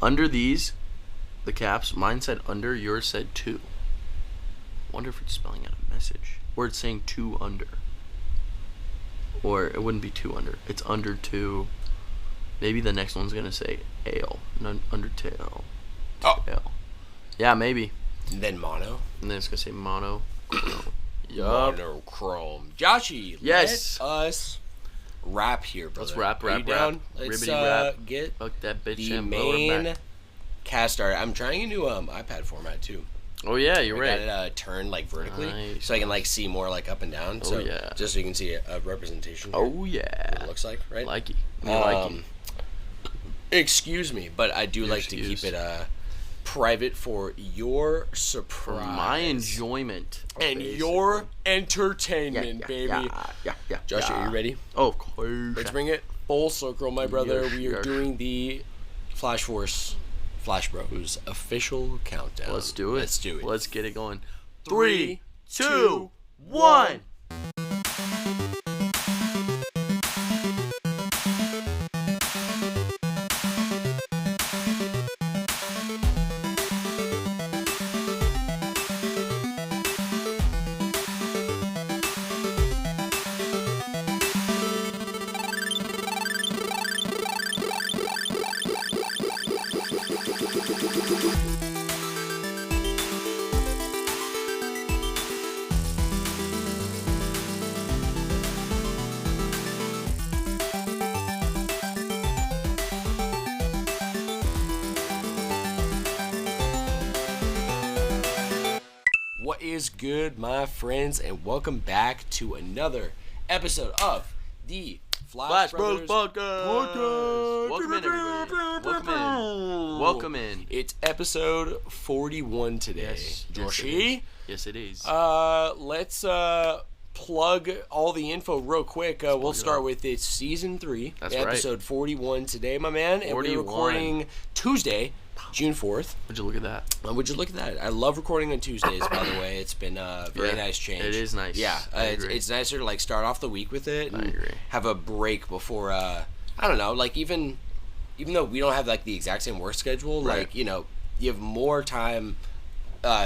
Under these, the caps, mine said under, yours said 2. Wonder if it's spelling out a message. Or it's saying 2 under. Or it wouldn't be 2 under. It's under 2. Maybe the next one's going to say ale. Under tail. Oh. Yeah, maybe. And then mono. And then it's going to say mono. Yup. Monochrome. Joshy, yes. Let us rap here, brother. Let's rap. Down? Let's rap. Get Fuck that bitch the and blow her main back. cast started. I'm trying a new iPad format, too. Oh, yeah, you're right. I got it turned, like, vertically, nice. so I can, like, see more, like, up and down. Oh, So yeah. just so you can see a representation here. Oh, yeah. What it looks like, right? Likey. Likey. Excuse me, but I do like to keep it private for your surprise. For my enjoyment. And your entertainment, baby. Yeah. Josh, are you ready? Oh, of course. Let's bring it full circle, my brother. Yes, we are yes. doing the Flash Force Flash Bros official countdown. Let's do it. Let's get it going. 3, 2, 1. What is good, my friends, and welcome back to another episode of the Flash Bros Brothers Podcast. Welcome in, everybody. Welcome in. It's episode 41 today. Yes, Joshy? Yes, it is. Let's plug all the info real quick. We'll start with it's season 3. That's episode 41 today, my man. And we're 41. recording Tuesday, June 4th. Would you look at that? Would you look at that? I love recording on Tuesdays, by the way. It's been a very nice change. It is nice. Yeah, it's nicer to like start off the week with it and have a break before, I don't know, like even though we don't have like the exact same work schedule, like, you know, you have more time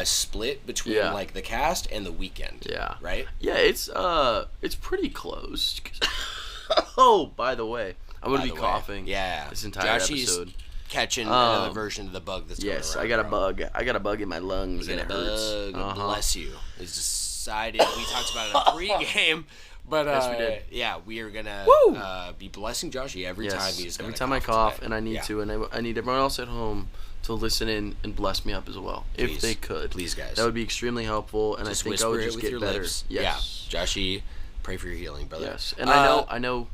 split between like the cast and the weekend. Yeah. Right? Yeah, it's pretty close. Oh, by the way, I'm going to be coughing this entire episode. Catching another version of the bug that's going around. Yes, I got a bug. I got a bug in my lungs and it hurts. Bless you. It's decided. We talked about it in pre-game, but yes, we did. Yeah, we are gonna be blessing Joshy every time he's every time I cough, and I need to, and I need everyone else at home to listen in and bless me up as well, if they could. Please, guys. That would be extremely helpful, and just I think I would just with get your better. Lips. Yes. Yeah, Joshy, pray for your healing, brother. Yes, and I know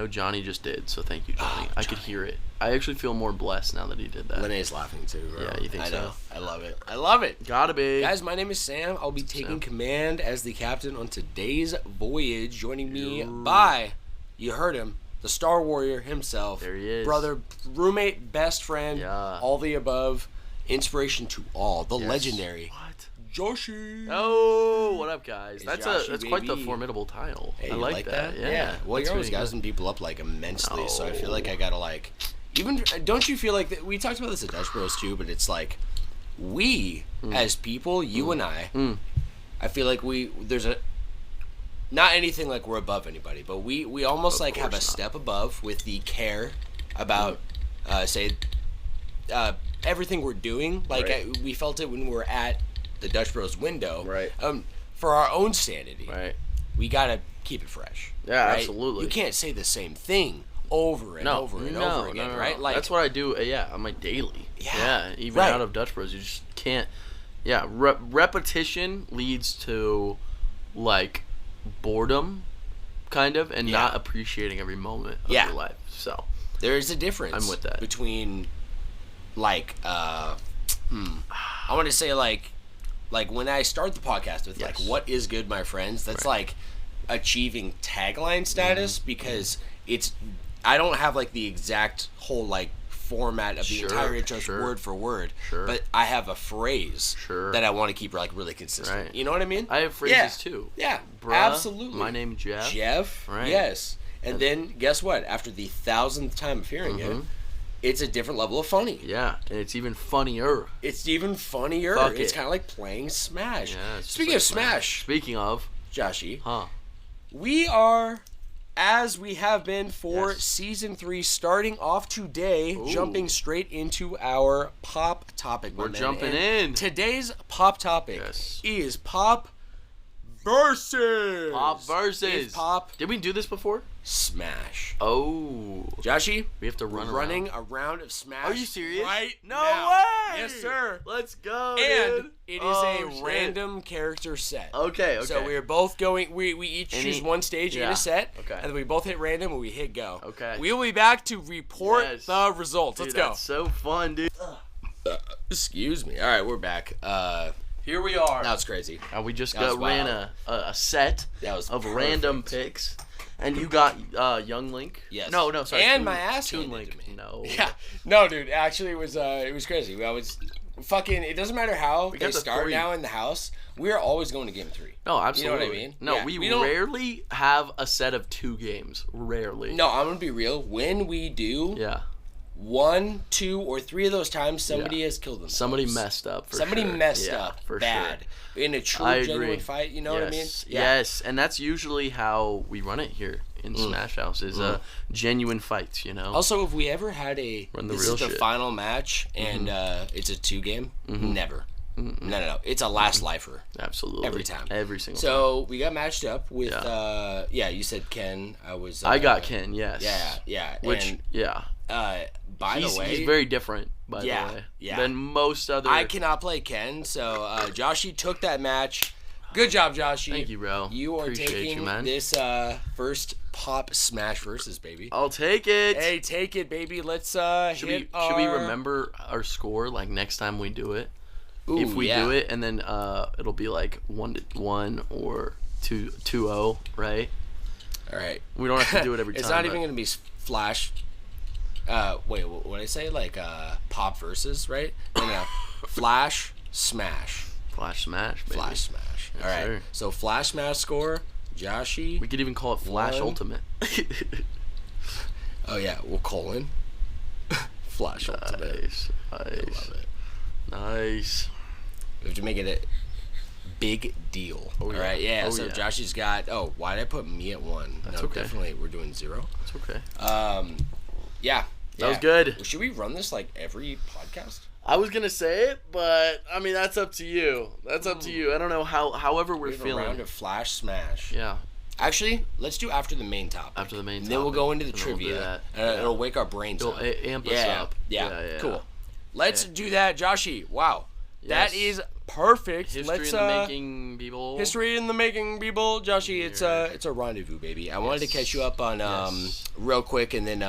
Johnny just did, so thank you, Johnny. I could hear it. I actually feel more blessed now that he did that. Linnea's laughing too, bro. Yeah, you think so? I know. I love it. I love it. Gotta be. Guys, my name is Sam. I'll be taking command as the captain on today's voyage. Joining me by, you heard him, the Star Warrior himself. There he is. Brother, roommate, best friend, all the above, inspiration to all, the legendary. What? Joshy. Oh, what up, guys? It's That's Joshy, quite the baby. formidable title. Hey, I you like that. Yeah. Well, you're always gassing people up like immensely, so I feel like I gotta like, even don't you feel like that? We talked about this at Dutch Bros too, but it's like we as people, you and I feel like there's a not anything like we're above anybody, but we almost like have a step above with the care about everything we're doing. Like we felt it when we were at the Dutch Bros window. Right. For our own sanity. Right. We gotta keep it fresh. Yeah, right? absolutely. You can't say the same thing over and over and over again, right? Like that's what I do. On my daily. Yeah. Even out of Dutch Bros, you just can't. Yeah. Repetition leads to like boredom, kind of, and not appreciating every moment of your life. So there is a difference. I'm with that. Between like I want to say like when I start the podcast with like what is good, my friends, that's like achieving tagline status because I don't have like the exact whole like format of the entire intro word for word, but I have a phrase that I want to keep like really consistent. Right. You know what I mean? I have phrases too. Yeah, Bruh, absolutely. My name Jeff. Right. Yes. And then guess what? After the 1,000th time of hearing it, it's a different level of funny. Yeah, and it's even funnier. It's even funnier. Fuck It's it. kind of like playing Smash. Yeah, Speaking of Smash, Speaking of, Joshy, huh? we are, as we have been for Yes. Season 3, starting off today, jumping straight into our pop topic. We're jumping in. Today's pop topic Yes. is Pop versus. Pop versus. Is Pop Did we do this before? Smash. Oh. Joshy, We have to run running a round of Smash. Are you serious? Right No now. way. Yes, sir. Let's go, And dude. it is Oh, a shit. random character set. Okay. So we're both going. We each Any- choose one stage in yeah. a set, Okay. and then we both hit random and we hit go. Okay. We will be back to report Yes. the results. Dude, Let's go. That's so fun, dude. Excuse me. All right, we're back. Here we are. That was crazy. We just That was ran wild. a set That was of perfect. random picks, and you got Young Link. Yes. No, sorry. And Toon- my ass Toon handed Link. to me. No. Yeah. No, dude. Actually, it was crazy. I was fucking. It doesn't matter how We they got the start 3. now in the house. We are always going to game 3. No, absolutely. You know what I mean? No, Yeah, we don't- rarely have a set of 2 games. Rarely. No, I'm gonna be real. When we do, Yeah. 1, 2, or 3 of those times, somebody has killed themselves. Somebody messed up. For Somebody sure. messed Yeah, up for bad Sure. in a true, I genuine agree. fight. You know what I mean? Yes, and that's usually how we run it here in Smash House is genuine fights. You know. Also, if we ever had a Run the this real is the shit. final match and it's a 2 game, never. No. It's a last lifer. Absolutely. Every time. Every single time. So we got matched up with you said Ken. I got Ken. Yes. Yeah. Which and, he's by the way, he's very different. By the Yeah, way. yeah. Than most other. I cannot play Ken, so Joshy took that match. Good job, Joshy. Thank you, bro. You are Appreciate taking you, man. this first Pop Smash versus, baby. I'll take it. Hey, take it, baby. Let's should we remember our score like next time we do it? Ooh, if we yeah. do it, and then it'll be like 1-1 or 2-0, right? All right. We don't have to do it every time. It's not but- even gonna be Flash. Wait, what did I say? Like Pop versus, right? No. Flash Smash. Flash Smash, baby. Flash Smash. Yes, All right. sir. So Flash Smash score, Joshy. We could even call it Flash 1. Ultimate. Oh yeah, we'll colon. Flash Ultimate. Nice. I love it. Nice. We have to make it a big deal. Oh, yeah. All right, yeah. Oh, So yeah. Joshy's got. Oh, why did I put me at 1? That's no, okay. definitely we're doing 0. It's okay. Yeah. That was good. Should we run this like every podcast? I was gonna say it, but I mean that's up to you. That's up to you. I don't know however we're We have a feeling. round of Flash Smash. Yeah. Actually, let's do after the main topic. After the main And then we'll topic, go into the and then we'll do trivia. that. And Yeah. it'll wake our brains It'll up. amp us up. Yeah. Cool. Yeah. Let's do that, Joshy. Wow. Yes. That is perfect. History Let's in the making, people. History in the making, people. Joshy, it's a rendezvous, baby. I wanted to catch you up on real quick, and then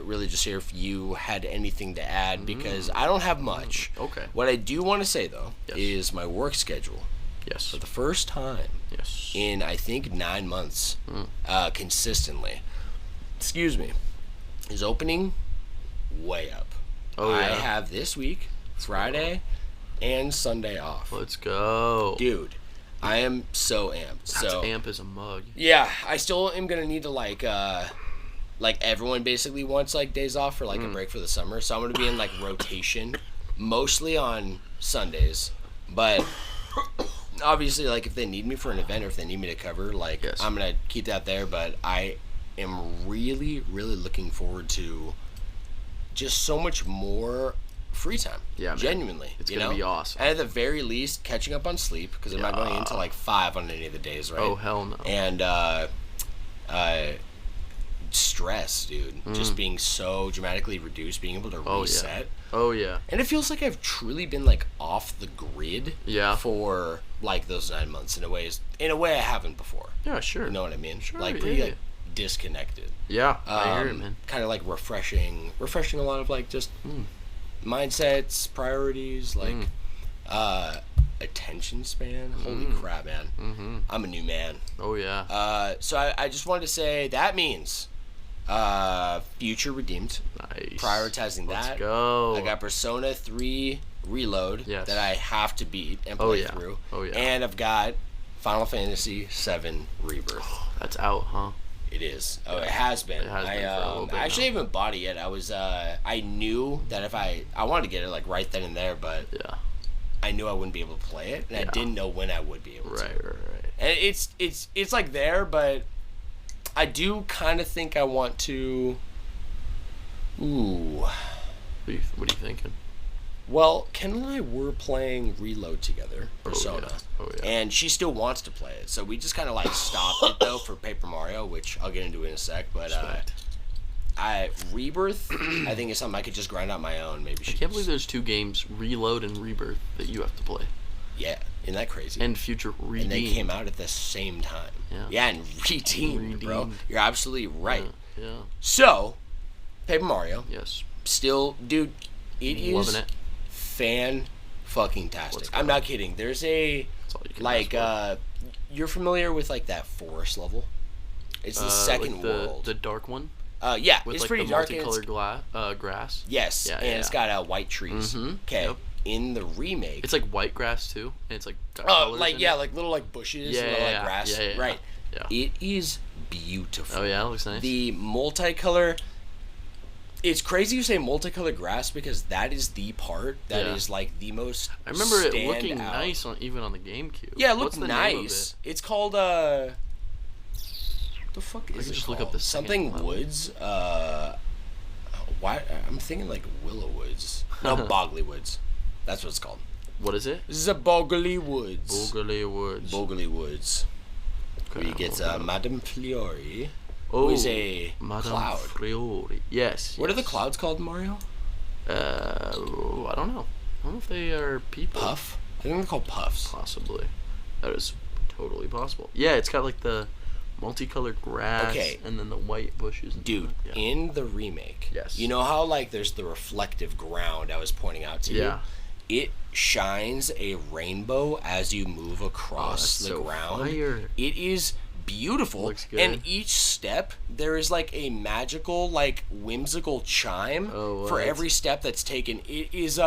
really just hear if you had anything to add because I don't have much. Okay. What I do want to say though Yes. is my work schedule Yes. for the first time Yes. in I think 9 months, consistently. Excuse me, is opening way up. Oh, I yeah. have this week, Friday, and Sunday off. Let's go. Dude, I am so amped. That's So amp as a mug. yeah, I still am gonna need to like everyone basically wants like days off for like a break for the summer. So I'm gonna be in like rotation, mostly on Sundays, but obviously like if they need me for an event or if they need me to cover, like Yes. I'm gonna keep that there. But I am really, really looking forward to just so much more free time. Yeah, man. Genuinely, It's you gonna know? be awesome. And at the very least, catching up on sleep because I'm not going into like 5 on any of the days, right? Oh hell no. And stress, dude, just being so dramatically reduced, being able to Oh, yeah. reset. Oh yeah. And it feels like I've truly been like off the grid Yeah. for like those 9 months in a way I haven't before. Yeah, sure. You know what I mean? Sure, Like pretty yeah. like disconnected. Yeah, I hear it, man. Kind of like refreshing a lot of like just mindsets, priorities, like attention span. Holy crap, man! I'm a new man. Oh yeah. So I just wanted to say that means future redeemed. Nice. Prioritizing Let's that. go. I got Persona 3 Reload Yes. that I have to beat and Oh, play yeah. through. Oh, yeah. And I've got Final Fantasy 7 Rebirth. That's out, huh? It is. Oh, it has been. It has been for a little bit I actually now. haven't bought it yet. I was I knew that if I wanted to get it like right then and there, but Yeah. I knew I wouldn't be able to play it, and I didn't know when I would be able to. Right. And it's like there, but I do kind of think I want to. Ooh. What are you thinking? Well, Ken and I were playing Reload together, Persona. Oh, yeah. And she still wants to play it. So we just kind of like stopped it though for Paper Mario, which I'll get into in a sec. But Rebirth, I think is something I could just grind out my own. Maybe I can't believe there's 2 games, Reload and Rebirth, that you have to play. Yeah, isn't that crazy? And Future Redeemed. And they came out at the same time. Yeah, and Redeemed, bro. You're absolutely right. Yeah. So, Paper Mario. Yes. Still, dude, it is Loving it. fan-fucking-tastic. I'm not kidding. There's a, like, you're familiar with, like, that forest level? It's the second world. The dark one? Yeah, with it's like pretty the dark. Multicolored grass? Yes, and it's got white trees. Okay, Yep. in the remake... It's like white grass, too, and it's like... got like, colors in it. like little, like, bushes and like grass. Yeah. Right. Yeah. It is beautiful. Oh, yeah, it looks nice. The multicolor... It's crazy you say multicolored grass because that is the part that is like the most. I remember it looking out. nice even on the GameCube. Yeah, it looked What's the name of nice. it? It's called what the fuck is it just called? look up the Something second Woods. Why I'm thinking like Willow Woods. No, Bogley Woods. That's what it's called. What is it? Bogley Woods. Bogley Woods. Bogley Woods. Okay, Where you get Madame Fiori. Oh, who is a Madame cloud. Fiori. Yes. What are the clouds called, Mario? I don't know. I don't know if they are people. Puff? I think they're called puffs. Possibly. That is totally possible. Yeah, it's got like the multicolored grass and then the white bushes. Dude, in the remake, you know how like there's the reflective ground I was pointing out to you? It shines a rainbow as you move across the ground. Fire. It is beautiful. Looks good. And each step there is like a magical, like whimsical chime for every step that's taken. It is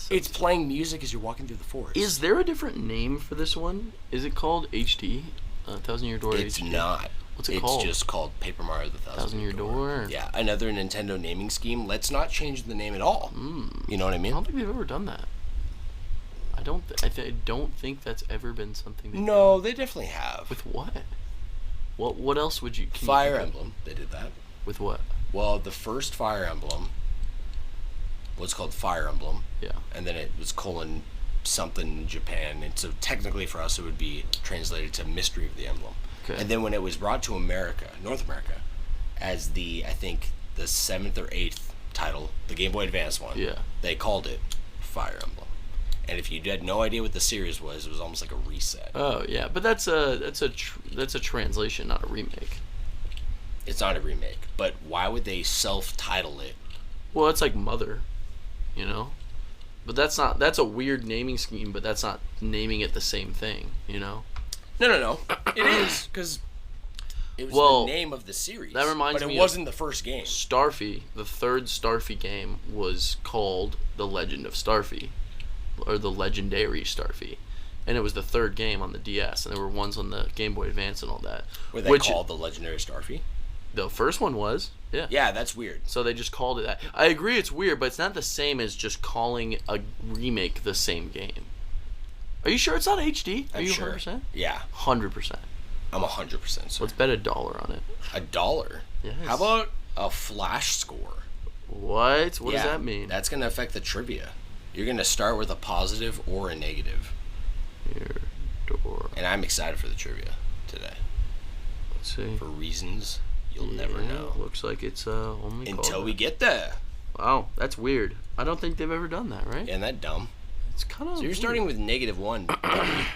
it's playing music as you're walking through the forest. Is there a different name for this one? Is it called HD? Thousand Year Door. It's HD? not. What's it called? It's just called Paper Mario: The Thousand Year Door. Yeah, another Nintendo naming scheme. Let's not change the name at all. You know what I mean? I don't think they've ever done that. I don't think that's ever been something. No, they definitely have. With what? What else would you? Fire Emblem. They did that. With what? Well, the first Fire Emblem was called Fire Emblem. Yeah. And then it was colon something in Japan, and so technically for us it would be translated to Mystery of the Emblem. Okay. And then when it was brought to America, North America, as I think the 7th or 8th title, the Game Boy Advance one, they called it Fire Emblem. And if you had no idea what the series was, it was almost like a reset. Oh yeah, but that's a translation, not a remake. It's not a remake, but why would they self-title it? Well, it's like Mother, you know. But that's a weird naming scheme. But that's not naming it the same thing, you know. No. It is because it was the name of the series. That reminds me. But it wasn't the first game. Starfy, the third Starfy game, was called The Legend of Starfy. Or the Legendary Starfy, and it was the third game on the DS, and there were ones on the Game Boy Advance and all that. Were they called the Legendary Starfy? The first one was, yeah. Yeah, that's weird. So they just called it that. I agree, it's weird, but it's not the same as just calling a remake the same game. Are you sure it's not HD? Are you sure. 100%? Yeah. 100%. I'm 100% sure. Let's bet $1 on it. $1? Yes. How about a flash score? What? What does that mean? That's going to affect the trivia. You're going to start with a positive or a negative. Your door. And I'm excited for the trivia today. Let's see. For reasons you'll never know. Looks like it's only until we get there. Wow, that's weird. I don't think they've ever done that, right? Isn't that dumb? It's kind of. So you're starting with -1.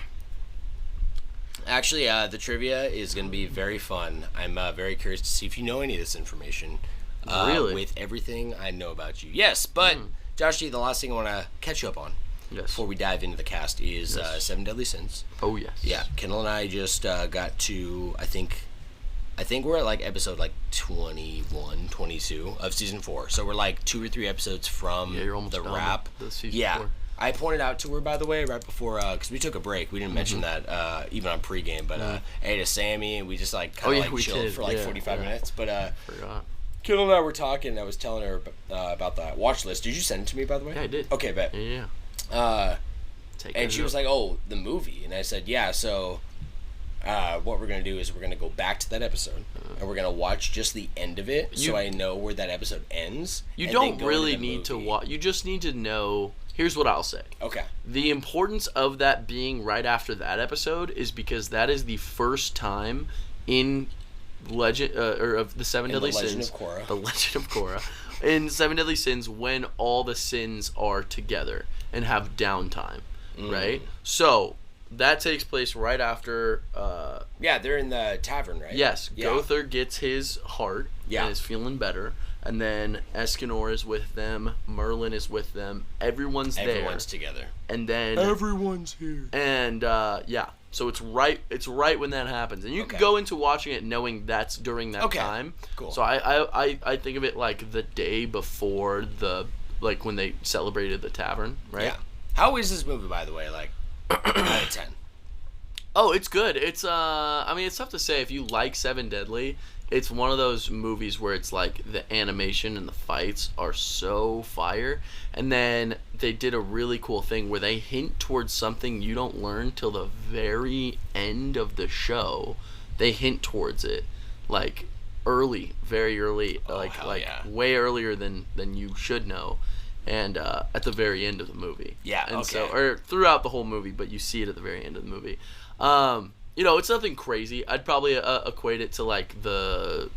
Actually, the trivia is going to be very fun. I'm very curious to see if you know any of this information. Really? With everything I know about you. Yes, but... Josh G, the last thing I want to catch you up on before we dive into the cast is 7 Deadly Sins. Oh, yes. Yeah, Kendall and I just got to, I think we're at like episode like 21, 22 of season 4. So we're like 2 or 3 episodes from you're almost the done wrap. with the season 4. I pointed out to her, by the way, right before, because we took a break. We didn't mention that even on pregame, but I ate a Sammy, and we just like kind of chilled for like 45 minutes. But forgot. Kendall and I were talking, and I was telling her about the watch list. Did you send it to me, by the way? Yeah, I did. Okay, bet. Yeah. And she was like, "Oh, the movie," and I said, "Yeah." So, what we're gonna do is we're gonna go back to that episode, and we're gonna watch just the end of it, so I know where that episode ends. You don't really need to watch. You just need to know. Here's what I'll say. Okay. The importance of that being right after that episode is because that is the first time in Legend or of the Seven Deadly Sins. The Legend of Korra. In Seven Deadly Sins, when all the sins are together and have downtime, right? So that takes place right after. They're in the tavern, right? Yes, Gother gets his heart and is feeling better. And then Escanor is with them. Merlin is with them. Everyone's there. Everyone's together. And then everyone's here. And so it's right. It's right when that happens, and you can go into watching it knowing that's during that time. Cool. So I think of it like the day before when they celebrated the tavern, right? Yeah. How is this movie, by the way? Like out of 10. Oh, it's good. It's it's tough to say. If you like Seven Deadly, it's one of those movies where it's like the animation and the fights are so fire, and then they did a really cool thing where they hint towards something you don't learn till the very end of the show. They hint towards it like very early, way earlier than you should know, and at the very end of the movie. Yeah. And or throughout the whole movie, but you see it at the very end of the movie. It's nothing crazy. I'd probably equate it to like the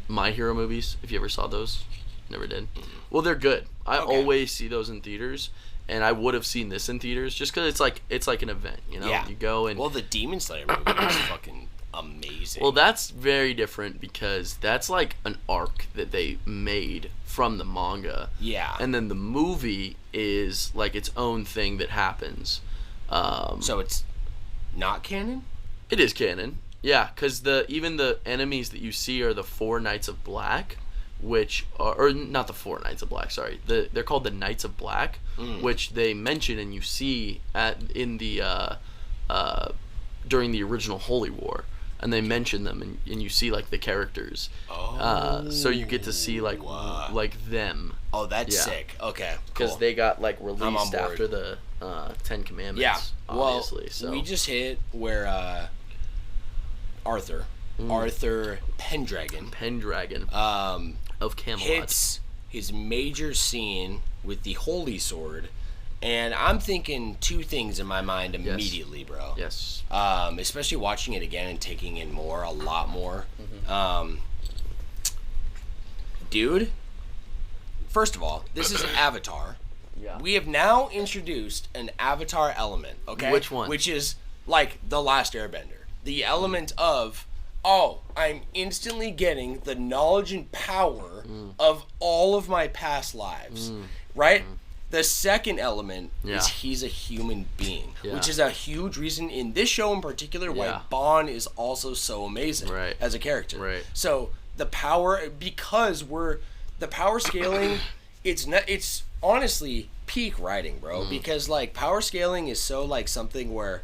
My Hero movies. If you ever saw those, never did. Well, they're good. I always see those in theaters, and I would have seen this in theaters just because it's like an event. Yeah. You go and the Demon Slayer movie was fucking amazing. Well, that's very different because that's like an arc that they made from the manga. Yeah. And then the movie is like its own thing that happens. So it's not canon? It is canon. Yeah, because even the enemies that you see are the Four Knights of Black, which are, or not the Four Knights of Black, sorry. They're called the Knights of Black, which they mention and you see in the during the original Holy War. And they mention them, and you see like the characters. So you get to see like them. Oh, that's sick. Okay, because they got like released after the Ten Commandments. Yeah, obviously. So we just hit where Arthur Pendragon of Camelot hits his major scene with the Holy Sword. And I'm thinking two things in my mind immediately, bro. Yes. Especially watching it again and taking in a lot more. Dude, first of all, this is Avatar. Yeah. We have now introduced an Avatar element, okay? Which one? Which is like The Last Airbender. The element of, I'm instantly getting the knowledge and power of all of my past lives, right? The second element is he's a human being, which is a huge reason in this show in particular why Bond is also so amazing as a character. Right. So the power, because the power scaling, it's honestly peak writing, bro. Because like power scaling is so like something where,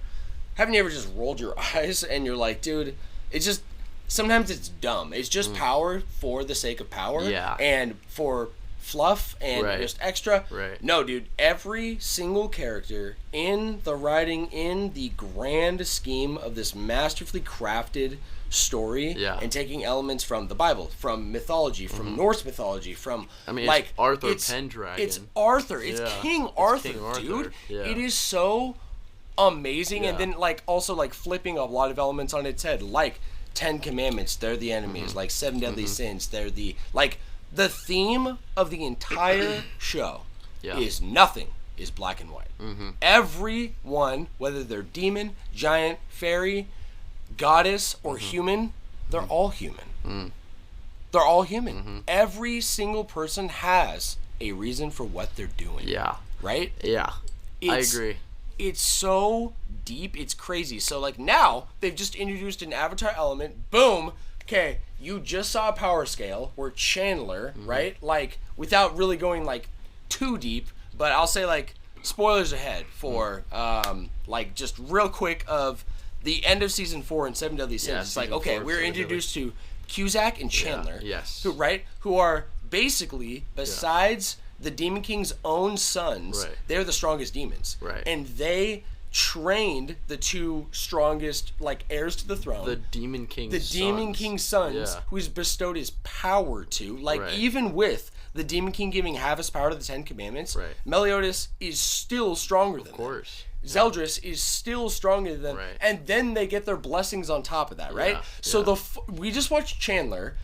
haven't you ever just rolled your eyes and you're like, dude, it's just, sometimes it's dumb. It's just power for the sake of power. Yeah. And for fluff and just extra. Right. No, dude, every single character in the writing, in the grand scheme of this masterfully crafted story, and taking elements from the Bible, from mythology, from Norse mythology, from it's Arthur Pendragon. It's Arthur. It's King Arthur, dude. Yeah. It is so amazing, and then like also like flipping a lot of elements on its head, like 10 Commandments, they're the enemies, like 7 Deadly Sins, they're the the theme of the entire show is nothing is black and white. Everyone, whether they're demon, giant, fairy, goddess, or human, they're all human. They're all human. Every single person has a reason for what they're doing. Yeah. Right? Yeah. I agree. It's so deep, it's crazy. So like now they've just introduced an Avatar element. Boom. okay, you just saw a power scale where Chandler, right? Like, without really going, like, too deep, but I'll say, like, spoilers ahead for, like, just real quick of the end of season 4 and 7 Deadly Sins. Yeah, it's like, okay, we're introduced to Cusack and Chandler. Yes. Who are basically, besides the Demon King's own sons, they're the strongest demons. Right. And they trained the two strongest, like, heirs to the throne. The Demon King's sons, who he's bestowed his power to. Like, even with the Demon King giving half his power to the Ten Commandments, Meliodas is still stronger than them. Of course. Zeldris is still stronger than them. Right. And then they get their blessings on top of that, right? So we just watched Chandler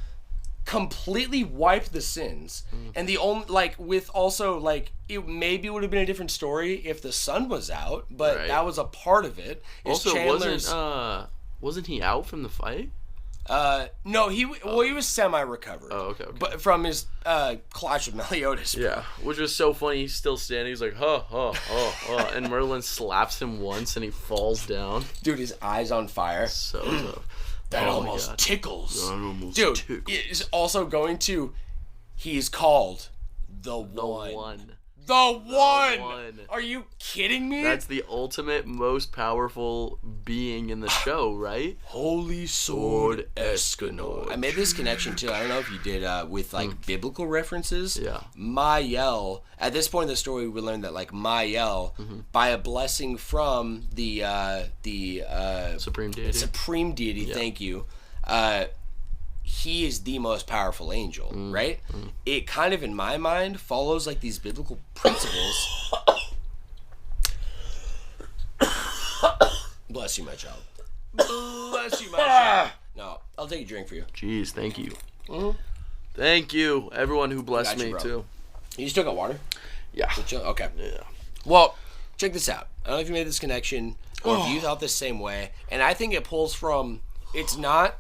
completely wipe the sins, and the only, like, with also, like, it maybe would have been a different story if the sun was out, but that was a part of it. Also, wasn't he out from the fight? No, he was semi-recovered. Oh, okay. But from his clash with Meliodas. Yeah, which was so funny. He's still standing. He's like, and Merlin slaps him once, and he falls down. Dude, his eyes on fire. So tough. That almost tickles. Dude, it's also going to... He's called The One. The One! Are you kidding me? That's the ultimate, most powerful being in the show, right? Holy Sword Escanor. I made this connection, too. I don't know if you did, with, like, biblical references. Yeah. Mael. At this point in the story, we learned that, like, Mael, by a blessing from the Supreme Deity. Thank you. He is the most powerful angel, right? It kind of, in my mind, follows, like, these biblical principles. Bless you, my child. Bless you, my child. No, I'll take a drink for you. Jeez, thank you. Thank you, everyone who blessed me, too. You still got water? Yeah. Okay. Yeah. Well, check this out. I don't know if you made this connection or if you thought the same way. And I think it pulls from, it's not,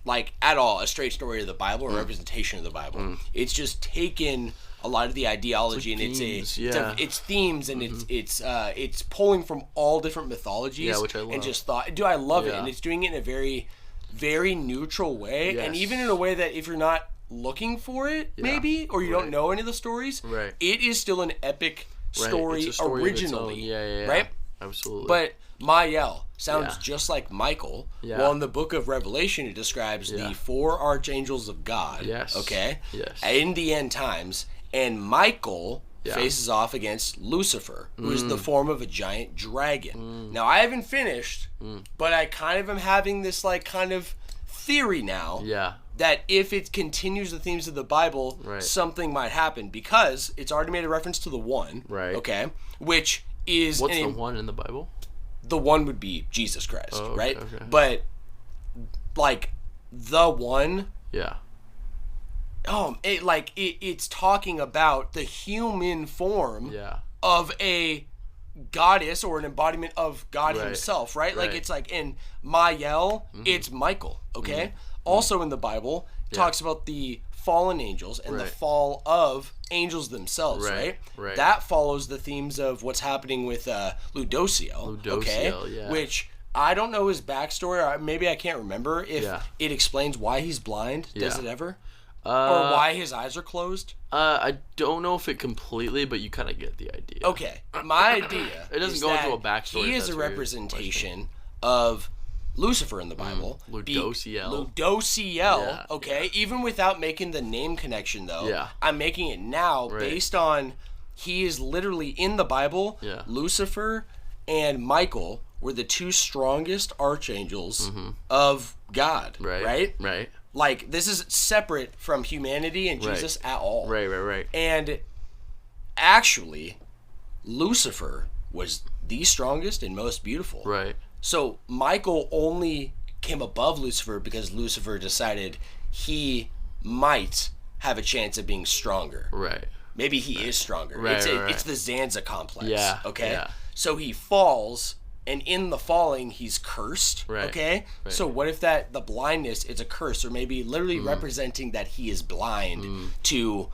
like, at all a straight story of the Bible or representation of the Bible. It's just taken a lot of the ideology and it's themes and it's pulling from all different mythologies. Which I love. And just thought, dude, I love it. And it's doing it in a very, very neutral way. And even in a way that if you're not looking for it, maybe, or you don't know any of the stories, it is still an epic story, it's a story originally. Right? Absolutely. But Mael sounds just like Michael. Well, in the book of Revelation, it describes the 4 archangels of God. Yes. Okay? Yes. In the end times. And Michael faces off against Lucifer, who is the form of a giant dragon. Now, I haven't finished, but I kind of am having this, like, kind of theory now. That if it continues the themes of the Bible, something might happen. Because it's already made a reference to the One. Okay? Which is... What's the One in the Bible? The One would be Jesus Christ, right? Okay. But, like, the One... it's talking about the human form of a goddess or an embodiment of God himself, right? Like, it's like in Mael, it's Michael, okay? Also in the Bible, it talks about the fallen angels and the fall of angels themselves, right? That follows the themes of what's happening with Ludociel, okay? Which I don't know his backstory, or maybe I can't remember if it explains why he's blind. Does it ever? Or why his eyes are closed? I don't know if it completely, but you kind of get the idea. Okay, my idea it doesn't go into a backstory. He is a representation of Lucifer in the Bible. Ludociel, okay? Even without making the name connection, though, I'm making it now based on he is literally in the Bible. Lucifer and Michael were the 2 strongest archangels of God, right? Like, this is separate from humanity and Jesus at all. Right. And actually, Lucifer was the strongest and most beautiful. So Michael only came above Lucifer because Lucifer decided he might have a chance of being stronger. Maybe he is stronger. It's the Zanza complex. Okay? So he falls... And in the falling, he's cursed, okay? So what if the blindness is a curse, or maybe literally representing that he is blind to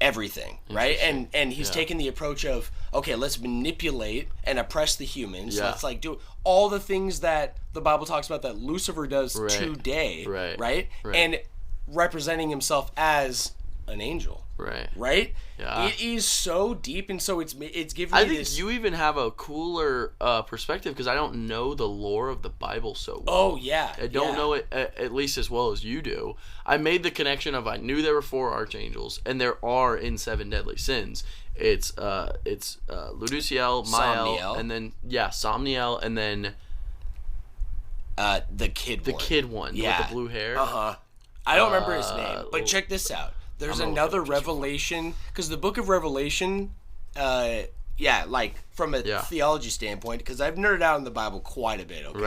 everything, right? And he's taking the approach of, okay, let's manipulate and oppress the humans. Yeah. Let's like do all the things that the Bible talks about that Lucifer does today, right? And representing himself as an angel. Right? Yeah. It is so deep, and so it's giving me I think this... you even have a cooler perspective because I don't know the lore of the Bible so well. Oh, yeah. I don't know it at least as well as you do. I made the connection of I knew there were 4 archangels, and there are in 7 Deadly Sins. It's Luduciel, Mael, and then Somniel, and then the kid one with the blue hair. I don't remember his name, but check this out. There's another revelation, because the book of Revelation, like from a theology standpoint, because I've nerded out in the Bible quite a bit, okay?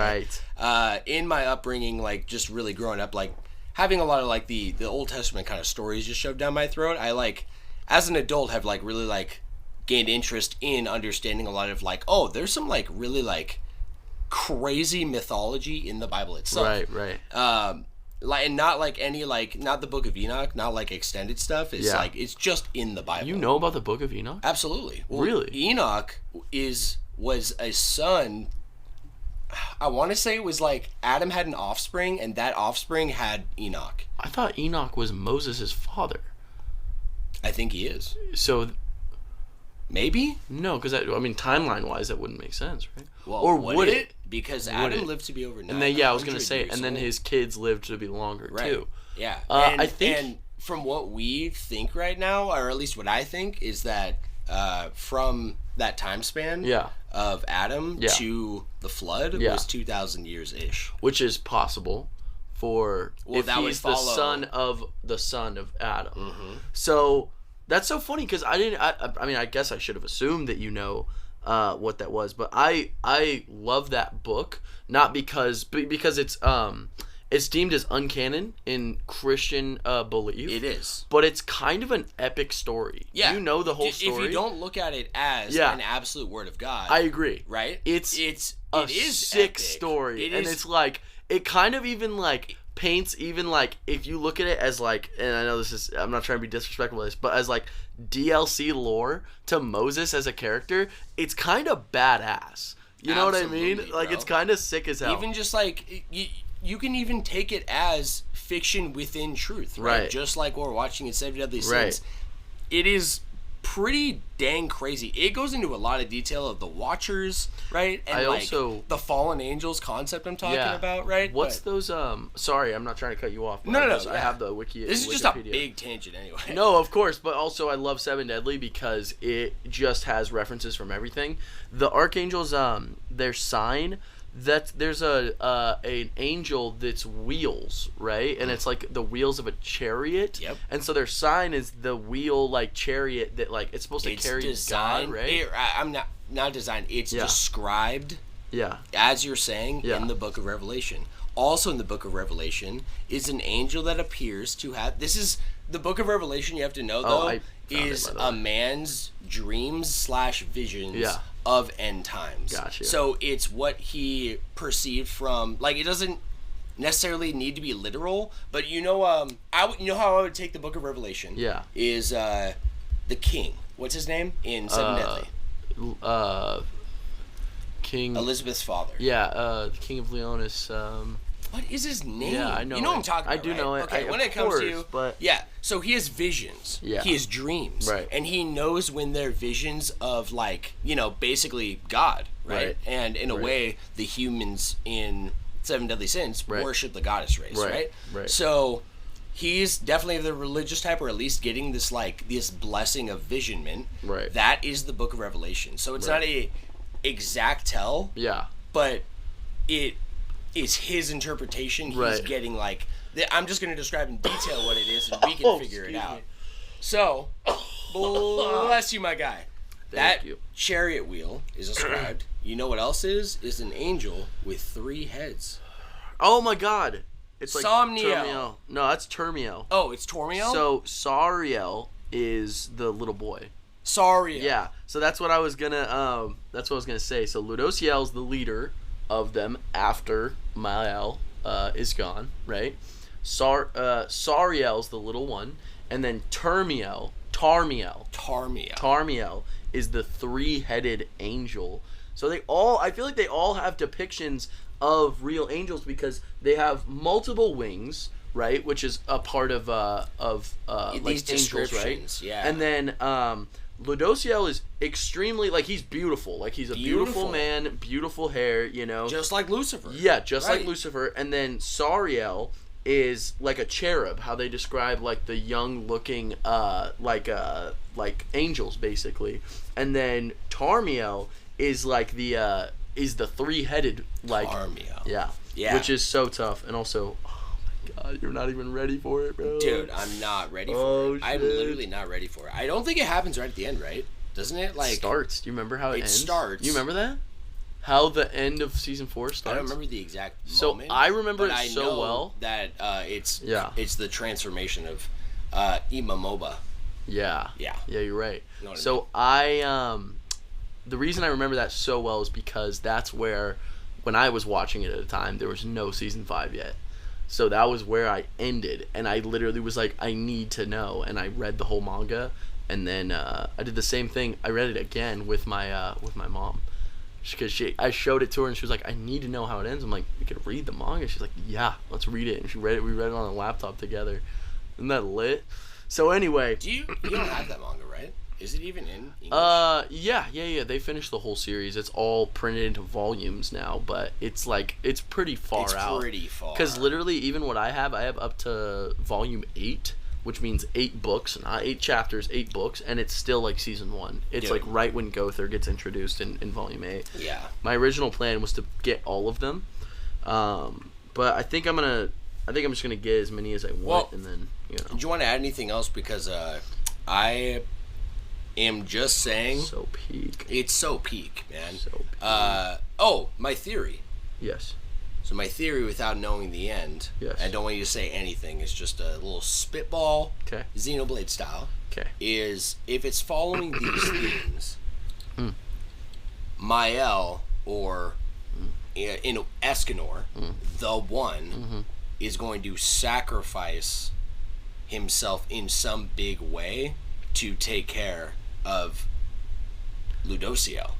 Right. In my upbringing, like just really growing up, like having a lot of like the Old Testament kind of stories just shoved down my throat, I like, as an adult, have like really like gained interest in understanding a lot of like, oh, there's some like really like crazy mythology in the Bible itself. Right. Like, and not like any like, not the Book of Enoch, not like extended stuff. It's like, it's just in the Bible. You know about the Book of Enoch? Absolutely. Well, really? Enoch was a son. I want to say it was like Adam had an offspring, and that offspring had Enoch. I thought Enoch was Moses' father. I think he is. So maybe? No, because I mean, timeline-wise, that wouldn't make sense, right? Well, or would it? Because Adam lived to be over 900 and then I was gonna say, and then his kids lived to be longer too. Yeah. I think, and from what we think right now, or at least what I think, is that from that time span of Adam to the flood was 2,000 years ish, which is possible for if he's the son of Adam. Mm-hmm. So that's so funny because I didn't. I mean, I guess I should have assumed that you know what that was, but I love that book not because it's deemed as uncanon in Christian belief. It is, but it's kind of an epic story. Yeah, you know the whole story. If you don't look at it as an absolute word of God, I agree. Right? It is sick epic story, it's like it kind of even like paints even like if you look at it as like, and I know this is, I'm not trying to be disrespectful with this, but as like DLC lore to Moses as a character, it's kind of badass. You know what I mean? Like, it's kind of sick as hell. Even just like you can even take it as fiction within truth, right? Just like what we're watching in 7 Deadly Sins. It is pretty dang crazy. It goes into a lot of detail of the Watchers, right? And also the fallen angels concept I'm talking about, right? What's those sorry, I'm not trying to cut you off. No. I have the wiki. This is just a big tangent anyway. No, of course, but also I love 7 Deadly because it just has references from everything. The archangels their sign, that there's an angel that's wheels, right? And it's like the wheels of a chariot. Yep. And so their sign is the wheel like chariot that like it's supposed to carry God, right? I'm not designed. It's described. Yeah. As you're saying in the Book of Revelation. Also in the Book of Revelation is an angel that appears to have. This is the Book of Revelation. You have to know though is a man's dreams / visions. Of end times. Gotcha. So it's what he perceived from, like, it doesn't necessarily need to be literal, but you know how I would take the Book of Revelation. Yeah. Is the king? What's his name in 7 Deadly? King Elizabeth's father. Yeah. The King of Leonis. What is his name? Yeah, I know. You know what I'm talking about. I do know it. Okay, when it comes to so he has visions. Yeah. He has dreams. Right. And he knows when they're visions of, like, basically God, right? And in a way, the humans in 7 Deadly Sins worship the goddess race, right? So he's definitely of the religious type, or at least getting this this blessing of visionment. Right. That is the Book of Revelation. So it's not a exact tell. Yeah. But it is his interpretation. He's getting I'm just going to describe in detail what it is, and we can figure it out. So, bless you, my guy. Thank you. Chariot wheel is ascribed. You know what else is? Is an angel with 3 heads. Oh my God! It's like Somniel. No, that's Termiel. Oh, it's Tormiel. So Sariel is the little boy. Sariel. Yeah. So that's what I was gonna. That's what I was gonna say. So Ludociel's the leader of them after Mael is gone, right? Sariel's the little one, and then Termiel Tarmiel. Tarmiel Is the 3-headed angel. So I feel like they all have depictions of real angels because they have multiple wings, right? Which is a part of like angels, right? Yeah. And then Ludociel is extremely, like, he's beautiful. Like, he's a beautiful man, beautiful hair, you know. Just like Lucifer. Yeah, just like Lucifer. And then Sariel is like a cherub, how they describe, like, the young-looking, like angels, basically. And then Tarmiel is, like, the 3-headed, like... Tarmiel. Yeah. Yeah. Which is so tough. And also... God, you're not even ready for it, bro. Dude, I'm not ready for it. I'm literally not ready for it. I don't think it happens right at the end, right? Doesn't it? Like, it starts. Do you remember how it ends? It starts. You remember that? How the end of season 4 starts? I don't remember the exact moment. So I remember it I so know well that it's the transformation of Imamoba. Yeah. Yeah. Yeah, you're right. You know what So I the reason I remember that so well is because that's where, when I was watching it at the time, there was no season 5 yet. So that was where I ended, and I literally was like, I need to know, and I read the whole manga, and then I did the same thing. I read it again with my mom, because I showed it to her, and she was like, I need to know how it ends. I'm like, we could read the manga. She's like, yeah, let's read it. And she read it. We read it on a laptop together. Isn't that lit? So anyway, you don't have that manga, right? Is it even in English? Yeah. They finished the whole series. It's all printed into volumes now, but it's pretty far out. It's pretty far. Because literally, even what I have up to volume 8, which means 8 books, not 8 chapters, 8 books, and it's still like season 1. It's like right when Gother gets introduced in volume 8. Yeah. My original plan was to get all of them, but I think I'm just gonna get as many as I want, and then Do you want to add anything else? Because I am just saying. So peak. It's so peak, man. So peak. My theory. Yes. So my theory, without knowing the end, I don't want you to say anything, it's just a little spitball, Xenoblade style, is if it's following these themes, Mael, or in Escanor, the one, is going to sacrifice himself in some big way to take care of Ludociel.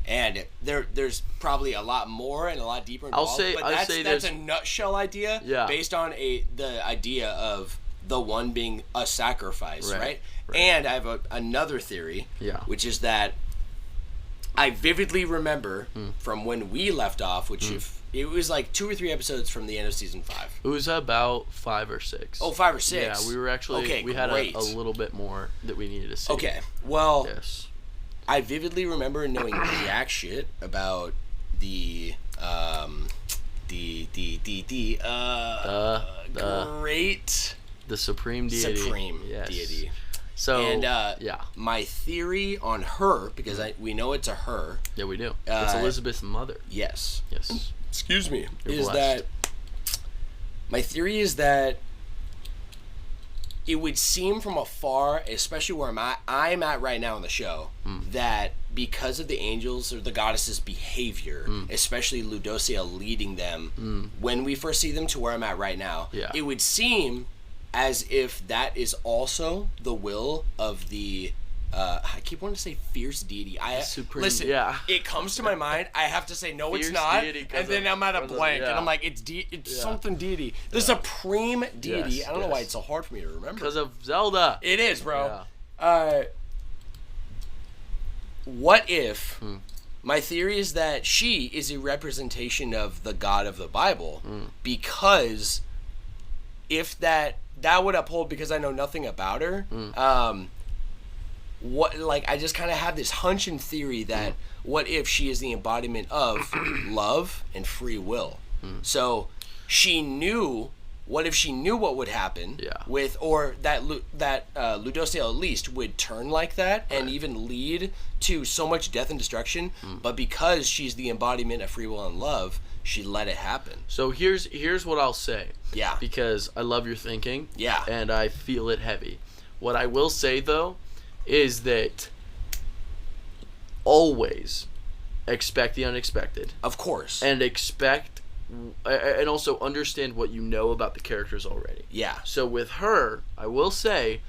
And there's probably a lot more and a lot deeper involved. That's a nutshell idea based on the idea of the one being a sacrifice, right? And I have another theory, which is that I vividly remember from when we left off, which it was like 2 or 3 episodes from the end of season 5. It was about 5 or 6. Oh, 5 or 6. Yeah, we were actually we had a little bit more that we needed to see. Okay, well, yes. I vividly remember knowing jack shit about the supreme deity. So, and my theory on her, because we know it's a her. Yeah, we do. It's Elizabeth's mother. Yes. Excuse me. Is that my theory is that it would seem from afar, especially where I'm at right now in the show, that because of the angels or the goddesses' behavior, especially Ludociel leading them, when we first see them to where I'm at right now, it would seem as if that is also the will of the I keep wanting to say fierce deity. Listen, it comes to my mind. I have to say no, fierce it's not, and then I'm at a blank, and I'm like, it's something deity, the supreme deity. Yes, I don't know why it's so hard for me to remember. Because of Zelda. It is, bro. What if my theory is that she is a representation of the God of the Bible, because if that would uphold, because I know nothing about her. I just kind of have this hunch and theory that what if she is the embodiment of love and free will? So she knew. What if she knew what would happen with, or that Ludociel at least would turn like that and even lead to so much death and destruction, but because she's the embodiment of free will and love, she let it happen. So here's what I'll say. Yeah. Because I love your thinking. Yeah. And I feel it heavy. What I will say, though, is that always expect the unexpected. Of course. And and also understand what you know about the characters already. Yeah. So with her, I will say,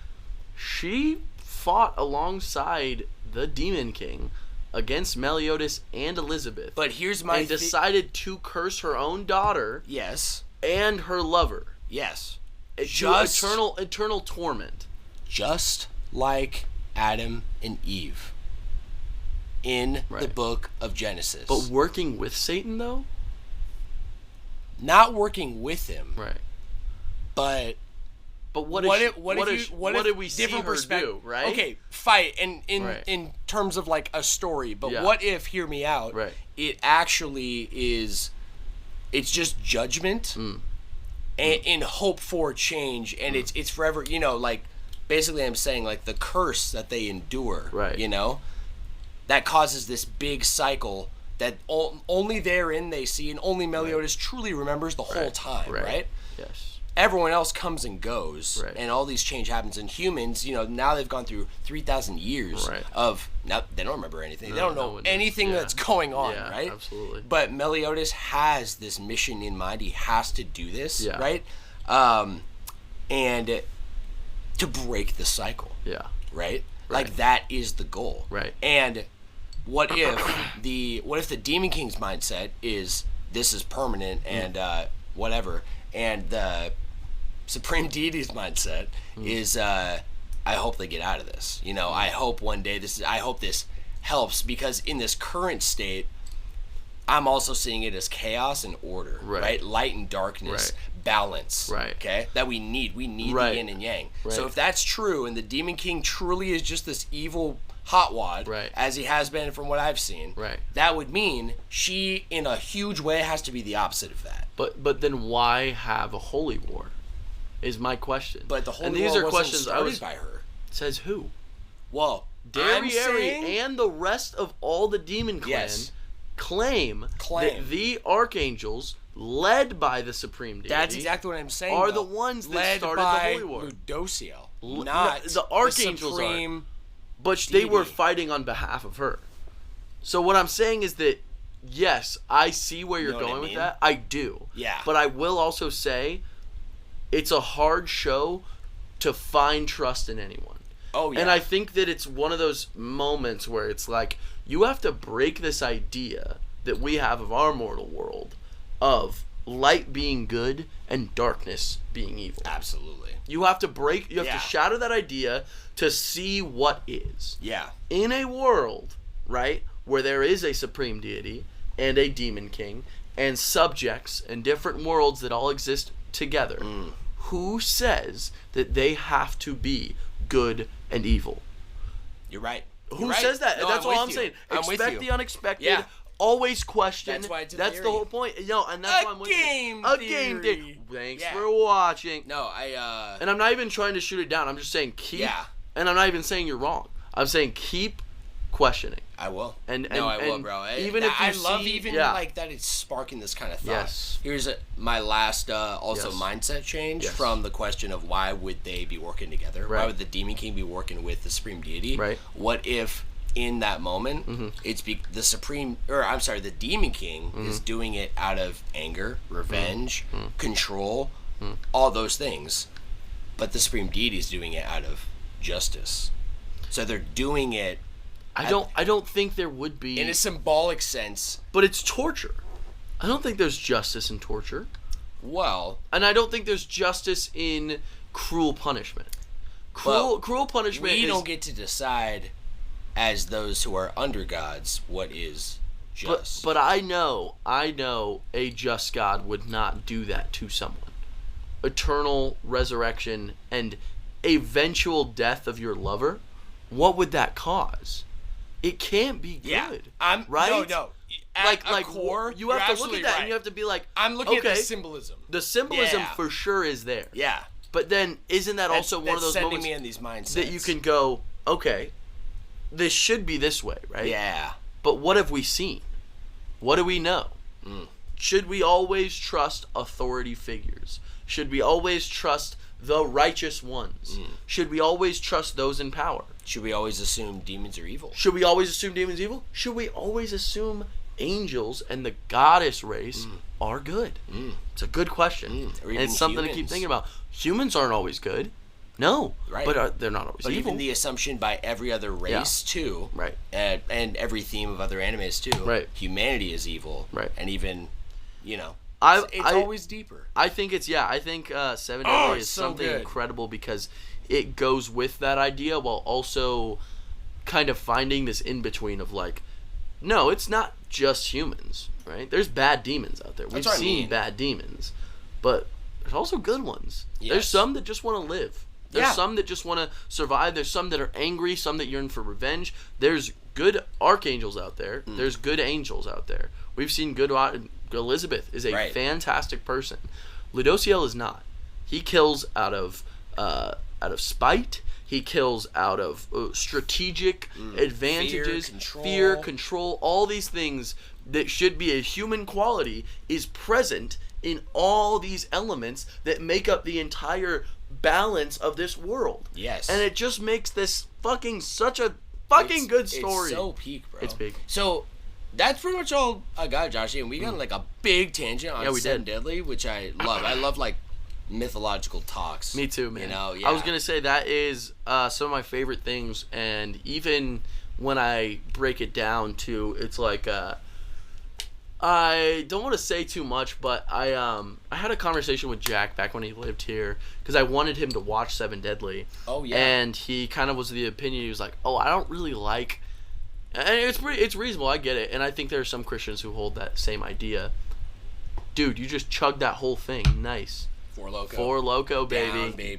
she fought alongside the Demon King against Meliodas and Elizabeth. But here's my... And decided to curse her own daughter. Yes. And her lover. Yes. Just eternal torment. Just like Adam and Eve in the book of Genesis. But working with Satan, though? Not working with him. Right. But what did we see her do, right? Okay, fight in terms of like a story, but what if, hear me out, it actually is, it's just judgment and hope for change, and it's forever, you know, like basically I'm saying like the curse that they endure, you know, that causes this big cycle that only therein they see, and only Meliodas truly remembers the whole time, right? Yes. Everyone else comes and goes, and all these change happens. And humans, you know, now they've gone through 3,000 years of, now they don't remember anything. They don't know anything that's going on, right? Absolutely. But Meliodas has this mission in mind. He has to do this, right? And to break the cycle, right? Like that is the goal, right? And what if the Demon King's mindset is this is permanent and whatever, and the Supreme Deity's mindset is I hope they get out of this. You know, I hope one day I hope this helps, because in this current state, I'm also seeing it as chaos and order, right? Light and darkness, balance, okay? That we need. We need the yin and yang. So if that's true, and the Demon King truly is just this evil hot wad, as he has been from what I've seen, that would mean she, in a huge way, has to be the opposite of that. But then why have a holy war? Is my question. But the holy war wasn't started by her. Says who? Well, Darieri and the rest of all the demon clan claim that the archangels, led by the Supreme Deity, that's exactly what I'm saying, are the ones that started the holy war. Ludociel, not the archangels the Supreme but Deity. They were fighting on behalf of her. So what I'm saying is that, yes, I see where you're going with that. I do. Yeah. But I will also say, it's a hard show to find trust in anyone. Oh, yeah. And I think that it's one of those moments where it's like, you have to break this idea that we have of our mortal world of light being good and darkness being evil. Absolutely. You have to to shatter that idea to see what is. Yeah. In a world, right, where there is a Supreme Deity and a Demon King and subjects and different worlds that all exist together, who says that they have to be good and evil? You're right. Who says that? No, that's all I'm saying. Expect the unexpected. Yeah. Always question. That's why it's that's the whole point. No, and that's why I'm with you. A game theory. Thanks for watching. No, and I'm not even trying to shoot it down. I'm just saying keep. Yeah. And I'm not even saying you're wrong. I'm saying keep questioning. I will. I will, bro. Even if you love like that it's sparking this kind of thought. Yes. Here's my last mindset change from the question of why would they be working together? Why would the Demon King be working with the Supreme Deity? Right. What if in that moment the Demon King is doing it out of anger, revenge, control, all those things, but the Supreme Deity is doing it out of justice. So they're doing it. I don't think there would be in a symbolic sense, but it's torture. I don't think there's justice in torture. Well, and I don't think there's justice in cruel punishment. Cruel punishment. We don't get to decide, as those who are under gods, what is just. But I know a just God would not do that to someone. Eternal resurrection and eventual death of your lover. What would that cause? It can't be good. Yeah, right? No. Like core, you have to look at that and you have to be like, I'm looking at the symbolism. The symbolism for sure is there. Yeah. But then isn't that also one of those moments me in these mindsets that you can go, okay, this should be this way, right? Yeah. But what have we seen? What do we know? Should we always trust authority figures? Should we always trust the righteous ones? Should we always trust those in power? Should we always assume demons are evil? Should we always assume demons are evil? Should we always assume angels and the goddess race are good? It's a good question. And it's something to keep thinking about. Humans aren't always good. No, Right. but they're not always But evil. even the assumption by every other race too, Right. and every theme of other animes too, Right. humanity is evil, Right. and even, it's always deeper. I think Seven Deadly is so something good. incredible because it goes with that idea while also kind of finding this in between of like, no, it's not just humans, right? There's bad demons out there. We've seen bad demons, but there's also good ones. Yes. There's some that just want to live. There's Yeah. some that just want to survive. There's some that are angry, some that yearn for revenge. There's good archangels out there. There's good angels out there. We've seen good... Elizabeth is a fantastic person. Ludociel is not. He kills out of spite. He kills out of strategic advantages, fear, control. All these things that should be a human quality is present in all these elements that make up the entire balance of this world. Yes. And it just makes this such a good story. It's so peak, bro. It's big. So that's pretty much all I got, Josh. And we got like a big tangent on Seven Deadly, which I love. I love like mythological talks. Me too, man. Yeah. I was gonna say that is some of my favorite things, and even when I break it down to, it's like I don't want to say too much, but I had a conversation with Jack back when he lived here because I wanted him to watch Seven Deadly. Oh yeah. And he kind of was of the opinion, he was like, "Oh, I don't really like," and it's reasonable, I get it, and I think there are some Christians who hold that same idea. Dude, you just chugged that whole thing, nice. Four Loko, baby. Down, baby.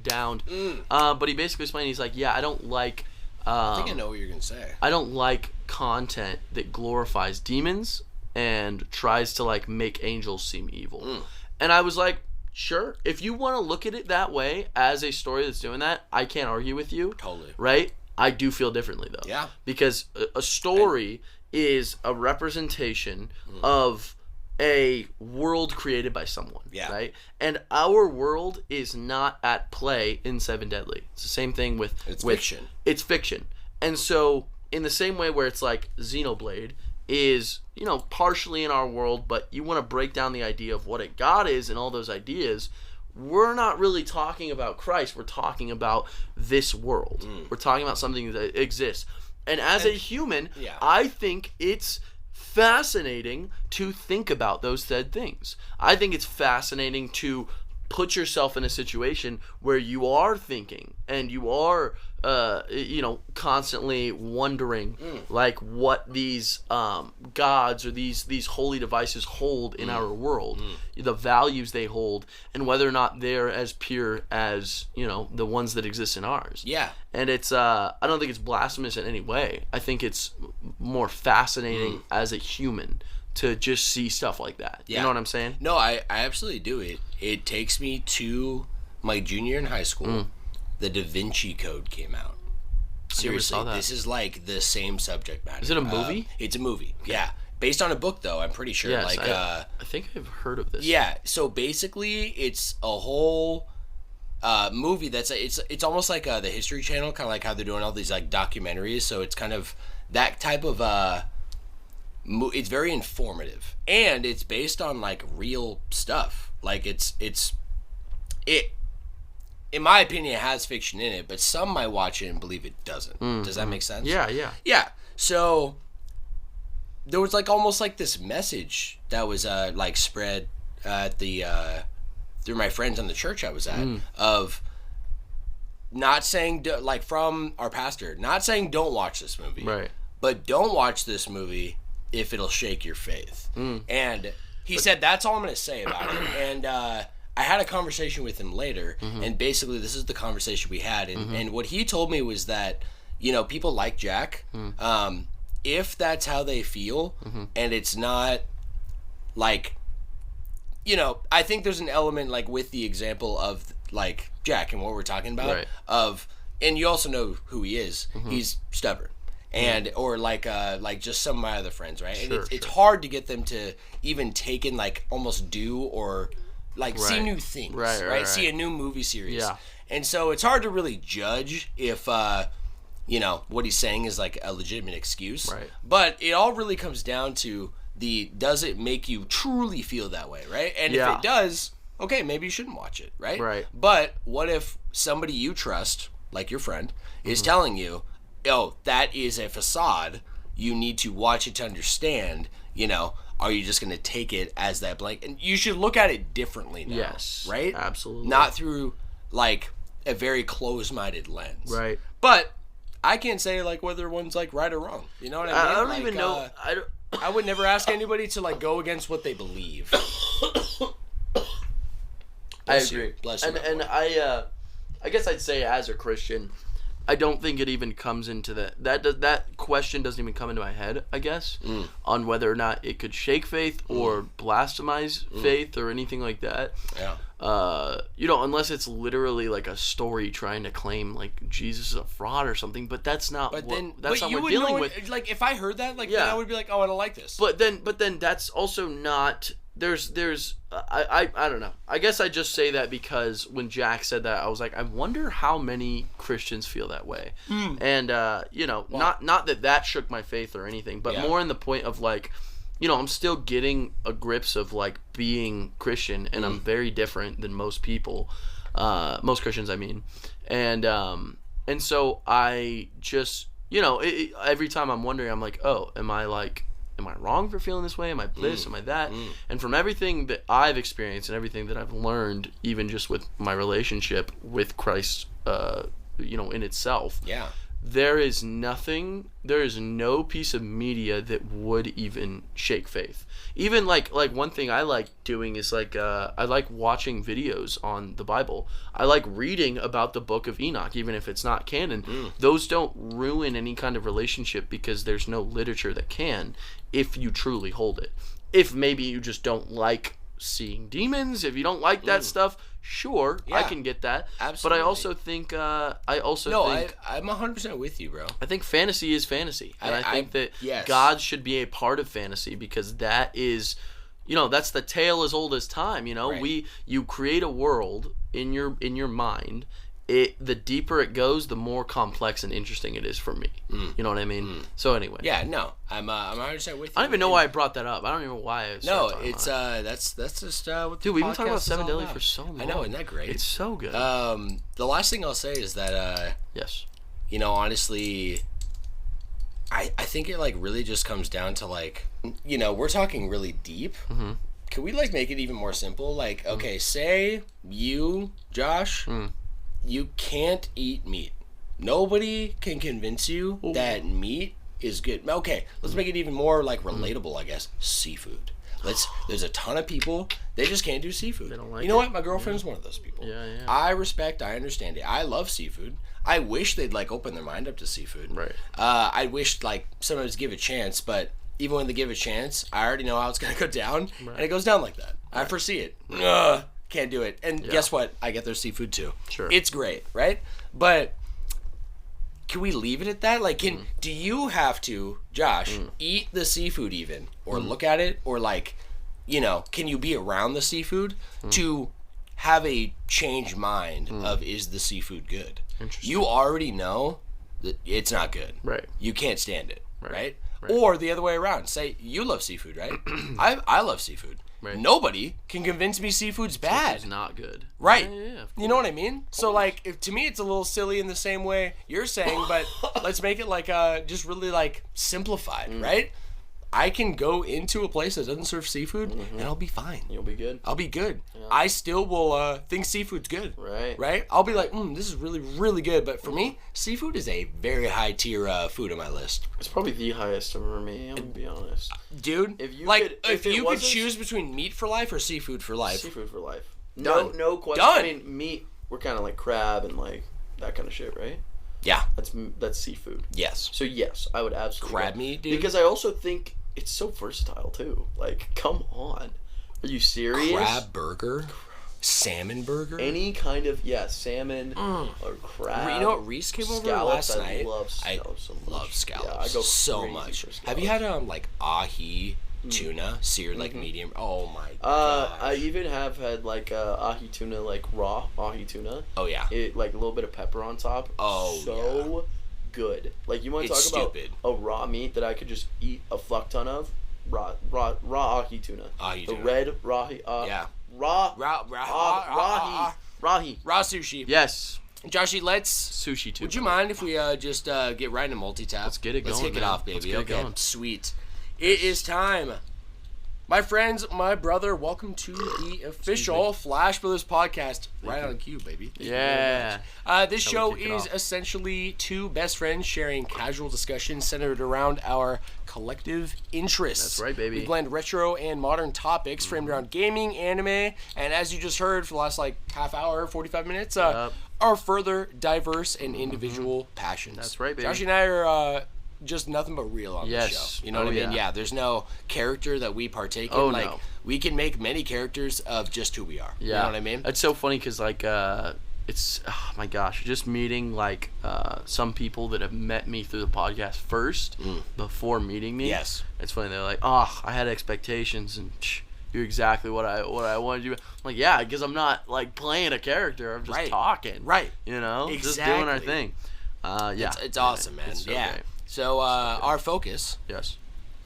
Downed. But he basically explained, he's like, yeah, I don't like... I think I know what you're going to say. I don't like content that glorifies demons and tries to, like, make angels seem evil. And I was like, sure. If you want to look at it that way, as a story that's doing that, I can't argue with you. Totally. Right? I do feel differently, though. Yeah. Because a story is a representation of a world created by someone, right? And our world is not at play in Seven Deadly. It's the same thing with fiction. It's fiction. And so in the same way where it's like Xenoblade is, partially in our world, but you want to break down the idea of what a god is and all those ideas, we're not really talking about Christ. We're talking about this world. We're talking about something that exists. And as a human, I think it's fascinating to think about those said things. I think it's fascinating to put yourself in a situation where you are thinking and you are constantly wondering like what these gods or these holy devices hold in our world, the values they hold, and whether or not they're as pure as the ones that exist in ours. And it's I don't think it's blasphemous in any way. I think it's more fascinating as a human to just see stuff like that. You know what I'm saying? No, I absolutely do. It takes me to my junior in high school. The Da Vinci Code came out. Seriously, this is like the same subject matter. Is it a movie? It's a movie. Yeah, based on a book though. I'm pretty sure. Yes, I think I've heard of this. Yeah. So basically, it's a whole movie that's it's almost like the History Channel, kind of like how they're doing all these like documentaries. So it's kind of that type of it's very informative, and it's based on like real stuff. Like it in my opinion, it has fiction in it, but some might watch it and believe it doesn't. Does that make sense? Yeah. So there was like almost like this message that was like spread at the through my friends in the church I was at of not saying like from our pastor, not saying don't watch this movie, right? But don't watch this movie if it'll shake your faith. And he said that's all I'm going to say about it. And I had a conversation with him later, and basically this is the conversation we had. And what he told me was that, people like Jack, if that's how they feel, and it's not like, I think there's an element like with the example of like Jack and what we're talking about and you also know who he is. He's stubborn. And or like just some of my other friends, right? And it's hard to get them to even take in like almost do or like see new things, right? See a new movie series. And so it's hard to really judge if what he's saying is like a legitimate excuse. Right. But it all really comes down to does it make you truly feel that way, right? And if it does, okay, maybe you shouldn't watch it, right? Right. But what if somebody you trust, like your friend, is telling you, oh, that is a facade. You need to watch it to understand, are you just going to take it as that blank? And you should look at it differently now. Yes. Right? Absolutely. Not through, like, a very closed-minded lens. Right. But I can't say, like, whether one's, like, right or wrong. You know what I mean? I don't like, even know. I would never ask anybody to, like, go against what they believe. I agree. Bless you. And I guess I'd say as a Christian, I don't think it even comes into that question doesn't even come into my head, I guess, on whether or not it could shake faith or blasphemize faith or anything like that. Yeah. Unless it's literally like a story trying to claim like Jesus is a fraud or something, but that's not what we're dealing with. Like if I heard that, then I would be like, oh, I don't like this. But then that's also not. There's I don't know. I guess I just say that because when Jack said that, I was like, I wonder how many Christians feel that way. And not that shook my faith or anything, but more in the point of like, I'm still getting a grips of like being Christian, and I'm very different than most people, most Christians, I mean, and so I just every time I'm wondering, I'm like, oh, am I wrong for feeling this way? Am I this? Am I that? And from everything that I've experienced and everything that I've learned, even just with my relationship with Christ, in itself, there is no piece of media that would even shake faith. Even like one thing I like doing is like I like watching videos on the Bible. I like reading about the book of Enoch, even if it's not canon. Those don't ruin any kind of relationship because there's no literature that can, if you truly hold it. If maybe you just don't like seeing demons, if you don't like that stuff, sure, I can get that. Absolutely. But I also think I'm 100% with you, bro. I think fantasy is fantasy, and I think that God should be a part of fantasy because that is, that's the tale as old as time. Right. You create a world in your mind. The deeper it goes, the more complex and interesting it is for me. You know what I mean? So anyway. Yeah, no, I'm 100% with you. I don't even know why I brought that up. I don't even know why. That's just what dude. We've been talking about Seven Deadly for so long. I know, isn't that great? It's so good. The last thing I'll say is that yes, honestly, I think it like really just comes down to like we're talking really deep. Can we like make it even more simple? Like, okay, say you, Josh. You can't eat meat. Nobody can convince you that meat is good. Okay, let's make it even more like relatable, I guess. Seafood. There's a ton of people, they just can't do seafood. They don't like you know what? My girlfriend's one of those people. Yeah. I understand it. I love seafood. I wish they'd like open their mind up to seafood. Right. I wish like sometimes give a chance, but even when they give a chance, I already know how it's gonna go down, and it goes down like that. Right. I foresee it. Can't do it. And guess what? I get their seafood too. Sure. It's great, right? But can we leave it at that? Like, do you have to, Josh, eat the seafood even, or look at it, or like, can you be around the seafood to have a changed mind of is the seafood good? You already know that it's not good. Right. You can't stand it. Right. Or the other way around. Say you love seafood, right? I love seafood. Right. Nobody can convince me seafood's bad. Seafood's not good. Right. Yeah, you know what I mean? So, like, to me, it's a little silly in the same way you're saying, but let's make it, like, just really, like, simplified, right? I can go into a place that doesn't serve seafood, and I'll be fine. You'll be good. I'll be good. Yeah. I still will think seafood's good. Right? I'll be like, this is really, really good. But for me, seafood is a very high tier food on my list. It's probably the highest for me, I'm going to be honest. Dude, if you could choose between meat for life or seafood for life. Seafood for life. Done. No question. Done. I mean, meat, we're kind of like crab and like that kind of shit, right? Yeah. That's seafood. Yes. So yes, I would absolutely. Crab meat, dude? Because I also think it's so versatile too. Like, come on. Are you serious? Crab burger? Salmon burger? Any kind of, salmon or crab. You know what? Reese came over last night. I love scallops. Yeah, I go so much. Have you had like ahi tuna seared like medium? Oh my god. I even have had like ahi tuna, like raw ahi tuna. Oh yeah. It like a little bit of pepper on top. Oh so good. Like, you want to talk about a raw meat that I could just eat a fuck ton of? Raw ahi tuna. Ahi the tuna. Red raw yeah. Raw Rahi. Raw sushi. Yes. Joshy, let's... Sushi too. Would you mind if we just get right into Multitap? Let's get it going, Let's kick it off, baby. Let's get it going. Sweet. It is time. My friends, my brother, welcome to the official Flash Brothers podcast. Right on cue, baby. Yeah. This show is essentially two best friends sharing casual discussions centered around our collective interests. That's right, baby. We blend retro and modern topics framed around gaming, anime, and as you just heard for the last half hour, 45 minutes, our further diverse and individual passions. That's right, baby. Josh and I are... just nothing but real on the show. You know what I mean? Yeah. There's no character that we partake in. No. We can make many characters of just who we are. Yeah. You know what I mean? It's so funny because, it's, oh my gosh, just meeting, some people that have met me through the podcast first before meeting me. Yes. It's funny. They're like, oh, I had expectations and you're exactly what I wanted you. I'm like, yeah, because I'm not, playing a character. I'm just talking. Right. You know? Exactly. Just doing our thing. It's awesome, man. It's so yeah. great. So our focus,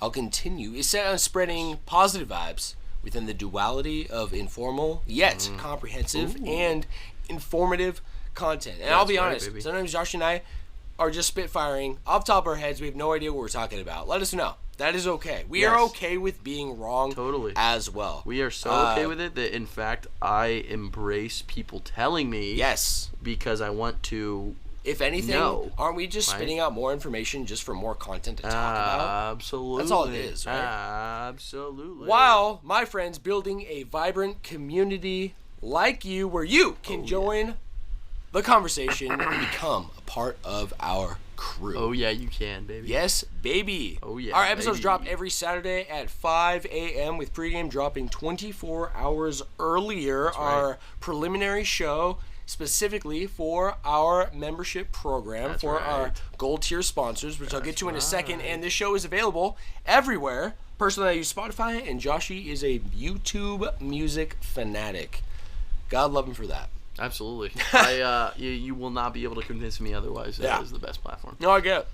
I'll continue, is set on spreading positive vibes within the duality of informal yet comprehensive and informative content. And I'll be honest, sometimes Josh and I are just spitfiring off the top of our heads. We have no idea what we're talking about. Let us know. That is okay. We are okay with being wrong as well. We are so okay with it that, in fact, I embrace people telling me because I want to... If anything, aren't we just spitting out more information just for more content to talk about? Absolutely. That's all it is, right? Absolutely. While, my friends, building a vibrant community like you, where you can join the conversation and become a part of our crew. Oh, yeah, you can, baby. Yes, baby. Oh, yeah, our episodes drop every Saturday at 5 a.m. with pregame dropping 24 hours earlier. That's right. Our preliminary show... specifically for our membership program, our gold tier sponsors, which I'll get to in a second. And this show is available everywhere. Personally, I use Spotify, and Joshy is a YouTube music fanatic. God love him for that. Absolutely. You will not be able to convince me otherwise. That is the best platform. No, I get it.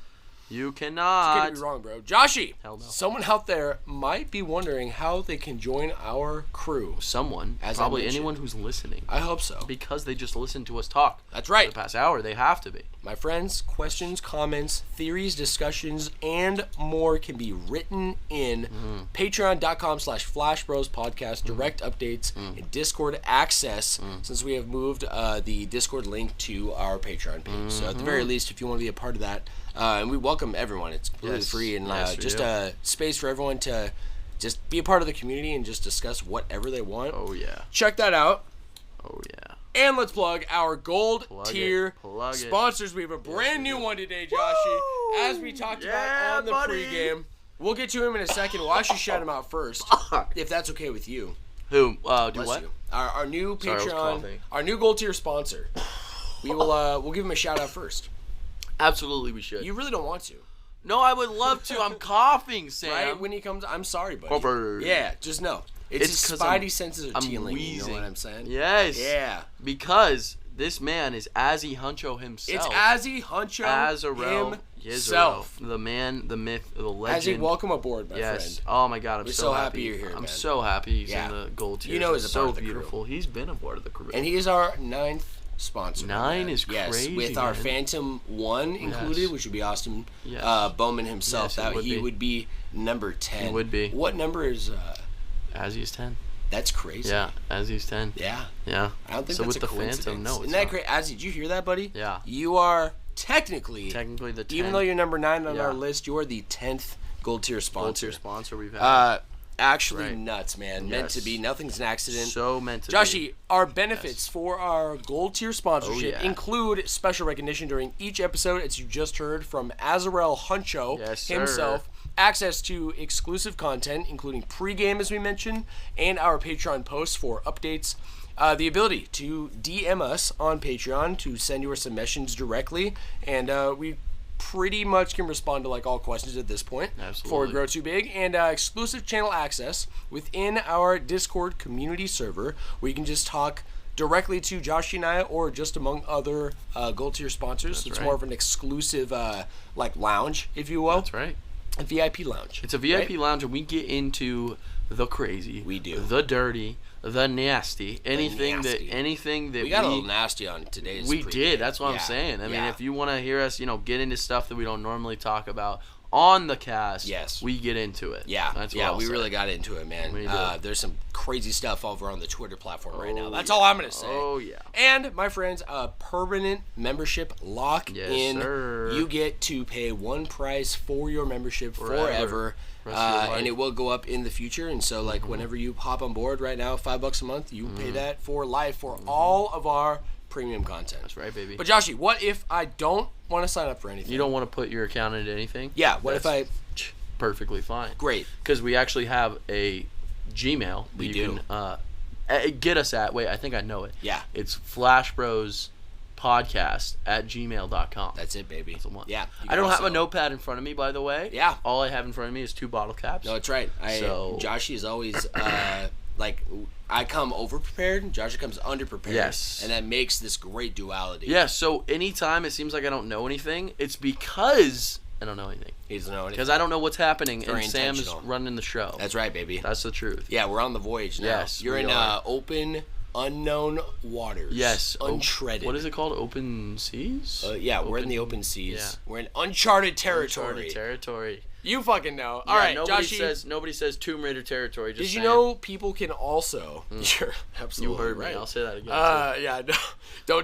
You cannot. It's gonna be wrong, bro. Joshy, hell no. Someone out there might be wondering how they can join our crew. Someone, probably anyone who's listening. I hope so. Because they just listened to us talk. That's right. For the past hour, they have to be. My friends, questions, comments, theories, discussions, and more can be written in patreon.com/flashbrospodcast, direct updates, and Discord access, since we have moved the Discord link to our Patreon page. So at the very least, if you want to be a part of that, and we welcome everyone. It's completely free and just a space for everyone to just be a part of the community and just discuss whatever they want. Oh, yeah. Check that out. Oh, yeah. And let's plug our gold tier sponsors. We have a brand new one today, Joshy. As we talked about on the pregame. We'll get to him in a second. We'll actually shout him out first, if that's okay with you. Who? Do what? You. Our new Patreon, our new gold tier sponsor. We will we'll give him a shout out first. Absolutely, we should. You really don't want to. No, I would love to. I'm coughing, Sam. Right when he comes, I'm sorry, buddy. Cover. Yeah, just know. It's his spidey senses are tingling. You know what I'm saying? Yes. Yeah. Because this man is Azzy Huncho himself. It's Azzy Huncho himself. The man, the myth, the legend. Azzy, welcome aboard, my friend. Oh my God, I'm so happy you're here, I'm man. so happy he's in the gold tier. You know he's a part so of the beautiful. Crew. He's been aboard of the crew. And he is our 9th sponsor. 9 is crazy. Yes, with our Phantom 1 included, which would be Austin Bowman himself. He would be number 10. He would be. What number is... Azzy's 10. That's crazy. Yeah, Azzy's 10. Yeah. Yeah. I don't think so that's with a the coincidence. Phantom, no, Isn't that great? Azzy, did you hear that, buddy? Yeah. You are technically the 10. Even though you're number 9 on our list, you are the 10th gold tier sponsor. Gold tier sponsor we've had. Actually nuts, man. Yes. Meant to be. Nothing's an accident. So meant to Joshy, be. our benefits for our gold tier sponsorship include special recognition during each episode, as you just heard from Azarel Huncho himself. Access to exclusive content, including pregame, as we mentioned, and our Patreon posts for updates. The ability to DM us on Patreon to send your submissions directly, and we pretty much can respond to all questions at this point before we grow too big, and exclusive channel access within our Discord community server where you can just talk directly to Josh and I or just among other gold tier sponsors. So it's more of an exclusive lounge, if you will. That's right. A VIP lounge. It's a VIP lounge, and we get into the crazy, we do, the dirty, the nasty. Anything that we got a little nasty on today's. We did. That's what I'm saying. I mean, if you want to hear us, get into stuff that we don't normally talk about on the cast, yes, we get into it. Yeah, that's what we really got into it, man. There's some crazy stuff over on the Twitter platform right now. That's all I'm gonna say. Oh yeah. And my friends, a permanent membership lock in. Sir. You get to pay one price for your membership forever. And it will go up in the future. And so, like, whenever you hop on board right now, $5 a month, you pay that for life for all of our premium content. That's right, baby. But Joshy, what if I don't want to sign up for anything? You don't want to put your account into anything? Yeah. What if I? Perfectly fine. Great. Because we actually have a Gmail. We do. Can get us at. Wait, I think I know it. Yeah. It's flashbrospodcast@gmail.com. That's it, baby. That's the one. Yeah. I don't have a notepad in front of me, by the way. Yeah. All I have in front of me is 2 bottle caps. No, that's right. Joshy is always like, I come over prepared, Joshy comes under prepared. Yes. And that makes this great duality. Yeah. So anytime it seems like I don't know anything, it's because I don't know anything. He doesn't know anything. Because I don't know what's happening, Very and Sam's running the show. That's right, baby. That's the truth. Yeah, we're on the voyage now. Yes, You're in open, unknown waters. Yes. Untreaded. What is it called? Open seas? We're in the open seas. Yeah. We're in uncharted territory. Uncharted territory. You fucking know. All right, Joshy. Nobody says Tomb Raider territory. Just did you know people can also? You're absolutely You heard right. me. I'll say that again. Yeah. No,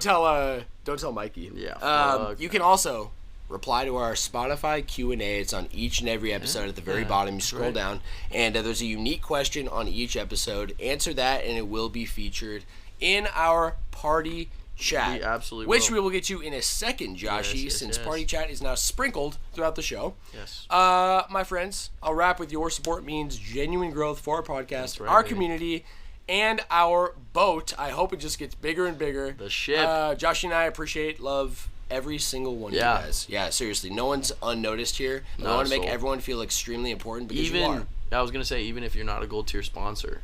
don't tell Mikey. Yeah. You can also reply to our Spotify Q&A. It's on each and every episode. At the very bottom, you scroll down, and there's a unique question on each episode. Answer that, and it will be featured in our party chat. We absolutely which will. we will get you in a second, Joshy, Yes, since party chat is now sprinkled throughout the show. Yes. My friends, I'll wrap with your support means genuine growth for our podcast, our community, and our boat. I hope it just gets bigger and bigger. The ship. Joshy and I appreciate, love every single one of you guys. Yeah, seriously. No one's unnoticed here. I want to make everyone feel extremely important because you are. I was going to say, even if you're not a gold tier sponsor,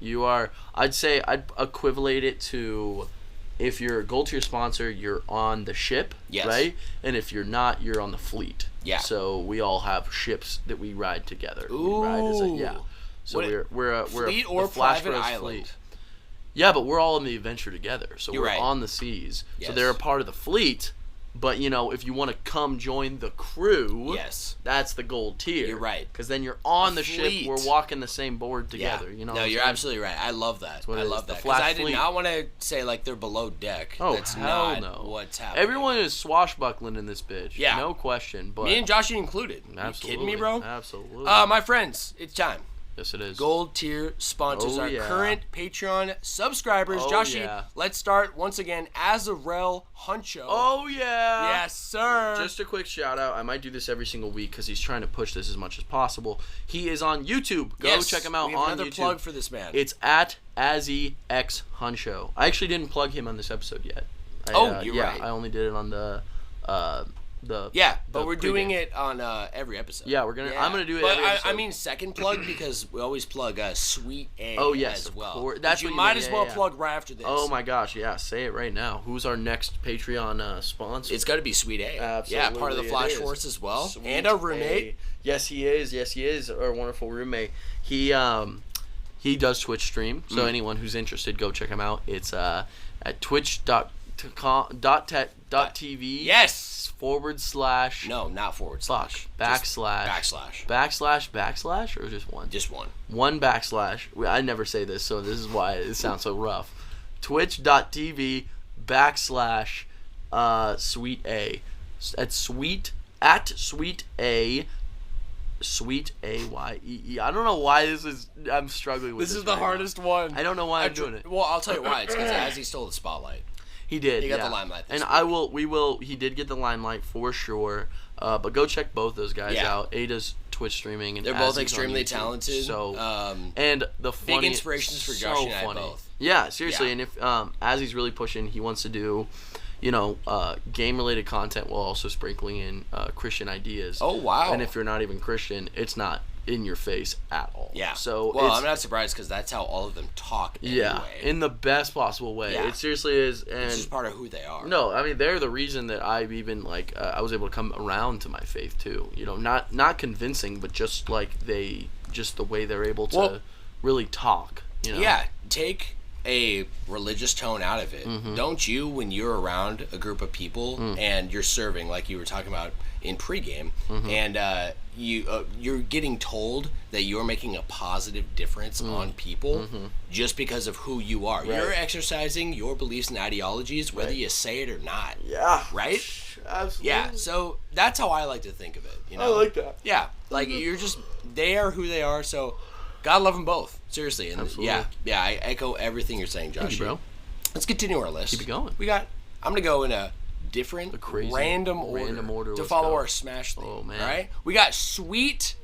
you are. I'd equivalent it to, if you're a gold tier sponsor, you're on the ship, right? And if you're not, you're on the fleet. Yeah. So we all have ships that we ride together. Ooh. We ride So we're a fleet or Flash private Bros island. Fleet. Yeah, but we're all in the adventure together. So You're we're right. on the seas. Yes. So they're a part of the fleet. But, if you want to come join the crew, that's the gold tier. You're right. Because then you're on the ship. fleet. We're walking the same board together. Yeah. No, you're absolutely right. I love that. I love that. Because I did not want to say, like, they're below deck. Oh, that's hell not no. what's happening. Everyone is swashbuckling in this bitch. Yeah. No question. But me and Joshy included. Absolutely. You kidding me, bro? Absolutely. My friends, it's time. Yes, it is. Gold tier sponsors, our current Patreon subscribers. Joshy, let's start once again. Azarel Huncho. Oh, yeah. Yes, sir. Just a quick shout out. I might do this every single week because he's trying to push this as much as possible. He is on YouTube. Go check him out on YouTube. Another plug for this man. It's at AzzyXHuncho. I actually didn't plug him on this episode yet. You're right. I only did it on the but we're doing it on every episode. Yeah, I'm gonna do it. Every episode. I mean second plug because we always plug Sweet A. Oh yes, as well. Course. That's you what might as well plug right after this. Oh my gosh, yeah, say it right now. Who's our next Patreon sponsor? It's got to be Sweet A. Absolutely, yeah, part of the Flash Force as well, Sweet and our roommate. A. Yes, he is. Yes, he is. Our wonderful roommate. He does Twitch stream. So anyone who's interested, go check him out. It's at twitch.tv. Yes. / No, not / backslash or just one? Just one. One / I never say this, so this is why it sounds so rough. Twitch.tv / Sweet A. At Sweet A. Sweet AYEE. I don't know why I'm struggling with this. This is the hardest one. I don't know why I'm doing it. Well, I'll tell you why. It's because Azzy stole the spotlight. He did. He got the limelight. And we will. He did get the limelight for sure. But go check both those guys out. Ada's Twitch streaming, and they're both extremely talented. So, and the big inspirations for Josh and I both. Yeah, seriously. And if as he's really pushing, he wants to do, game related content while also sprinkling in Christian ideas. Oh wow! And if you're not even Christian, it's not in your face at all. Yeah. So I'm not surprised because that's how all of them talk. Anyway. Yeah, in the best possible way. Yeah. It seriously is, and it's just part of who they are. No, I mean they're the reason that I've even I was able to come around to my faith too. Not convincing, but just the way they're able to really talk. You know? Yeah, take a religious tone out of it. Don't you, when you're around a group of people and you're serving, like you were talking about in pregame, and you're getting told that you're making a positive difference on people just because of who you are. Right. You're exercising your beliefs and ideologies, whether you say it or not. Yeah. Right? Absolutely. Yeah, so that's how I like to think of it. You know? I like that. Yeah, like they are who they are, so God love them both. Seriously. And Absolutely. yeah, I echo everything you're saying, Josh. Thank you, bro. Let's continue our list. Keep it going. I'm going to go in a different, random order to follow our smash thing. Oh, man. All right? We got Sweet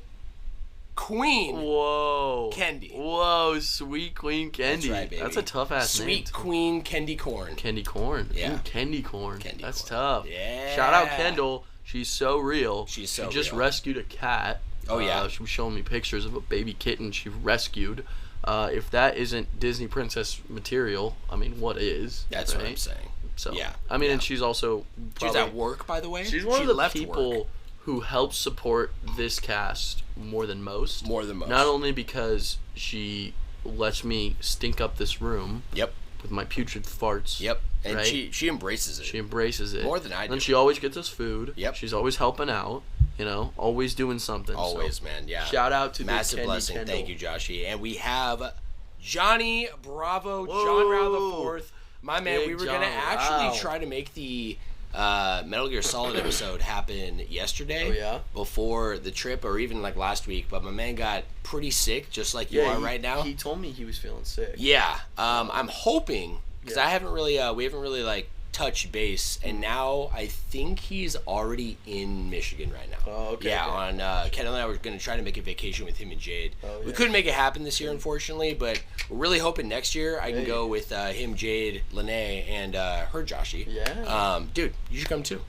Queen. Whoa. Kendi. Whoa, Sweet Queen Kendi. That's right, baby. That's a tough ass name. Sweet Queen Kendi Corn. Kendi Corn. Yeah. Ooh, Kendi Corn. Kendi That's Corn. tough. Yeah. Shout out Kendall. She's so real. She's so She just real. rescued a cat. Oh, yeah. She was showing me pictures of a baby kitten she rescued. If that isn't Disney princess material, I mean, what is? That's right? what I'm saying. So, Yeah. I mean, and she's also She's at work, by the way. She's one she of the left people work. who helps support this cast more than most. More than most. Not only because she lets me stink up this room. Yep. With my putrid farts. Yep. And right? she embraces it. She embraces it. More than I do. And she always gets us food. Yep. She's always helping out. You know, always doing something. Always, so, man. Yeah. Shout out to massive Big Kendi blessing. Kendall. Thank you, Joshy. And we have Johnny Bravo, John Rao the Fourth. My man, Big we were John. gonna actually Wow. try to make the Metal Gear Solid episode happen yesterday. Oh, yeah? Before the trip, or even like last week, but my man got pretty sick, just like you are right now. He told me he was feeling sick. Yeah. I'm hoping, because Yeah. I haven't really, we haven't really like touched base, and now I think he's already in Michigan right now. Oh, okay. Yeah, okay. on Ken and I were going to try to make a vacation with him and Jade. Oh, We yeah. couldn't make it happen this year, unfortunately, but we're really hoping next year I can Hey. go with him, Jade, Lene, and her Joshy. Yeah. Dude, you should come too.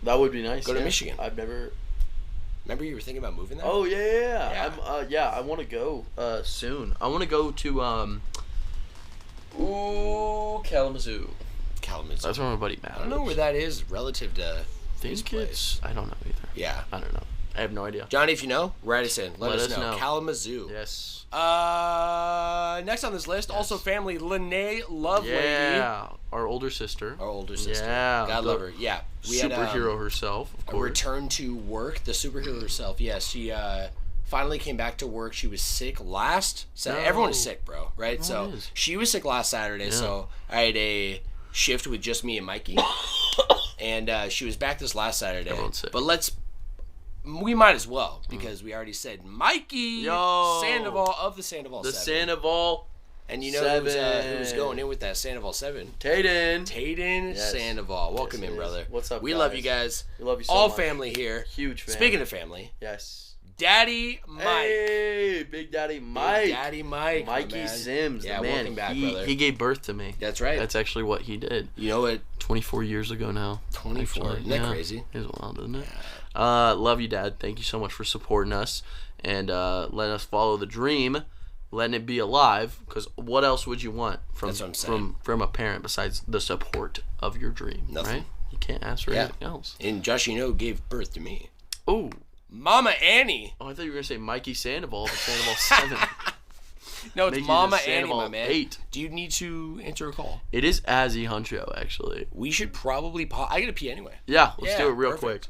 That would be nice. Go to yeah. Michigan. I've never. Remember you were thinking about moving there? Oh yeah. Yeah. I want to go soon. I want to go to Kalamazoo. Kalamazoo. That's where my buddy Matt. I don't know where that is relative to this Think place. it's. I don't know either. Yeah. I don't know. I have no idea. Johnny, if you know, write us in. Let us know. Kalamazoo. Yes. Next on this list, also family, Lene Lovelady. Yeah. Our older sister. Our older sister. Yeah. God love her. Yeah. We had Superhero herself, of a course. return to work. The superhero herself. Yes, she finally came back to work. She was sick last Saturday. No. Everyone is sick, bro. Right? Everyone so is. she was sick last Saturday. Yeah. So I had a shift with just me and Mikey. And she was back this last Saturday. Everyone's sick. But we might as well, because we already said Mikey Yo. Sandoval of the Sandoval The 7. Sandoval. And you know who's going in with that Sandoval 7? Tayden. Tayden Yes. Sandoval. Welcome Yes, in, he brother. is. What's up, We guys? love you guys. We love you so All much. family here. Huge fan. Speaking of family, Yes. Daddy Mike. Hey, Big Daddy Mike. Big Daddy Mike. my Mikey man. Sims. Yeah, the man. welcome back, he, brother. He gave birth to me. That's right. That's actually what he did. You know what? 24 years ago now. 24. Actually, Isn't that yeah. crazy? It is wild, isn't it? Love you, Dad. Thank you so much for supporting us and letting us follow the dream, letting it be alive. Because what else would you want That's what I'm saying. from a parent besides the support of your dream? Nothing. Right? You can't ask for Yeah. anything else. And Josh, gave birth to me. Oh, Mama Annie. I thought you were gonna say Mikey Sandoval, but Sandoval 7. No, it's Make you Mama the Annie, my Sandoval man. 8. Do you need to enter a call? It is Azzy Huncho, actually. We should probably I gotta pee anyway. Yeah, let's Yeah, do it real perfect. quick.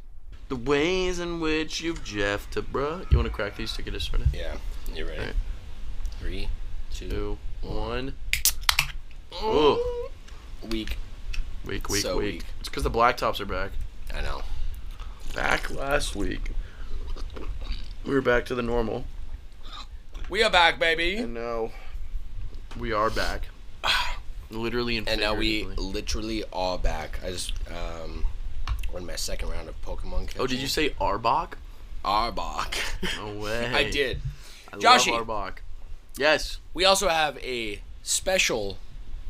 The ways in which you've jeffed to bruh. You want to crack these to get us started? Yeah, you're ready. All right. 3, 2, 2, 1. Oh, Weak. weak. So weak. It's because the blacktops are back. I know. Back last week. We were back to the normal. We are back, baby. And now we are back. Literally and And now we figuratively. literally are back. I just won my second round of Pokemon catching. Oh, did you say Arbok? Arbok? No way. I did. I Joshy. love Arbok. Yes. We also have a special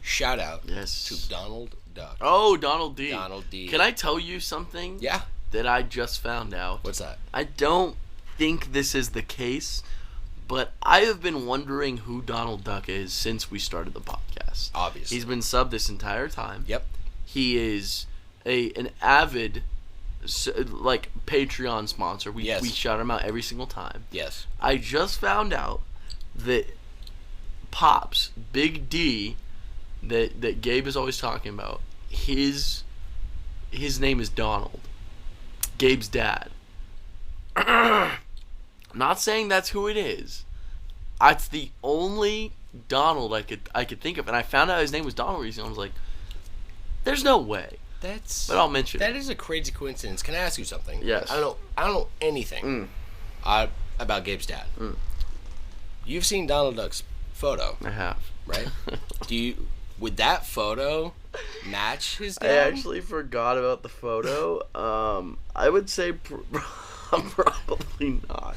shout out Yes. to Donald Duck. Oh, Donald D. Donald D. Can I tell you something? Yeah. That I just found out. What's that? I don't think this is the case, but I have been wondering who Donald Duck is since we started the podcast. Obviously. He's been subbed this entire time. Yep. He is an avid Patreon sponsor. We shout him out every single time. Yes. I just found out that Pops, Big D, that Gabe is always talking about, his name is Donald. Gabe's dad. I'm not saying that's who it is. It's the only Donald I could think of, and I found out his name was Donald recently. I was like, "There's no way." But I'll mention that is a crazy coincidence. Can I ask you something? Yes. I don't know anything about Gabe's dad. You've seen Donald Duck's photo. I have. Right? Would that photo match his dad? I actually forgot about the photo. I would say probably not.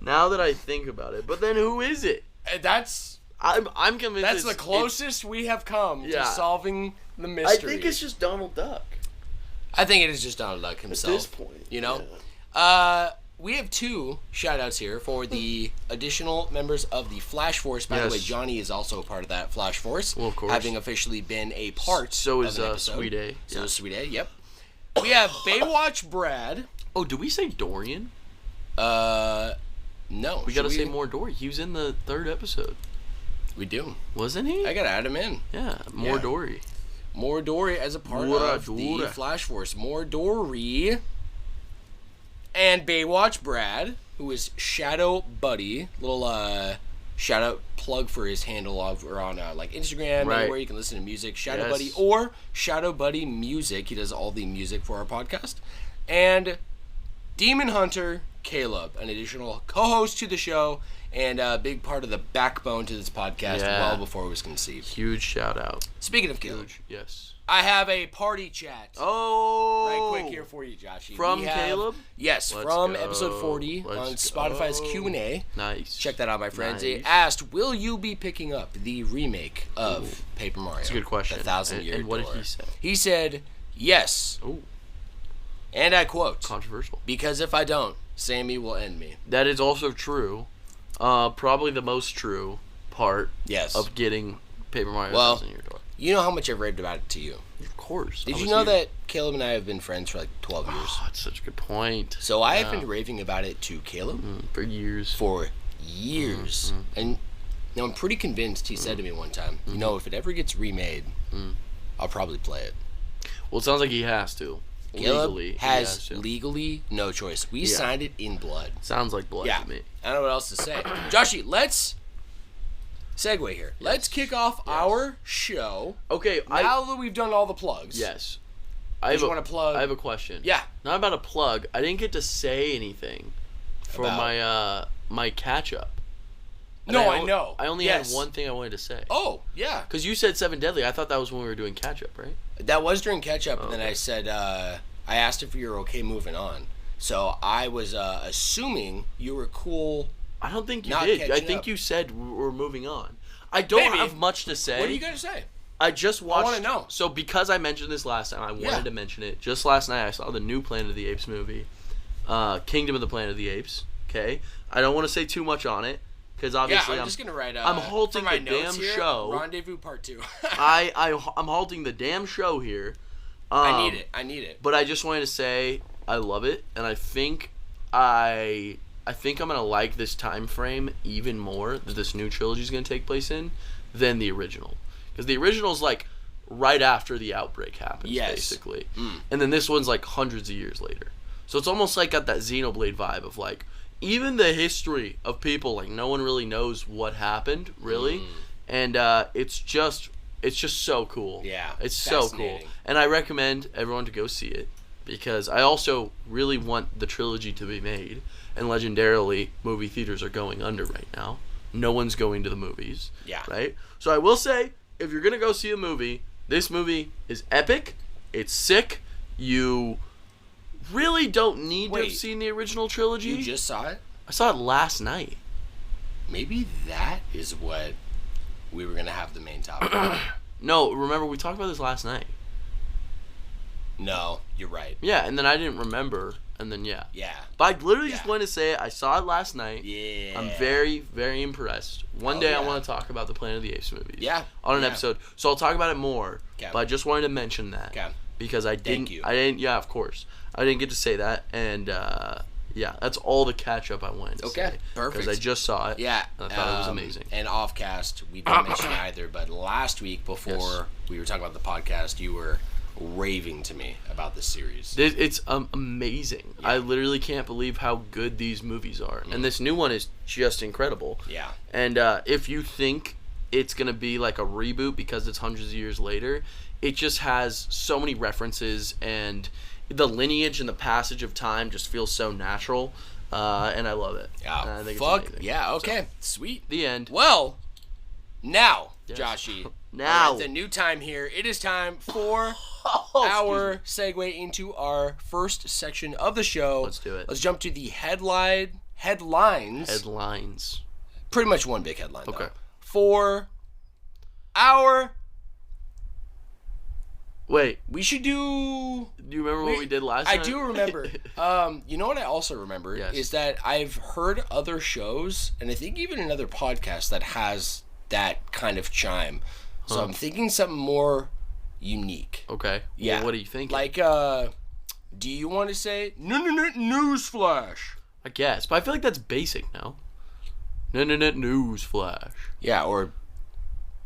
Now that I think about it, but then who is it? I'm convinced that's the closest we have come to solving the mystery. I think it's just Donald Duck. I think it is just Donald Duck himself. At this point, you know. Yeah. We have 2 shout-outs here for the additional members of the Flash Force. By the way, Johnny is also a part of that Flash Force. Well, of course. Having officially been a part so of is an episode. Sweet A. So is Sweet A, yep. We have Baywatch Brad. Oh, do we say Dorian? No. We gotta say more Dory. He was in the 3rd episode. We do. Wasn't he? I gotta add him in. Yeah, more Dory. More Dory as a part of the Flash Force. More Dory. And Baywatch Brad, who is Shadow Buddy. Little shout out plug for his handle over on like Instagram, anywhere you can listen to music. Shadow Buddy or Shadow Buddy Music. He does all the music for our podcast. And Demon Hunter Caleb, an additional co-host to the show and a big part of the backbone to this podcast well before it was conceived. Huge shout out. Speaking of Caleb, yes. I have a party chat. Oh, right quick here for you, Joshy. From Caleb? Yes, from episode 40 on Spotify's Q&A. Nice. Check that out, my friends. It asked, will you be picking up the remake of Paper Mario? That's a good question. The 1,000-Year Door. And what did he say? He said, yes. Ooh. And I quote, controversial. Because if I don't, Sammy will end me. That is also true. Probably the most true part of getting Paper Mario 1,000-Year Door. You know how much I've raved about it to you. Of course. Did you know that Caleb and I have been friends for like 12 years? Oh, that's such a good point. So I have been raving about it to Caleb. For years. And now I'm pretty convinced he said to me one time, you know, if it ever gets remade, I'll probably play it. Well, it sounds like he has to. Caleb legally, has legally no choice. We signed it in blood. Sounds like blood to me. I don't know what else to say. Joshy, let's segue here. Yes. Let's kick off our show. Okay. Now that we've done all the plugs. Yes. I want to plug. I have a question. Yeah. Not about a plug. I didn't get to say anything for my catch up. No, I know. I only had one thing I wanted to say. Oh, yeah. Because you said 7 Deadly. I thought that was when we were doing catch up, right? That was during catch up, and then I said, I asked if you were okay moving on. So I was assuming you were cool. I don't think you did. I think you said we're moving on. I don't have much to say. What are you going to say? I just watched. I want to know. So because I mentioned this last time, I wanted to mention it. Just last night, I saw the new Planet of the Apes movie, Kingdom of the Planet of the Apes. Okay, I don't want to say too much on it because obviously I'm just gonna write. I'm halting the damn show. Rendezvous Part 2. I'm halting the damn show here. I need it. But I just wanted to say I love it, and I think I'm gonna like this time frame even more that this new trilogy is gonna take place in than the original. Because the original is like right after the outbreak happens, basically. And then this one's like hundreds of years later. So it's almost like got that Xenoblade vibe of like, even the history of people, like no one really knows what happened, really. And it's just so cool. Yeah. It's so cool. And I recommend everyone to go see it. Because I also really want the trilogy to be made. And legendarily, movie theaters are going under right now. No one's going to the movies. Yeah. Right? So I will say, if you're going to go see a movie, this movie is epic. It's sick. You really don't need to have seen the original trilogy. You just saw it? I saw it last night. Maybe that is what we were going to have the main topic on. No, remember, we talked about this last night. No, you're right. Yeah, and then I didn't remember, and then Yeah. But I literally just wanted to say it. I saw it last night. Yeah. I'm very, very impressed. One day I want to talk about the Planet of the Apes movies. Yeah. On an episode. So I'll talk about it more. Okay. But I just wanted to mention that. Okay. Because I didn't. Thank you. I didn't. Yeah, of course. I didn't get to say that, and Yeah, that's all the catch-up I wanted to say. Perfect. Because I just saw it. Yeah. And I thought it was amazing. And off-cast, we didn't mention either, but last week before we were talking about the podcast, you were raving to me about this series. It's amazing. Yeah. I literally can't believe how good these movies are. And this new one is just incredible. Yeah. And if you think it's going to be like a reboot because it's hundreds of years later, it just has so many references, and the lineage and the passage of time just feels so natural. And I love it. Yeah. I think Fuck. it's amazing. Yeah, okay. So, Sweet. the end. Well, now, Yes. Joshy. Now. It's a new time here. It is time for our segue into our first section of the show. Let's do it. Let's jump to the headlines. Headlines. Pretty much one big headline, Okay. though. For our... Wait, We should do... do you remember what we did last time? I do remember. You know what I also remember Yes. is that I've heard other shows, and I think even another podcast that has that kind of chime. So I'm thinking something more unique. Okay. Yeah. Well, what are you thinking? Like, do you want to say newsflash? I guess, but I feel like that's basic now. News flash. Yeah, or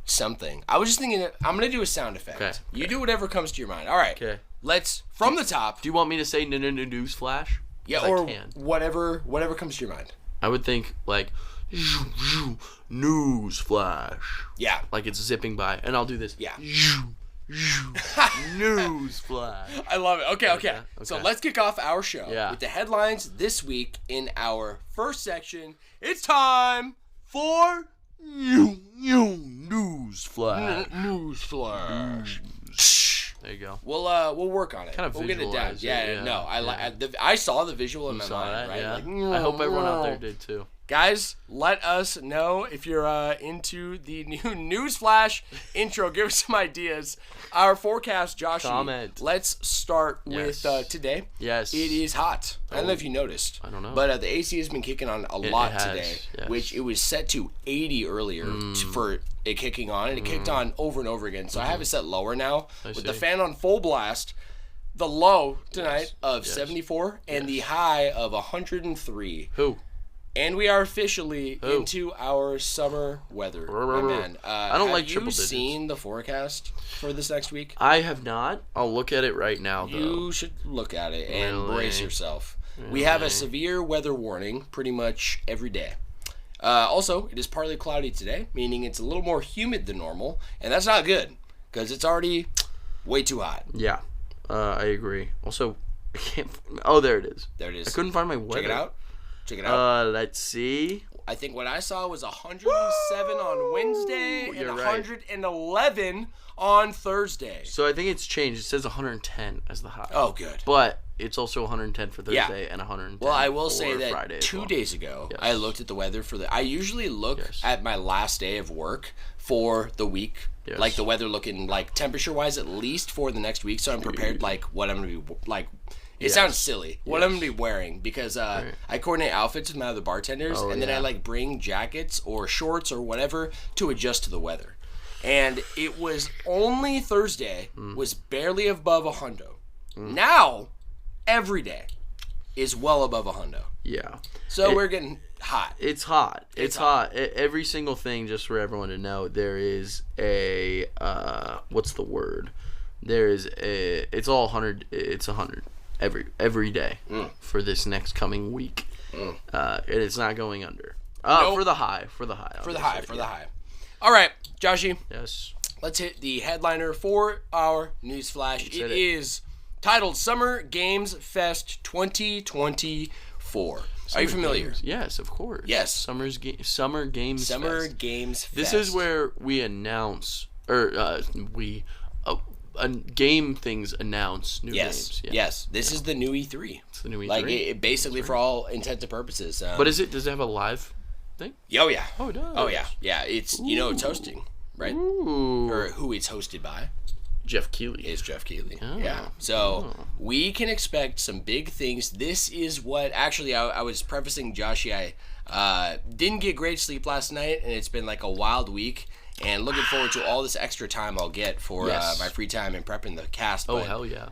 something. I was just thinking that I'm gonna do a sound effect. Okay. You do whatever comes to your mind. All right. Okay. Let's from the top. Do you want me to say news flash? Yeah, 'Cause or I can. whatever comes to your mind. I would think like news flash, Yeah. like it's zipping by, and I'll do this. Yeah. News flash. I love it. Okay. So okay. let's kick off our show Yeah. with the headlines this week in our first section. It's time For news flash. Newsflash. There you go. We'll work on it. Kind of we'll get it down. visualize it, Yeah, yeah, no, yeah. I saw the visual in You my saw mind, that, right? yeah. Like, I hope everyone out there did too. Guys, let us know if you're into the new Newsflash intro. Give us some ideas. Our forecast, Josh. Comment. Let's start Yes. with today. Yes. It is hot. I don't know if you noticed. I don't know. But the AC has been kicking on a lot has, today, yes. which it was set to 80 earlier for it kicking on, and it kicked on over and over again. So I have it set lower now with the see. fan on full blast. The low tonight of Yes. 74 and the high of 103. Who? And we are officially Who? into our summer weather. My man, I don't like triple digits. digits. Have you seen the forecast for this next week? I have not. I'll look at it right now, though. You should look at it and Really? brace yourself. We have a severe weather warning pretty much every day. Also, it is partly cloudy today, meaning it's a little more humid than normal, and that's not good because it's already way too hot. Yeah, I agree. Also, I can't. Oh, there it is. There it is. I couldn't find my weather. Check it out. Check it out. Let's see. I think what I saw was 107 on Wednesday and You're right. 111 on Thursday. So I think it's changed. It says 110 as the high. Oh, good. But it's also 110 for Yeah. Thursday and 110 Well, I will for say that Friday as 2 well. days ago, Yes. I looked at the weather for the. I usually look Yes. at my last day of work for the week, Yes. like the weather looking like temperature wise, at least for the next week, so I'm prepared like what I'm gonna be like. It Yes. sounds silly. What I'm Yes. gonna be wearing because I coordinate outfits with my other bartenders, Oh, and then I yeah. like bring jackets or shorts or whatever to adjust to the weather. And it was only Thursday was barely above a hundo. Now, every day is well above a hundo. Yeah. So we're getting hot. It's hot. It's hot. Every single thing, just for everyone to know, there is a what's the word? There is a. It's all 100. It's 100 every day for this next coming week, and it's not going under. Nope. For the high. For the high. For the high. All right, Joshy, Yes. let's hit the headliner for our news flash. hit It it. is titled Summer Games Fest 2024. Are you familiar? Games. Yes, of course. Yes. Summer Games. Summer Fest. Games Fest. This is where we announce, or game things announce new games. Yeah. Yes. This is the new E3. It's the new E3. Like it basically, for all intents and purposes. But does it have a live thing? Oh yeah. Oh, it does. Oh yeah. Yeah. It's it's hosting, right? Ooh. Or who it's hosted by. Jeff Keighley. Is Jeff Keighley. Oh. Yeah. So we can expect some big things. This is what actually I was prefacing Joshy. I didn't get great sleep last night, and it's been like a wild week. And looking forward to all this extra time I'll get for Yes. my free time and prepping the cast. Oh, But, hell yeah.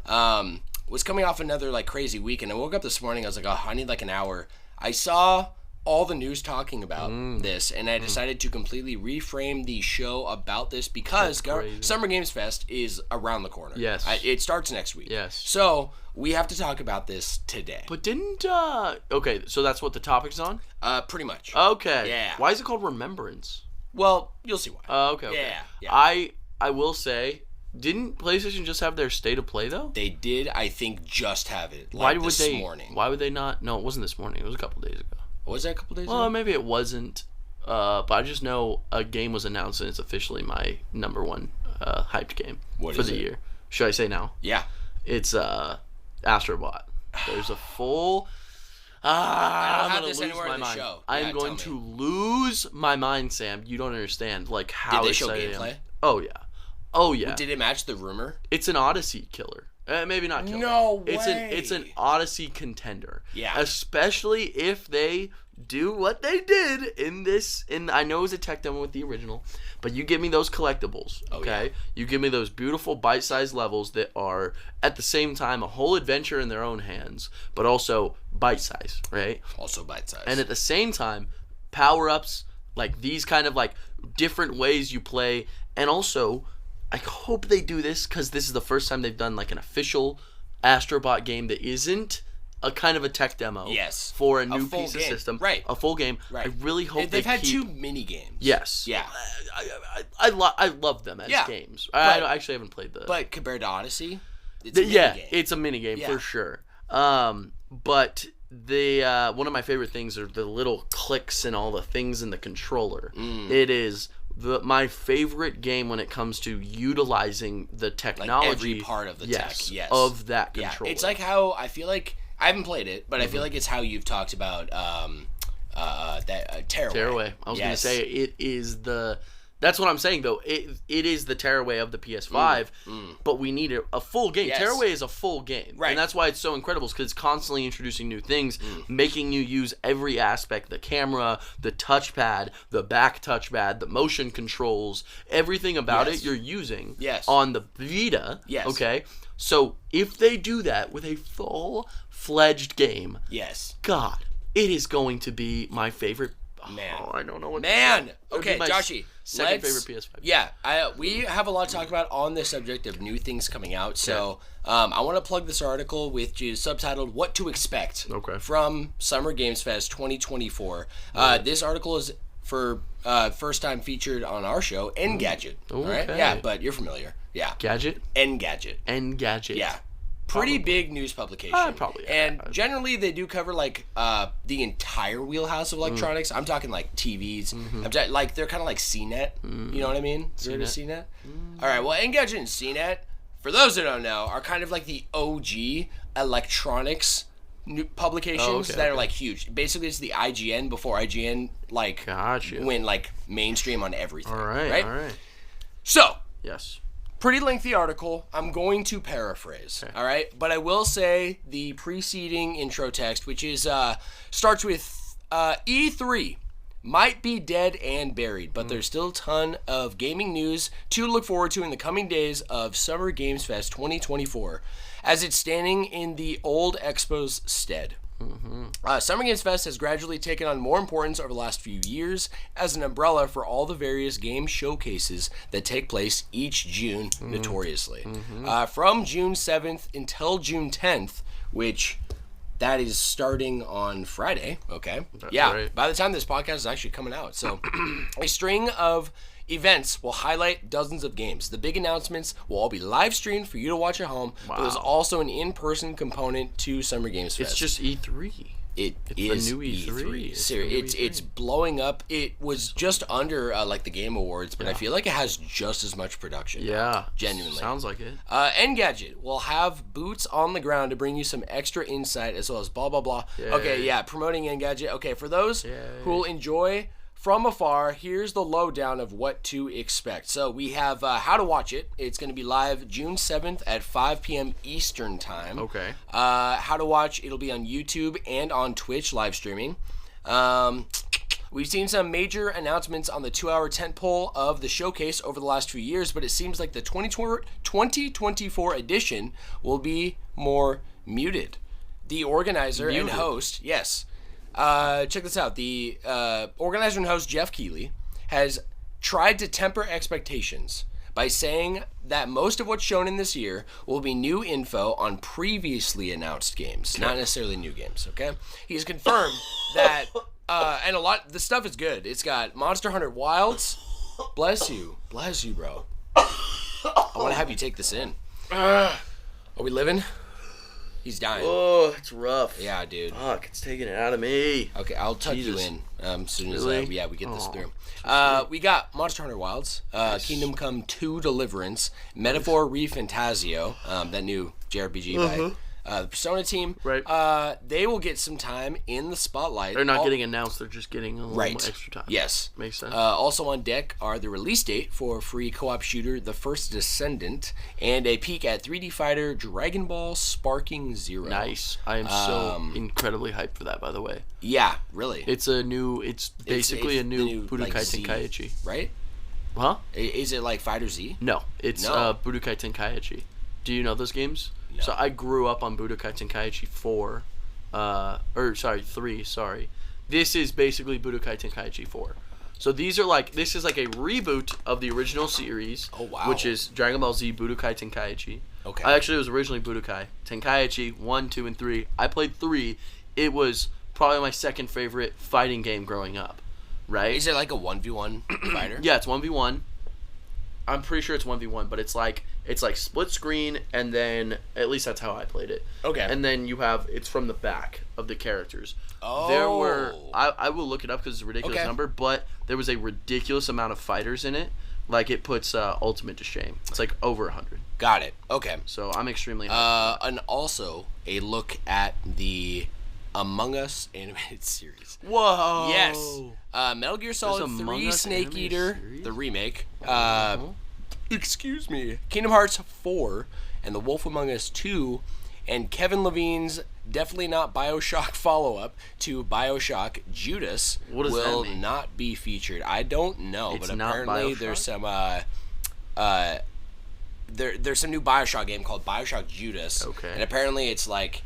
was coming off another like crazy week, and I woke up this morning. I was like, oh, I need like an hour. I saw all the news talking about this, and I decided to completely reframe the show about this because Summer Games Fest is around the corner. Yes. It starts next week. Yes. So we have to talk about this today. But didn't okay, so that's what the topic's on? Pretty much. Okay. Yeah. Why is it called Remembrance? Well, you'll see why. Okay. Yeah. I will say, didn't PlayStation just have their State of Play though? They did, I think, just have it. Morning. Why would they not? No, it wasn't this morning. It was a couple days ago. Was that a couple days ago? Well, maybe it wasn't. But I just know a game was announced and it's officially my number one hyped game for the year. Should I say now? Yeah. It's Astrobot. There's a full. I'm going to lose my mind. I'm going to lose my mind, Sam. You don't understand like how did they show excited gameplay? Oh yeah. Did it match the rumor? It's an Odyssey killer. Maybe not killer. No way. It's an Odyssey contender. Yeah. Especially if they do what they did in this. And I know it was a tech demo with the original, but you give me those collectibles, okay? Yeah. You give me those beautiful bite-sized levels that are at the same time a whole adventure in their own hands, but also bite-sized, right? Also bite-sized. And at the same time, power-ups, like these kind of like different ways you play, and also I hope they do this because this is the first time they've done like an official Astrobot game that isn't a kind of a tech demo. Yes. For a new piece of system. Right. A full game. Right. I really hope they've had 2 mini games. Yes. Yeah. I love them as games. I actually haven't played the. But compared to Odyssey, it's a mini game. It's a mini game for sure. But the one of my favorite things are the little clicks and all the things in the controller. It is my favorite game when it comes to utilizing the technology. Like every part of the tech, yes. Of that controller. It's like how I feel like I haven't played it, but I feel like it's how you've talked about Tearaway. Tearaway. I was going to say it is the. That's what I'm saying though. It is the Tearaway of the PS5, but we need a full game. Yes. Tearaway is a full game, right? And that's why it's so incredible because it's constantly introducing new things, making you use every aspect: the camera, the touchpad, the back touchpad, the motion controls, everything about it you're using on the Vita. Yes. Okay. So if they do that with a full-fledged game, God, it is going to be my favorite. Man, I don't know what. Man, okay, Joshy. Second favorite PS5. Yeah, we have a lot to talk about on the subject of new things coming out. So I want to plug this article which is subtitled "What to Expect" from Summer Games Fest 2024. This article is for first time featured on our show, Engadget. All right, yeah, but you're familiar. Yeah, Gadget. Engadget. Yeah. Pretty big news publication. Probably. And generally they do cover like the entire wheelhouse of electronics. I'm talking like TVs. I'm talking, like they're kind of like CNET. You know what I mean? CNET. All right. Well, Engadget and CNET, for those that don't know, are kind of like the OG electronics publications that are like huge. Basically, it's the IGN before IGN like went like mainstream on everything. All right. So. Yes. Pretty lengthy article. I'm going to paraphrase, all right? But I will say the preceding intro text, which is starts with E3 might be dead and buried, but there's still a ton of gaming news to look forward to in the coming days of Summer Games Fest 2024, as it's standing in the old Expo's stead. Summer Games Fest has gradually taken on more importance over the last few years as an umbrella for all the various game showcases that take place each June, notoriously. From June 7th until June 10th, which that is starting on Friday, okay? Right. By the time this podcast is actually coming out. So a string of events will highlight dozens of games. The big announcements will all be live streamed for you to watch at home, but there's also an in-person component to Summer Games Fest. It's just E3. It's the new E3. It's blowing up. It was just under like the Game Awards, but I feel like it has just as much production. Yeah, genuinely. Sounds like it. Engadget will have boots on the ground to bring you some extra insight as well as blah blah blah. Yay. Okay, promoting Engadget. Okay, for those who will enjoy from afar, here's the lowdown of what to expect. So we have how to watch it. It's going to be live June 7th at 5 p.m. Eastern Time. Okay. How to watch, it'll be on YouTube and on Twitch live streaming. We've seen some major announcements on the 2-hour tentpole of the showcase over the last few years, but it seems like the 2024 edition will be more muted. The organizer and host, yes. Check this out. The organizer and host, Jeff Keighley, has tried to temper expectations by saying that most of what's shown in this year will be new info on previously announced games, not necessarily new games, okay? He's confirmed that, and a lot, the stuff is good. It's got Monster Hunter Wilds. Bless you, bro. I want to have you take this in. Are we living? He's dying. Oh, it's rough. Yeah, dude. Fuck, it's taking it out of me. Okay, I'll tuck you in as soon as we get this through. We got Monster Hunter Wilds, nice. Kingdom Come 2 Deliverance, Metaphor Refantasio, that new JRPG by the Persona team. Right. They will get some time in the spotlight. They're not getting announced, they're just getting a little more extra time. Yes. Makes sense. Also on deck are the release date for free co-op shooter The First Descendant and a peek at 3D fighter Dragon Ball Sparking Zero. Nice. I am so incredibly hyped for that, by the way. Yeah, really. It's basically a new Budokai Tenkaichi. Right? Huh? Is it like Fighter Z? No, it's Budokai Tenkaichi. Do you know those games? No. So I grew up on Budokai Tenkaichi 3, sorry. This is basically Budokai Tenkaichi 4. So this is like a reboot of the original series. Oh, wow. Which is Dragon Ball Z Budokai Tenkaichi. Okay. It was originally Budokai Tenkaichi 1, 2, and 3. I played 3. It was probably my second favorite fighting game growing up. Right? Is it like a 1v1 fighter? Yeah, it's 1v1. I'm pretty sure it's 1v1, but it's like split screen, and then at least that's how I played it. Okay. And then it's from the back of the characters. Oh. There were I will look it up because it's a ridiculous number, but there was a ridiculous amount of fighters in it. Like it puts Ultimate to shame. It's like over 100. Got it. Okay. So I'm extremely happy. And also a look at the Among Us animated series. Whoa. Yes. Metal Gear Solid 3 Snake Eater, the remake. Excuse me. Kingdom Hearts 4 and The Wolf Among Us 2 and Kevin Levine's definitely not BioShock follow-up to BioShock Judas will not be featured. I don't know, but apparently there's some there's some new BioShock game called BioShock Judas. Okay. And apparently it's like,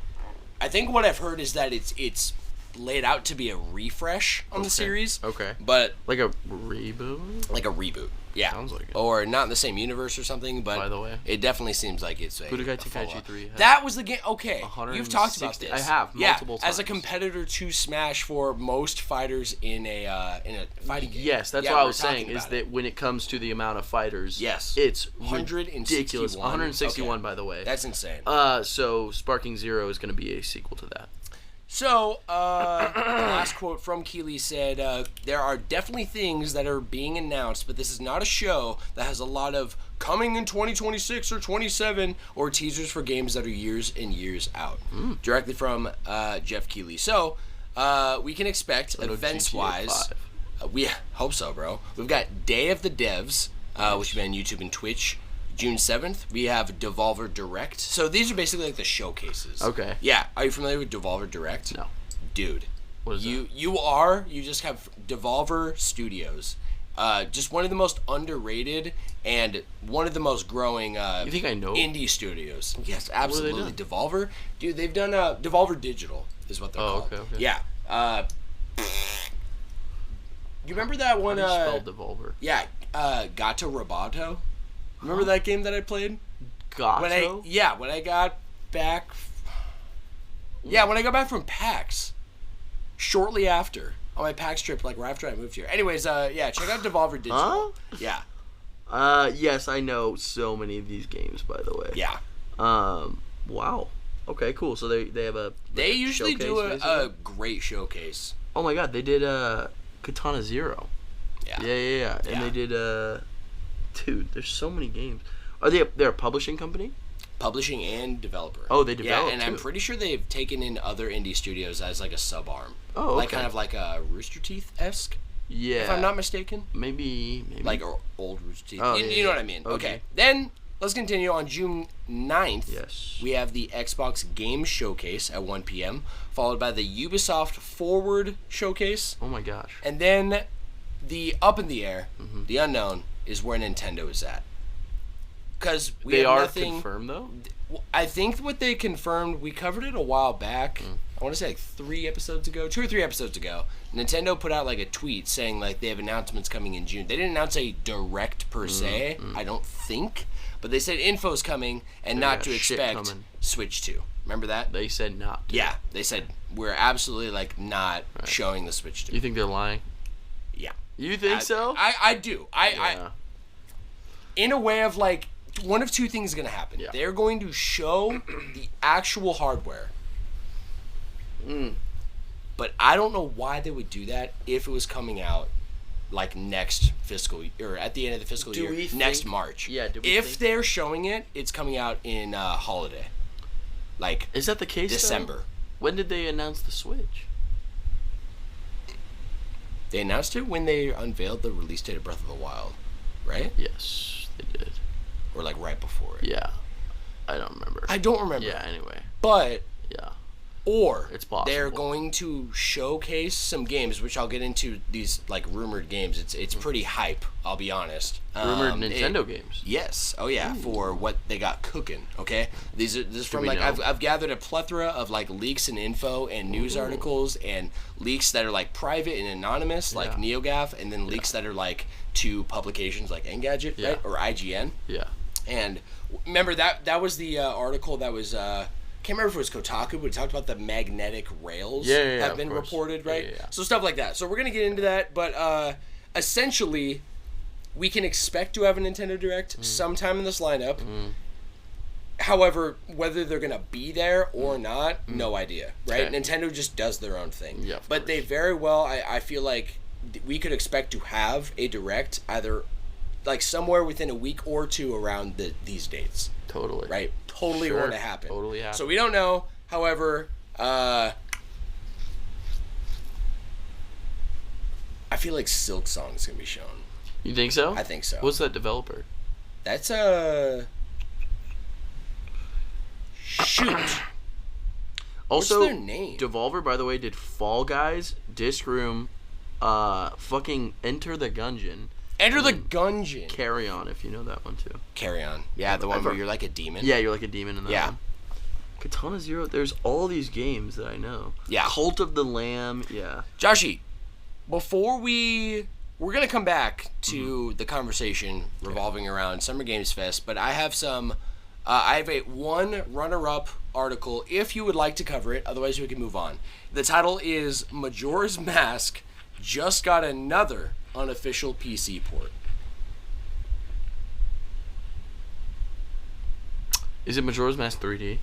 I think what I've heard is that it's laid out to be a refresh on the series. Okay. But like a reboot? Like a reboot. Yeah. Sounds like it. Or not in the same universe or something, but by the way, it definitely seems like it's a Budokai Tenkaichi 3. That was the game. Okay. You've talked about this. I have multiple times. As a competitor to Smash for most fighters in a fighting game. Yes, that's what I was saying is that when it comes to the amount of fighters, yes, it's 161. ridiculous. 161 by the way. That's insane. So Sparking Zero is going to be a sequel to that. So, the last quote from Keighley said, there are definitely things that are being announced, but this is not a show that has a lot of coming in 2026 or 27 or teasers for games that are years and years out. Directly from Jeff Keighley. So, we can expect, events-wise, we hope so, bro. We've got Day of the Devs, which will be on YouTube and Twitch. June 7th, we have Devolver Direct. So these are basically like the showcases. Okay. Yeah. Are you familiar with Devolver Direct? No. Dude. What is that? You just have Devolver Studios. Just one of the most underrated and one of the most growing you think I know? Indie studios. Yes, absolutely. Devolver. Dude, they've done Devolver Digital is what they're called. Okay. Yeah. You remember that one? How do you spell Devolver? Yeah. Gato Roboto. Remember that game that I played? Gato? When I got back... Yeah, when I got back from PAX. Shortly after. On my PAX trip, like right after I moved here. Anyways, check out Devolver Digital. Huh? Yeah. Yes, I know so many of these games, by the way. Yeah. Wow. Okay, cool. So they have a... They usually do a great showcase. Oh my god, they did Katana Zero. Yeah. Yeah. And they did... Dude, there's so many games. They're a publishing company? Publishing and developer. Oh, they develop. Yeah, and I'm pretty sure they've taken in other indie studios as like a sub-arm. Oh, okay. Like kind of like a Rooster Teeth-esque. Yeah. If I'm not mistaken. Maybe. Like old Rooster Teeth. Oh, you know what I mean. Okay. Okay. Then, let's continue. On June 9th, Yes. we have the Xbox Game Showcase at 1 p.m., followed by the Ubisoft Forward Showcase. Oh my gosh. And then the up in the air, the unknown, is where Nintendo is at. Because They are confirmed, though? I think what they confirmed, we covered it a while back. I want to say like 3 episodes ago, 2 or 3 episodes ago. Nintendo put out like a tweet saying like they have announcements coming in June. They didn't announce a direct per se, I don't think, but they said info's coming and not to expect Switch 2. Remember that? They said not to. Yeah, they said we're absolutely like not showing the Switch 2. You think they're lying? Yeah. You think so? I do. I in a way of like, one of two things is going to happen. Yeah. They're going to show the actual hardware. But I don't know why they would do that if it was coming out like next fiscal or at the end of the fiscal year, next March. Yeah. If they're showing it, it's coming out in holiday. Like, is that the case? December. Though? When did they announce the Switch? They announced it when they unveiled the release date of Breath of the Wild, right? Yes, they did. Or like right before it. Yeah. I don't remember. I don't remember. Yeah, anyway. But yeah. Or it's possible. They're going to showcase some games, which I'll get into these like rumored games. It's pretty hype, I'll be honest. Rumored Nintendo games. Yes. Oh yeah, for what they got cooking. Okay, this is from like I've gathered a plethora of like leaks and info and news articles and leaks that are like private and anonymous, like NeoGAF, and then leaks that are like to publications like Engadget, right, or IGN. Yeah. And remember that was the article that was. Can't remember if it was Kotaku, but it talked about the magnetic rails have been reported, right? Yeah. So stuff like that. So we're going to get into that, but essentially, we can expect to have a Nintendo Direct sometime in this lineup. However, whether they're going to be there or not, no idea, right? Okay. Nintendo just does their own thing. Yeah, but they very well, I feel like we could expect to have a Direct either like somewhere within a week or two around these dates. Totally. Right? Totally going to happen. Totally happen. So we don't know. However, I feel like Silk Song is going to be shown. You think so? I think so. What's that developer? That's shoot. Also, what's their name? Devolver, by the way, did Fall Guys, Disc Room, fucking Enter the Gungeon. Enter the Gungeon. Carry On, if you know that one too. Carry On. Yeah, the one where you're like a demon. Yeah, you're like a demon in that one. Katana Zero. There's all these games that I know. Yeah. Cult of the Lamb. Yeah. Joshy, before we're gonna come back to the conversation revolving around Summer Games Fest, but I have some. I have one runner-up article if you would like to cover it. Otherwise, we can move on. The title is Majora's Mask just got another unofficial PC port. Is it Majora's Mask 3D?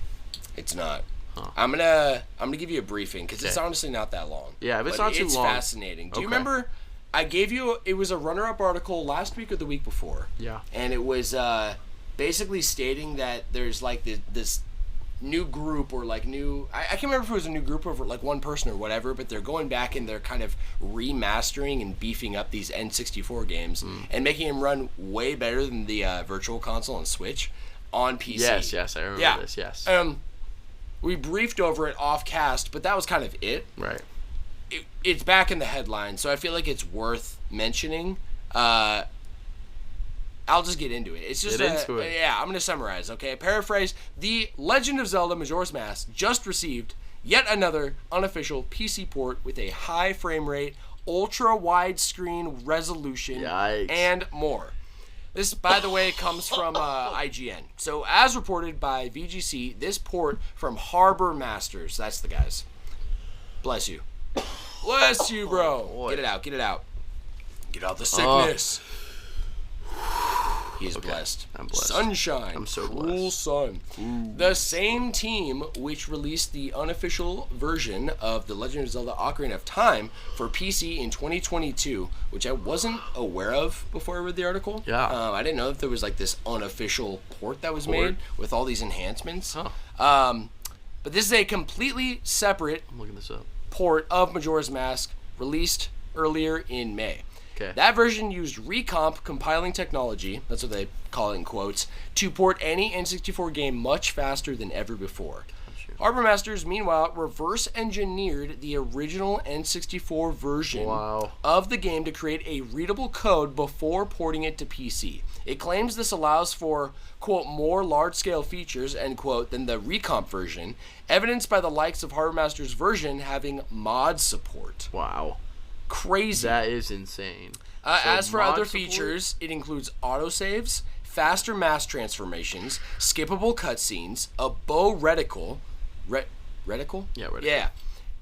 It's not. Huh. I'm gonna give you a briefing because it's honestly not that long. Yeah, if it's not too long, it's fascinating. Do you remember? I gave you. It was a runner-up article last week or the week before. Yeah. And it was basically stating that there's like this new group or like new. I can't remember if it was a new group of like one person or whatever, but they're going back and they're kind of remastering and beefing up these N64 games and making them run way better than the Virtual Console and Switch on PC. Yes, I remember this. Yes. We briefed over it off cast, but that was kind of it. Right. It's back in the headline, so I feel like it's worth mentioning. I'll just get into it. It's just yeah, I'm going to summarize, okay? Paraphrase, The Legend of Zelda Majora's Mask just received yet another unofficial PC port with a high frame rate, ultra widescreen resolution, and more. This, by the way, comes from IGN. So, as reported by VGC, this port from Harbor Masters, that's the guys. Bless you. Bless you, bro. Get it out. Get out the sickness. He's blessed. I'm blessed. Sunshine. I'm so blessed. Cruel sun. Ooh. The same team which released the unofficial version of The Legend of Zelda Ocarina of Time for PC in 2022, which I wasn't aware of before I read the article. Yeah. I didn't know that there was like this unofficial port that was made with all these enhancements. Huh. But this is a completely separate I'm looking this up. port of Majora's Mask released earlier in May. Okay. That version used recomp compiling technology, that's what they call it in quotes, to port any N64 game much faster than ever before. Harbor Masters, meanwhile, reverse engineered the original N64 version of the game to create a readable code before porting it to PC. It claims this allows for, quote, more large-scale features, end quote, than the recomp version, evidenced by the likes of Harbor Masters version having mod support. Wow. Crazy. That is insane. As for other features, it includes autosaves, faster mass transformations, skippable cutscenes, a bow reticle, reticle? Yeah, reticle. Yeah.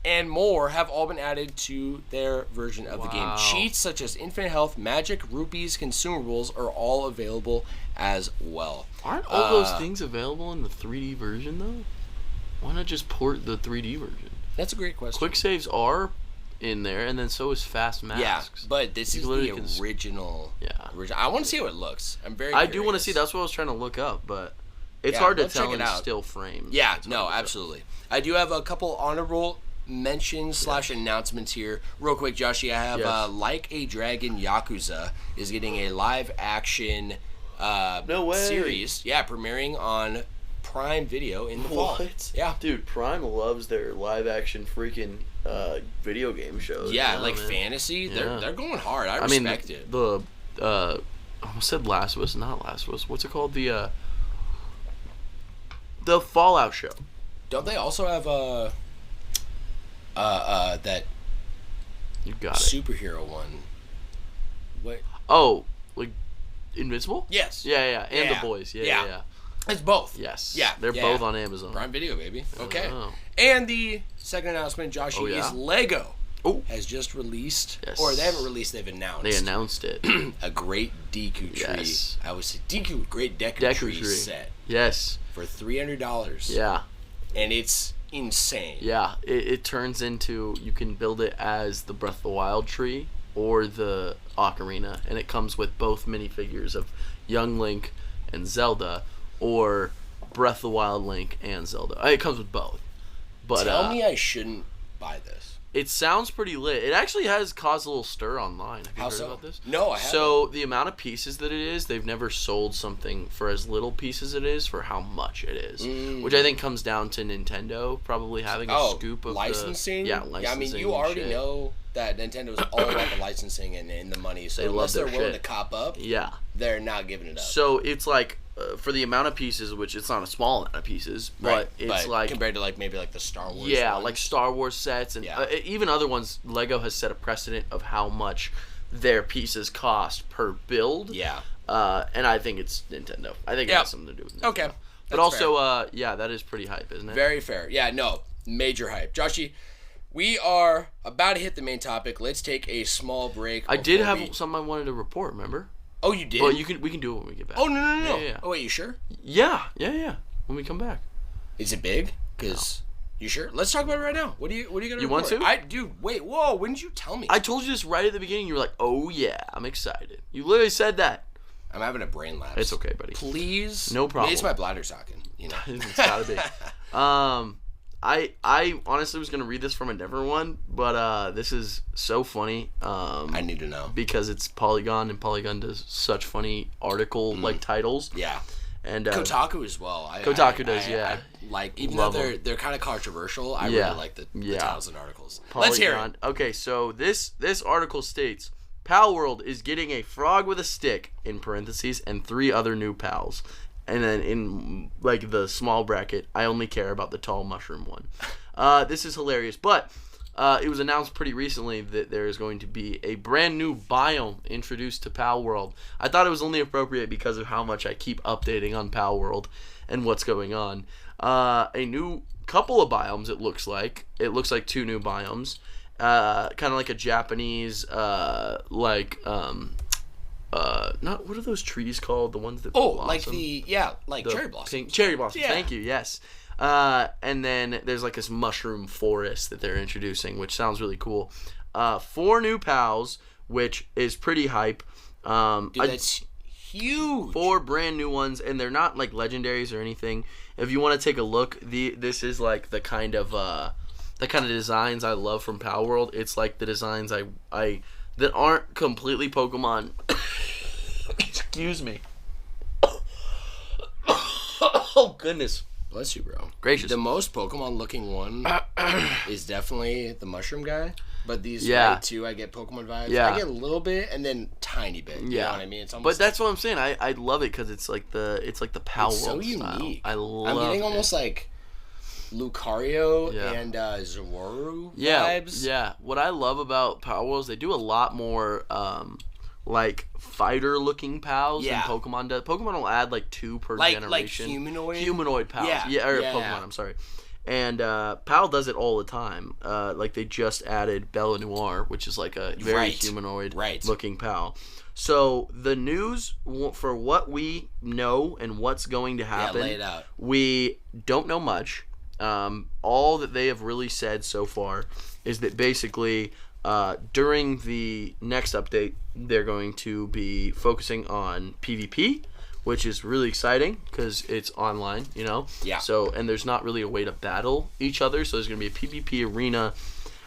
And more have all been added to their version of the game. Cheats such as infinite health, magic, rupees, consumables are all available as well. Aren't all those things available in the 3D version, though? Why not just port the 3D version? That's a great question. Quick saves are in there, and then so is fast masks. Yeah, but this is the original. Yeah. I want to see how it looks. I'm very I curious. do want to see. That's what I was trying to look up, but it's hard to tell in still frames. Yeah, no, absolutely. I do have a couple honorable mentions / announcements here. Real quick, Joshy, I have Like a Dragon Yakuza is getting a live action series. Yeah, premiering on Prime Video in the fall. Yeah. Dude, Prime loves their live action freaking video game shows. Yeah, like fantasy. They're going hard. I respect it. The I almost said Last of Us, not Last of Us. What's it called? The Fallout show. Don't they also have that you got superhero one? What? Oh, like Invincible? Yes. Yeah. And The Boys. Yeah. It's both. Yes. Yeah. They're both on Amazon. Prime Video, baby. Okay. And the second announcement, Josh, is Lego has just released, or they haven't released, they've announced. They announced it. A great Deku tree. Yes. I would say Deku, great Deku tree set. Yes. For $300. Yeah. And it's insane. Yeah. It turns into, you can build it as the Breath of the Wild tree or the Ocarina, and it comes with both minifigures of young Link and Zelda, or Breath of the Wild Link and Zelda. It comes with both. But tell me I shouldn't buy this. It sounds pretty lit. It actually has caused a little stir online. Have you heard about this? No, I haven't. So the amount of pieces that it is, they've never sold something for as little pieces it is for how much it is. Which I think comes down to Nintendo probably having a scoop of licensing? licensing. Yeah, I mean, you already know that Nintendo's all about the licensing and the money. So unless they're willing to cop up, they're not giving it up. So it's like, for the amount of pieces, which it's not a small amount of pieces, but it's like compared to maybe the Star Wars. Yeah, ones. like Star Wars sets and even other ones. Lego has set a precedent of how much their pieces cost per build. Yeah. And I think it's Nintendo. I think it has something to do with Nintendo. Okay. But also, that is pretty hype, isn't it? Very fair. Yeah, no, major hype. Joshy, we are about to hit the main topic. Let's take a small break. I did have something I wanted to report. Remember? Oh, you did? Well, we can do it when we get back. Oh, no. Yeah. Oh, wait, you sure? Yeah. When we come back. Is it big? Because you sure? Let's talk about it right now. What do you gonna report? You want to? Dude, wait, whoa, when did you tell me? I told you this right at the beginning. You were like, oh yeah, I'm excited. You literally said that. I'm having a brain lapse. It's okay, buddy. Please. No problem. It's my bladder talking, you know. It's gotta be. I honestly was gonna read this from a different one, but this is so funny. I need to know because it's Polygon, and Polygon does such funny article like titles. Yeah, and Kotaku as well. Kotaku does, yeah. Even though they're kind of controversial, I really like the titles and articles. Polygon. Let's hear it. Okay, so this article states, Pal World is getting a frog with a stick in parentheses and 3 other new pals. And then in like the small bracket, I only care about the tall mushroom one. This is hilarious. But it was announced pretty recently that there is going to be a brand new biome introduced to Pal World. I thought it was only appropriate because of how much I keep updating on Pal World and what's going on. A new couple of biomes, it looks like. It looks like 2 new biomes. Kind of like a Japanese, not what are those trees called? The ones that blossom? Like the cherry blossoms. Cherry blossoms. Yeah. Thank you. Yes. And then there's like this mushroom forest that they're introducing, which sounds really cool. 4 new pals, which is pretty hype. Dude, that's huge. 4 brand new ones, and they're not like legendaries or anything. If you want to take a look, this is like the kind of designs I love from Pal World. It's like the designs I that aren't completely Pokemon. Excuse me. Oh, goodness. Bless you, bro. Gracious. The most Pokemon-looking one is definitely the mushroom guy. But these right two, I get Pokemon vibes. Yeah. I get a little bit and then tiny bit. You know what I mean? It's almost but that's what I'm saying. I love it because it's like the Power it's so World unique. Style. I love it. I'm getting almost like Lucario and Zoroark vibes. Yeah. What I love about Power Worlds, they do a lot more like fighter-looking pals than Pokemon does. Pokemon will add like 2 per generation. Like humanoid pals. Pokemon. I'm sorry. And PAL does it all the time. Like they just added Bella Noir, which is like a very humanoid-looking PAL. So the news for what we know and what's going to happen, lay it out. We don't know much. All that they have really said so far is that basically during the next update, they're going to be focusing on PvP, which is really exciting because it's online, you know? Yeah. So, and there's not really a way to battle each other, so there's going to be a PvP arena,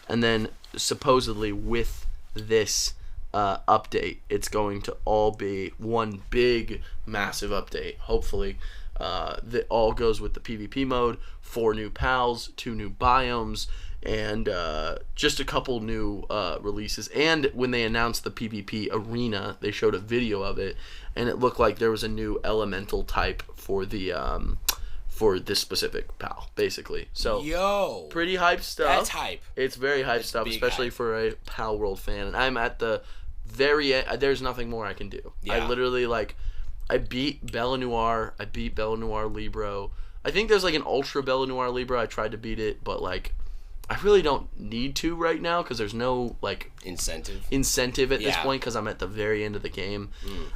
and then supposedly with this update, it's going to all be one big, massive update, hopefully, that all goes with the PvP mode, 4 new pals, 2 new biomes, and just a couple new releases. And when they announced the PvP arena, they showed a video of it, and it looked like there was a new elemental type for the for this specific pal, basically. So, pretty hype stuff. That's hype. It's very hype stuff, especially for a Pal World fan. And I'm at the very end. There's nothing more I can do. Yeah. I literally, like, I beat Bella Noir. I beat Bella Noir Libro. I think there's, like, an Ultra Bella Noir Libro. I tried to beat it, but, like, I really don't need to right now because there's no, like, incentive at this point because I'm at the very end of the game.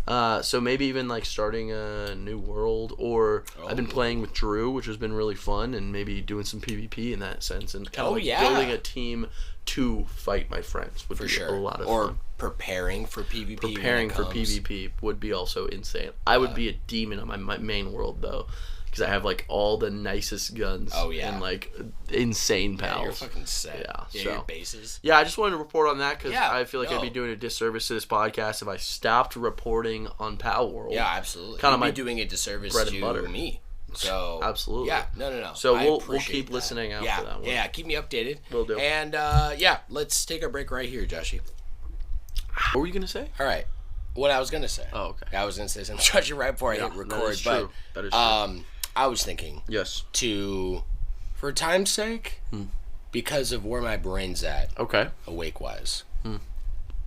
So maybe even, like, starting a new world, or I've been playing with Drew, which has been really fun, and maybe doing some PvP in that sense, and kind of building a team to fight my friends would be a lot of fun. Or preparing for PvP. Preparing for PvP would be also insane. I would be a demon on my main world, though. Because I have, like, all the nicest guns. And, like, insane pals. Yeah, you're fucking set. Yeah, your bases. Yeah, I just wanted to report on that because I feel like I'd be doing a disservice to this podcast if I stopped reporting on Pal World. Yeah, absolutely. Kind of my doing a disservice to me. So absolutely. Yeah, no. So we'll keep listening out for that one. Yeah, keep me updated. Will do. And, let's take our break right here, Joshy. What were you going to say? All right. What I was going to say. Oh, okay. I was going to say something, Joshy, right before I hit record. That is true. I was thinking, for time's sake, because of where my brain's at, awake-wise,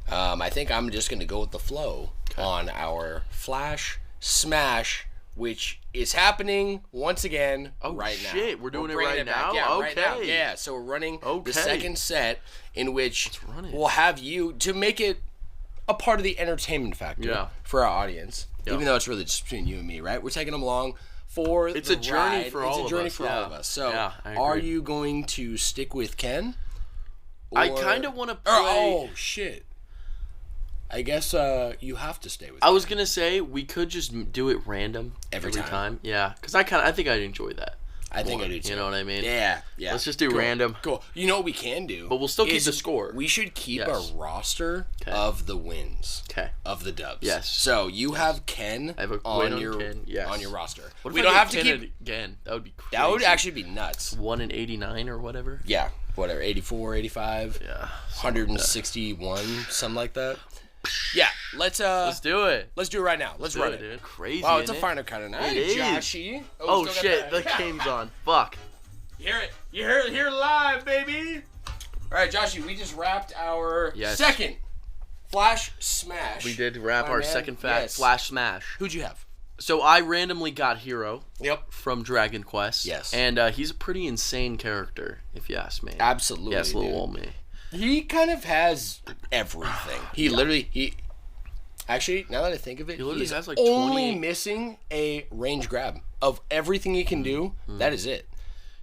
I think I'm just going to go with the flow on our Flash Smash, which is happening once again right now. Oh, shit. We're doing it right now? Yeah, right now. Yeah, so we're running the second set in which we'll have you, to make it a part of the entertainment factor for our audience, even though it's really just between you and me, right? We're taking them along. It's a journey for all of us. It's a journey for all of us. So, are you going to stick with Ken? I kind of want to play... Oh, shit. I guess you have to stay with Ken. I was going to say, we could just do it random every time. Yeah, because I think I'd enjoy that. I think I do too. You know what I mean? Yeah. Let's just do random. Cool. You know what we can do? But we'll still keep the score. We should keep a roster of the wins. Of the dubs. Yes. So you have Ken on your roster. What if we don't have to keep again? That would be crazy. That would actually be nuts. 1 in 89 or whatever? Yeah. Whatever. 84, 85. Yeah. 161, something like that. Yeah, let's do it. Let's do it right now. Let's run it. Dude. Crazy. Wow, it's a final kind of night. It is. Joshy. Oh shit, the game's on. Fuck. You hear it? You hear it live, baby. All right, Joshy, we just wrapped our second Flash Smash. We did wrap our second Flash Smash. Who'd you have? So I randomly got Hero. Yep. From Dragon Quest. Yes. And he's a pretty insane character, if you ask me. Absolutely. Yes, little old me. He kind of has everything. Actually, now that I think of it, he's has like only missing a range grab. Of everything he can do, that is it.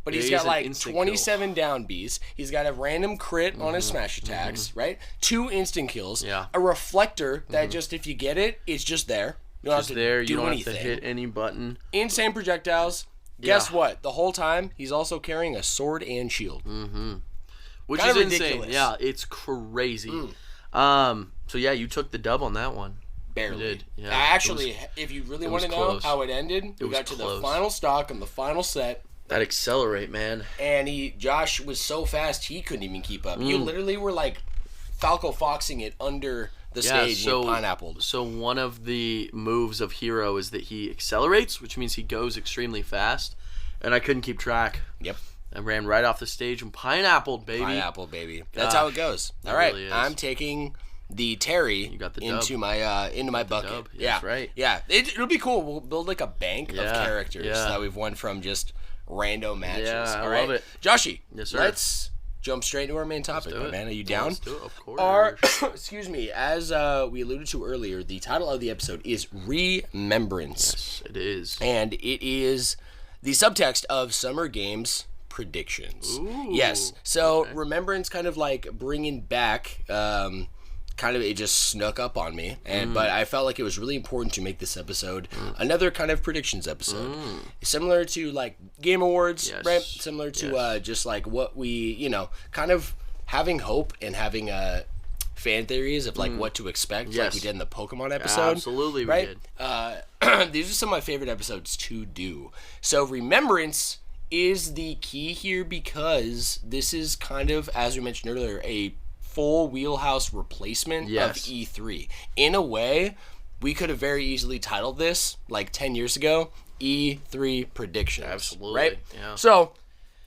But he's got like 27 down Bs. He's got a random crit on his smash attacks, right? 2 instant kills. Yeah. A reflector that just, if you get it, it's just there. You don't have to do you don't anything. have to hit any button. Insane projectiles. Guess what? The whole time, he's also carrying a sword and shield. Which is insane. Yeah, it's crazy. So yeah, you took the dub on that one. Barely. You did. Yeah. Actually, if you really want to know close. how it ended, we got to the final stock on the final set. That accelerate, man. And Josh was so fast he couldn't even keep up. You literally were like Falco Foxing it under the stage and pineappled. So one of the moves of Hero is that he accelerates, which means he goes extremely fast, and I couldn't keep track. Yep. I ran right off the stage and pineappled, baby. Pineapple, baby. That's how it goes. All right, really I'm taking the Terry into my bucket. Dub. Yeah, that's right. Yeah, it'll be cool. We'll build like a bank of characters that we've won from just random matches. Yeah, all I love it. Joshy, yes, sir. Let's jump straight into our main topic, my man. Are you down? Let's do it, of course. Excuse me, as we alluded to earlier, the title of the episode is Remembrance. Yes, it is. And it is the subtext of Summer Games predictions. Ooh, yes. So Remembrance kind of like bringing back kind of it just snuck up on me, but I felt like it was really important to make this episode another kind of predictions episode, similar to like Game Awards, right? Similar to just like what we kind of having hope and having fan theories of like what to expect, like we did in the Pokemon episode. Absolutely, right? We did. These are some of my favorite episodes to do. So Remembrance is the key here because this is kind of, as we mentioned earlier, a full wheelhouse replacement of E3. In a way, we could have very easily titled this, like 10 years ago, E3 Predictions. Absolutely. Right? Yeah. So,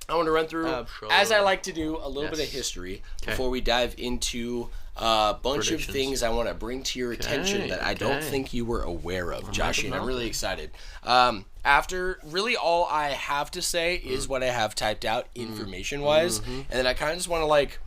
I want to run through, as I like to do, a little bit of history before we dive into a bunch of things I want to bring to your attention that I don't think you were aware of, Josh, and I'm really excited. After, really all I have to say is what I have typed out information-wise, and then I kind of just want to, like,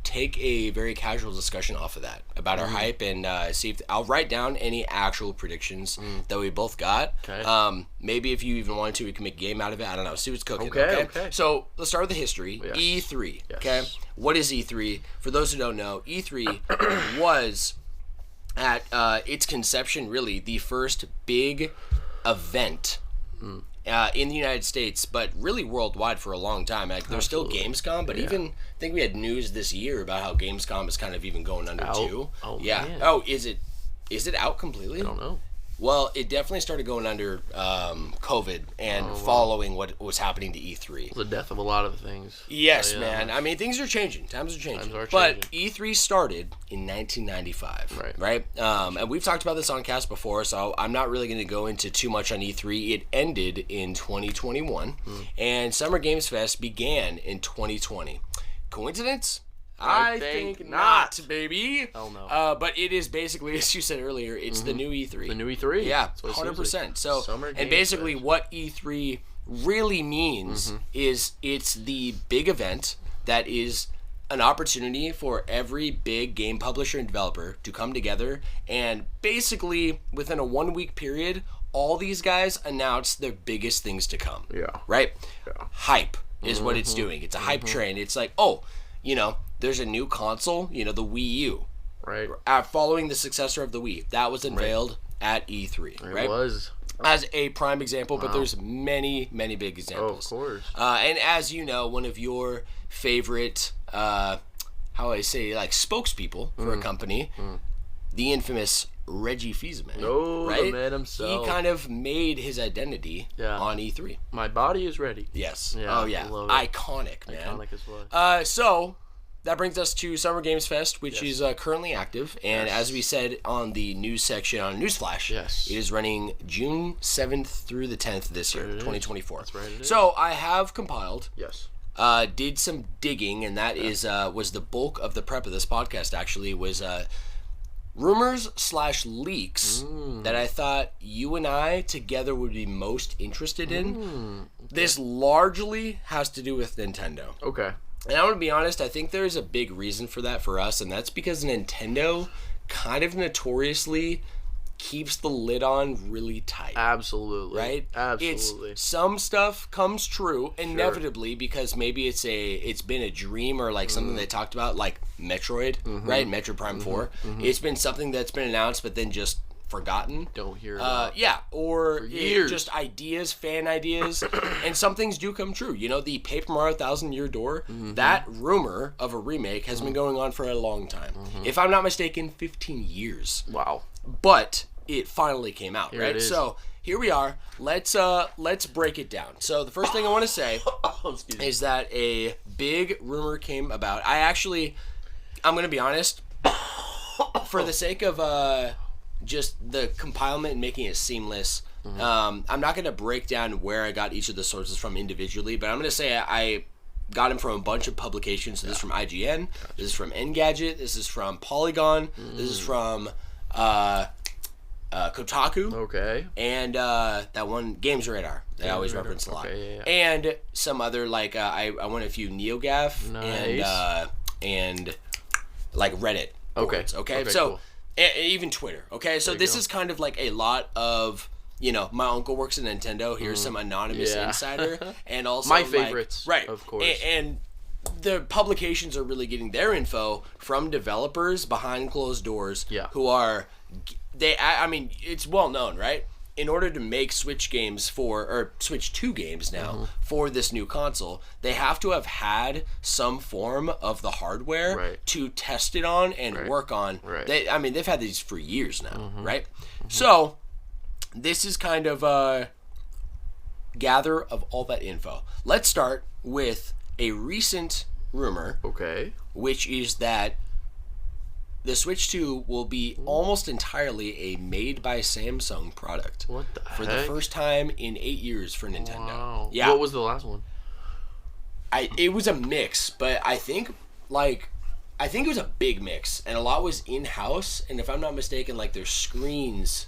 take a very casual discussion off of that about our hype and see if I'll write down any actual predictions that we both got. Okay. Maybe if you even wanted to, we can make a game out of it. I don't know. See what's cooking. Okay. So let's start with the history. E3. Yes. Okay. What is E3? For those who don't know, E3 was at its conception really the first big event in the United States, but really worldwide for a long time. Like, there's still Gamescom, but even I think we had news this year about how Gamescom is kind of even going under too. Oh, yeah. Man. Oh, is it out completely? I don't know. Well, it definitely started going under COVID and following what was happening to E3. The death of a lot of things. Yes, man. I mean, things are changing. Times are changing. But E3 started in 1995. Right? And we've talked about this on cast before, so I'm not really going to go into too much on E3. It ended in 2021, and Summer Games Fest began in 2020. Coincidence? I think not, baby. Hell no. But it is basically, as you said earlier, it's the new E3. The new E3. Yeah, 100%. So, and basically what E3 really means is it's the big event that is an opportunity for every big game publisher and developer to come together and basically within a 1 week period, all these guys announce their biggest things to come. Yeah. Right? Yeah. Hype is what it's doing. It's a hype train. It's like, there's a new console, the Wii U. Right. Following the successor of the Wii. That was unveiled at E3. Right? It was. As a prime example, but there's many, many big examples. Oh, of course. And as you know, one of your favorite, spokespeople for a company, the infamous Reggie Fils-Aimé. Oh, right? the man himself. He kind of made his identity on E3. My body is ready. Yes. Yeah, oh, yeah. Iconic, man. Iconic as well. So, that brings us to Summer Games Fest, which is currently active. And as we said on the news section on Newsflash, it is running June 7th through the 10th this year, 2024. That's right. So, I have compiled. Yes. Did some digging, and that was the bulk of the prep of this podcast, actually, was rumors/leaks that I thought you and I together would be most interested in. Okay. This largely has to do with Nintendo. Okay. And I want to be honest, I think there's a big reason for that for us, and that's because Nintendo kind of notoriously keeps the lid on really tight. Absolutely. Right? Absolutely. Some stuff comes true inevitably because maybe it's been a dream or like something they talked about, like Metroid, right? Metroid Prime 4. It's been something that's been announced, but then just forgotten. Don't hear it. Or years. Just ideas, fan ideas, and some things do come true. You know, the Paper Mario Thousand Year Door, that rumor of a remake has been going on for a long time. If I'm not mistaken, 15 years. Wow. But it finally came out, Here right? it is. So here we are. Let's break it down. So the first thing I want to say is that a big rumor came about. I'm going to be honest, for the sake of just the compilement and making it seamless, I'm not going to break down where I got each of the sources from individually, but I'm going to say I got them from a bunch of publications. So this is from IGN, this is from Engadget, this is from Polygon, this is from Kotaku, Okay. and that one Games Radar that I always reference a lot, and some other like I went a few NeoGAF and like Reddit boards, okay? So cool. Even Twitter, okay? So this is kind of like a lot of, you know, my uncle works at Nintendo. Here's some anonymous insider, and also my favorites, right? Of course, and the publications are really getting their info from developers behind closed doors, who are I mean, it's well known, right? In order to make Switch 2 games now for this new console, they have to have had some form of the hardware to test it on and work on. They've had these for years now, right? So this is kind of a gather of all that info. Let's start with a recent rumor, which is that the Switch 2 will be almost entirely a made-by-Samsung product. What the heck? For the first time in 8 years for Nintendo. Wow. Yeah. What was the last one? It was a mix, but I think it was a big mix, and a lot was in-house, and if I'm not mistaken, like their screens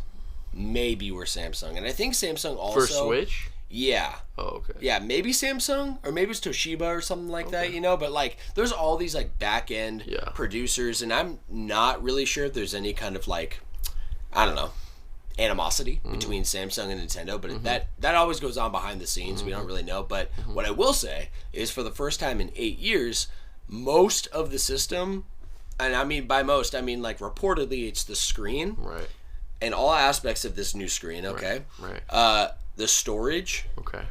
maybe were Samsung. And I think Samsung also... For Switch? Yeah. Oh, okay. Yeah, maybe Samsung, or maybe it's Toshiba or something like that, you know? But, like, there's all these, like, back-end producers, and I'm not really sure if there's any kind of, like, I don't know, animosity between Samsung and Nintendo, but that always goes on behind the scenes. We don't really know. But what I will say is for the first time in 8 years, most of the system, and I mean by most, I mean, like, reportedly it's the screen. Right. And all aspects of this new screen, okay? Right. The storage. Okay.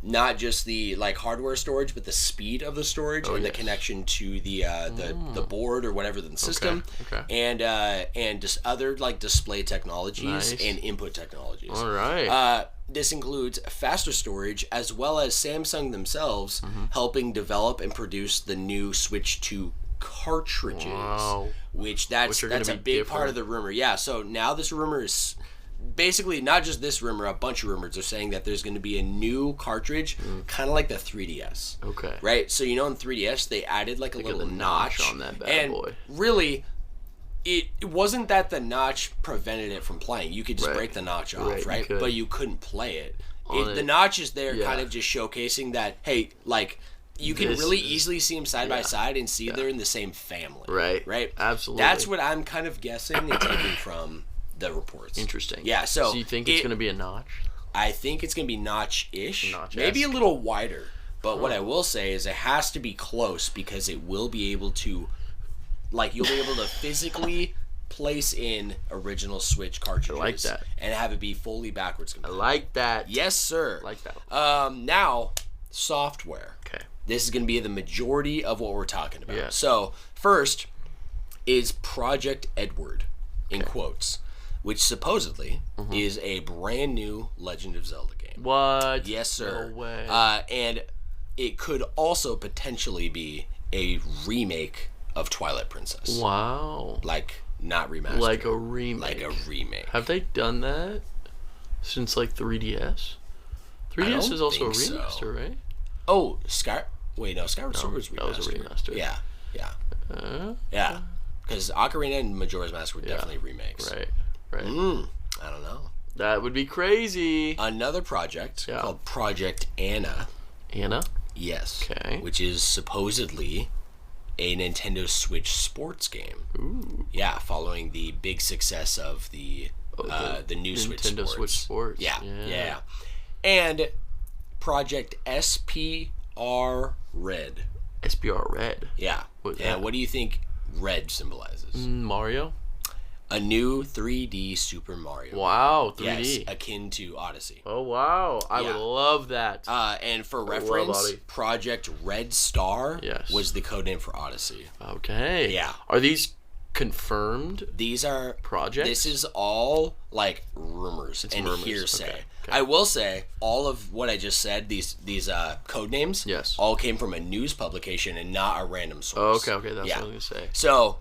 Not just the like hardware storage, but the speed of the storage and the connection to the board or whatever the system, and just other like display technologies and input technologies. All right. This includes faster storage as well as Samsung themselves helping develop and produce the new Switch 2 cartridges, which that's a big part of the rumor. Yeah. So now this rumor is. Basically, not just this rumor, a bunch of rumors are saying that there's going to be a new cartridge, kind of like the 3DS. Okay. Right? So, you know, in 3DS, they added like a little notch on that bad boy. Really, it wasn't that the notch prevented it from playing. You could just break the notch off, right? But you couldn't play it. The notch is there kind of just showcasing that, hey, like, you can really easily see them side by side and see they're in the same family. Right? Absolutely. That's what I'm kind of guessing and taking from the reports. Interesting. Yeah, so you think it's going to be a notch? I think it's going to be notch-ish. Maybe a little wider. But what I will say is it has to be close because it will be able to, like, you'll be able to physically place in original Switch cartridges. I like that. And have it be fully backwards compatible. I like that. Yes, sir. I like that. Now, software. Okay. This is going to be the majority of what we're talking about. Yeah. So, first is Project Edward, in quotes, which supposedly is a brand new Legend of Zelda game. What? Yes, sir. No way. And it could also potentially be a remake of Twilight Princess. Wow. Like, not remastered. Like a remake. Like a remake. Have they done that since, like, 3DS? 3DS is also a remaster, right? Oh, Skyward Sword was remastered. That was a remaster. Yeah. Yeah. Because Ocarina and Majora's Mask were definitely remakes. Right. I don't know. That would be crazy. Another project called Project Anna. Anna? Yes. Okay. Which is supposedly a Nintendo Switch sports game. Ooh. Yeah, following the big success of the new Nintendo Switch Sports. Yeah. And Project SPR Red. SPR Red. Yeah. And what do you think red symbolizes? Mario? a new 3D Super Mario. Wow, 3D. Yes, akin to Odyssey. Oh, wow. I would love that. And for reference, Project Red Star was the codename for Odyssey. Okay. Yeah. Are these confirmed? These are projects. This is all like rumors and hearsay. Okay. I will say all of what I just said. These code names. All came from a news publication and not a random source. Okay. That's what I was gonna say. So,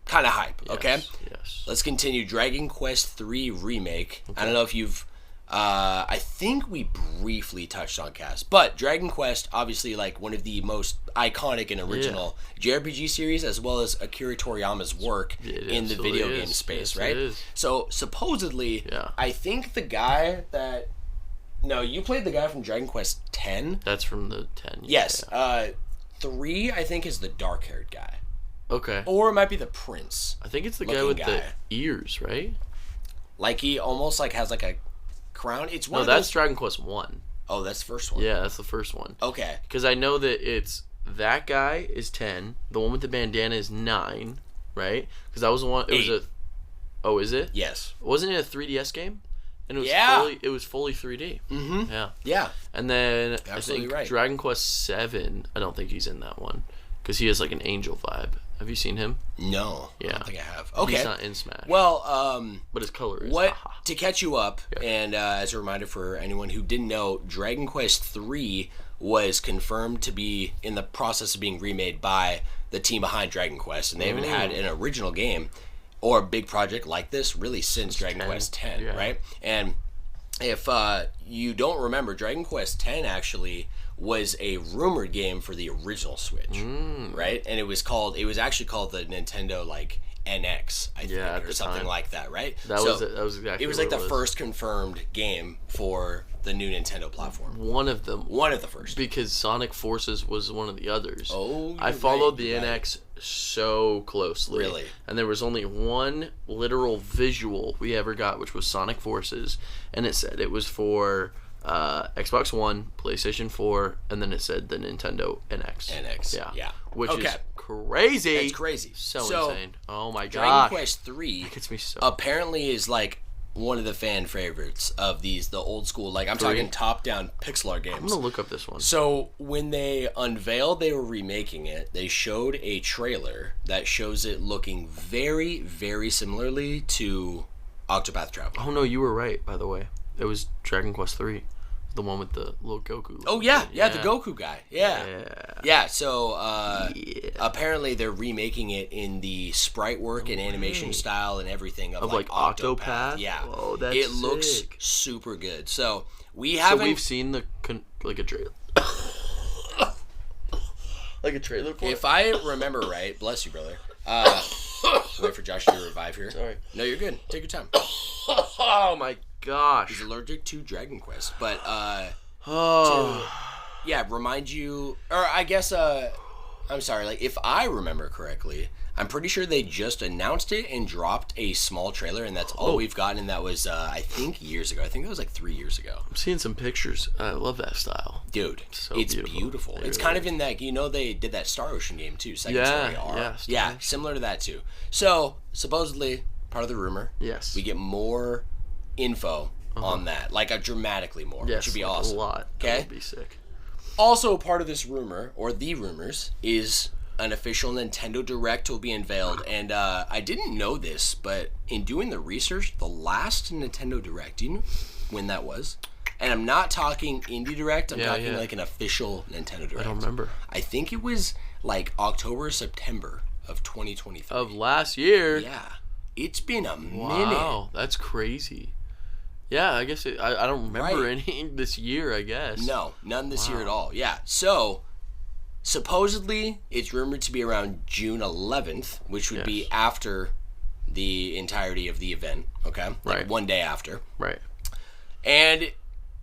kind of hype. Okay. Yes. Let's continue. Dragon Quest III remake. Okay. I don't know if you've. I think we briefly touched on Cast, but Dragon Quest, obviously, like one of the most iconic and original JRPG series, as well as Akira Toriyama's work in the video game space, right? So supposedly, I think the guy that you played the guy from Dragon Quest X. That's from the 10. Yes. 3, I think, is the dark-haired guy. Okay. Or it might be the prince. I think it's the guy with the ears, right? Like he almost like has like a crown. It's one. No, that's Dragon Quest 1. Oh, that's the first one. Yeah, that's the first one. Okay. Because I know that it's that guy is 10. The one with the bandana is 9, right? Because that was the one. It 8. was a. Oh, is it? Yes. Wasn't it a 3DS game? And it was fully. It was fully 3D. Mm-hmm. Yeah. Yeah. And then Absolutely I think Dragon Quest 7. I don't think he's in that one because he has like an angel vibe. Have you seen him? No. Yeah. I don't think I have. Okay. He's not in Smash. Well, but his color is. To catch you up, and as a reminder for anyone who didn't know, Dragon Quest 3 was confirmed to be in the process of being remade by the team behind Dragon Quest, and they haven't had an original game or a big project like this really since Dragon Quest 10, right? And if you don't remember, Dragon Quest X actually was a rumored game for the original Switch, right? And it was actually called the Nintendo like NX, I think, or something like that, right? That was exactly. It was like the first confirmed game for the new Nintendo platform. One of them. One of the first. Because Sonic Forces was one of the others. Oh, I followed the NX so closely. Really? And there was only one literal visual we ever got, which was Sonic Forces, and it said it was for Xbox One, PlayStation 4, and then it said the Nintendo NX. NX. Yeah. Which is crazy. It's crazy. So insane. Oh my god. Dragon Quest 3 gets me so apparently is like one of the fan favorites of the old school, like I'm talking top-down pixel art games. I'm gonna look up this one. So when they unveiled they were remaking it, they showed a trailer that shows it looking very, very similarly to Octopath Traveler. Oh no, you were right, by the way. It was Dragon Quest 3. The one with the little Goku. Oh, yeah, the Goku guy. Yeah, so apparently they're remaking it in the sprite work and animation style and everything of like Octopath. Yeah. Whoa, that's It looks sick. super good. So we've seen the like a trailer. Like a trailer for it? If I remember right, bless you, brother. Wait for Josh to revive here. Sorry. No, you're good. Take your time. Oh my gosh. He's allergic to Dragon Quest, but oh. remind you, or I guess I'm sorry, like if I remember correctly, I'm pretty sure they just announced it and dropped a small trailer, and that's all we've gotten, and that was I think years ago. I think that was like 3 years ago. I'm seeing some pictures. I love that style. Dude, it's beautiful. It's kind of in that, they did that Star Ocean game too, Second Story R. Yeah, similar to that too. So, supposedly, part of the rumor, we get more info on that, like a dramatically more, which would be awesome. A lot. Okay, that would be sick. Also, part of this rumor, or the rumors, is an official Nintendo Direct will be unveiled, and I didn't know this, but in doing the research, the last Nintendo Direct, do you know when that was? And I'm not talking Indie Direct, I'm talking like an official Nintendo Direct. I don't remember. I think it was like October, September of 2023. Of last year? Yeah. It's been a minute. Wow, that's crazy. Yeah, I guess I don't remember any this year, I guess. No, none this year at all. Yeah, so supposedly it's rumored to be around June 11th, which would be after the entirety of the event, okay? Like one day after. Right. And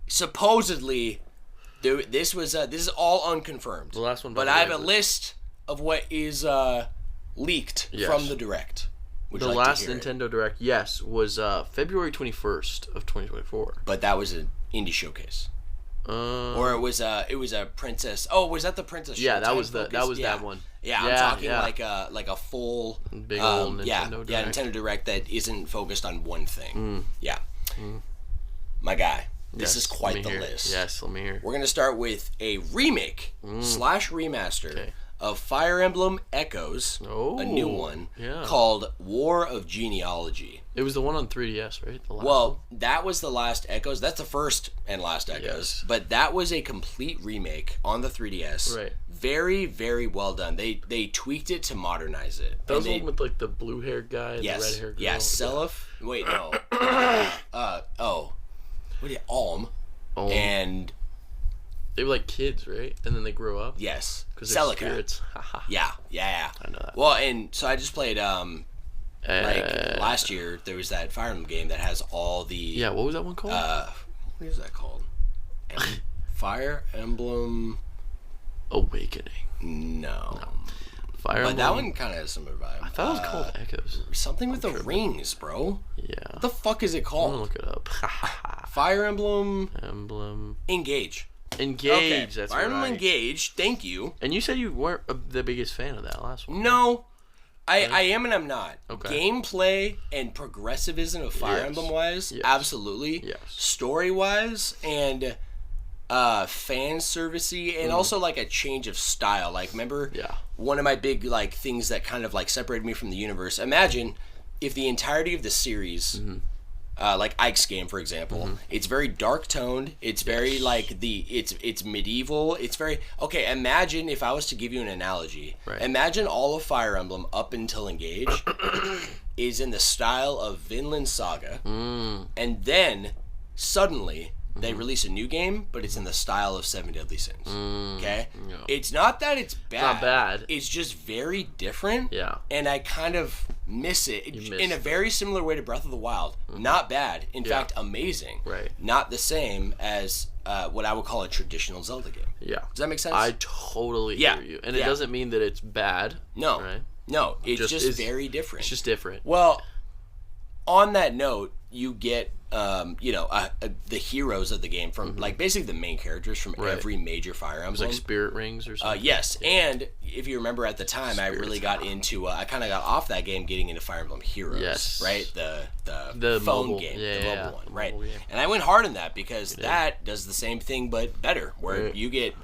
supposedly this is all unconfirmed. The last one, but I have a list of what is leaked from the Direct. The last Nintendo Direct, was February 21st of 2024. But that was an indie showcase. Or it was a princess. Oh, was that the Princess? Yeah, that Showtime was focus? that one. Yeah, I'm talking like a full big old Nintendo Direct. Nintendo Direct that isn't focused on one thing. Yeah, my guy. This is quite the list. Yes, let me hear. We're gonna start with a remake / remaster of Fire Emblem Echoes, a new one called War of Genealogy. It was the one on 3DS, right? That was the last Echoes. That's the first and last Echoes. Yes. But that was a complete remake on the 3DS. Right. Very, very well done. They tweaked it to modernize it. That was the one with like the blue-haired guy and the red-haired girl. Yeah, Seliph. Wait, no. What do you Alm. And they were like kids, right? And then they grow up. Yes. Because they're spirits. Yeah. I know that. Well, and so I just played last year there was that Fire Emblem game that has all the. Yeah, what was that one called? What is that called? Fire Emblem Awakening. No. Fire Emblem. But that one kind of has some vibe. I thought it was called Echoes. Something with the rings, bro. Yeah. What the fuck is it called? I'm gonna look it up. Fire Emblem. Engage. Okay. That's Fire right. Emblem Engage. Thank you. And you said you weren't the biggest fan of that last one. No. I am and I'm not. Okay. Gameplay and progressivism of Fire Emblem wise, absolutely. Yes. Story wise and fan servicey and also like a change of style. Like remember one of my big like things that kind of like separated me from the universe. Imagine if the entirety of the series like Ike's game, for example, it's very dark toned. It's very like it's medieval. It's very imagine if I was to give you an analogy. Right. Imagine all of Fire Emblem up until Engage is in the style of Vinland Saga, and then suddenly they release a new game, but it's in the style of Seven Deadly Sins. Okay, it's not that it's bad. Not bad. It's just very different. Yeah, and I kind of miss it in a very similar way to Breath of the Wild. Not bad, in fact, amazing. Right. Not the same as what I would call a traditional Zelda game. Yeah. Does that make sense? I totally hear you, and it doesn't mean that it's bad. No. Right? No, it's just very different. It's just different. Well, on that note, you get the heroes of the game from like basically the main characters from every major Fire Emblem. Like spirit rings or something. Yes, and if you remember at the time, I really got into. I kind of got off that game, getting into Fire Emblem Heroes. Yes. Right, the phone mobile game, the mobile one, right? Mobile and I went hard in that because that does the same thing but better, where you get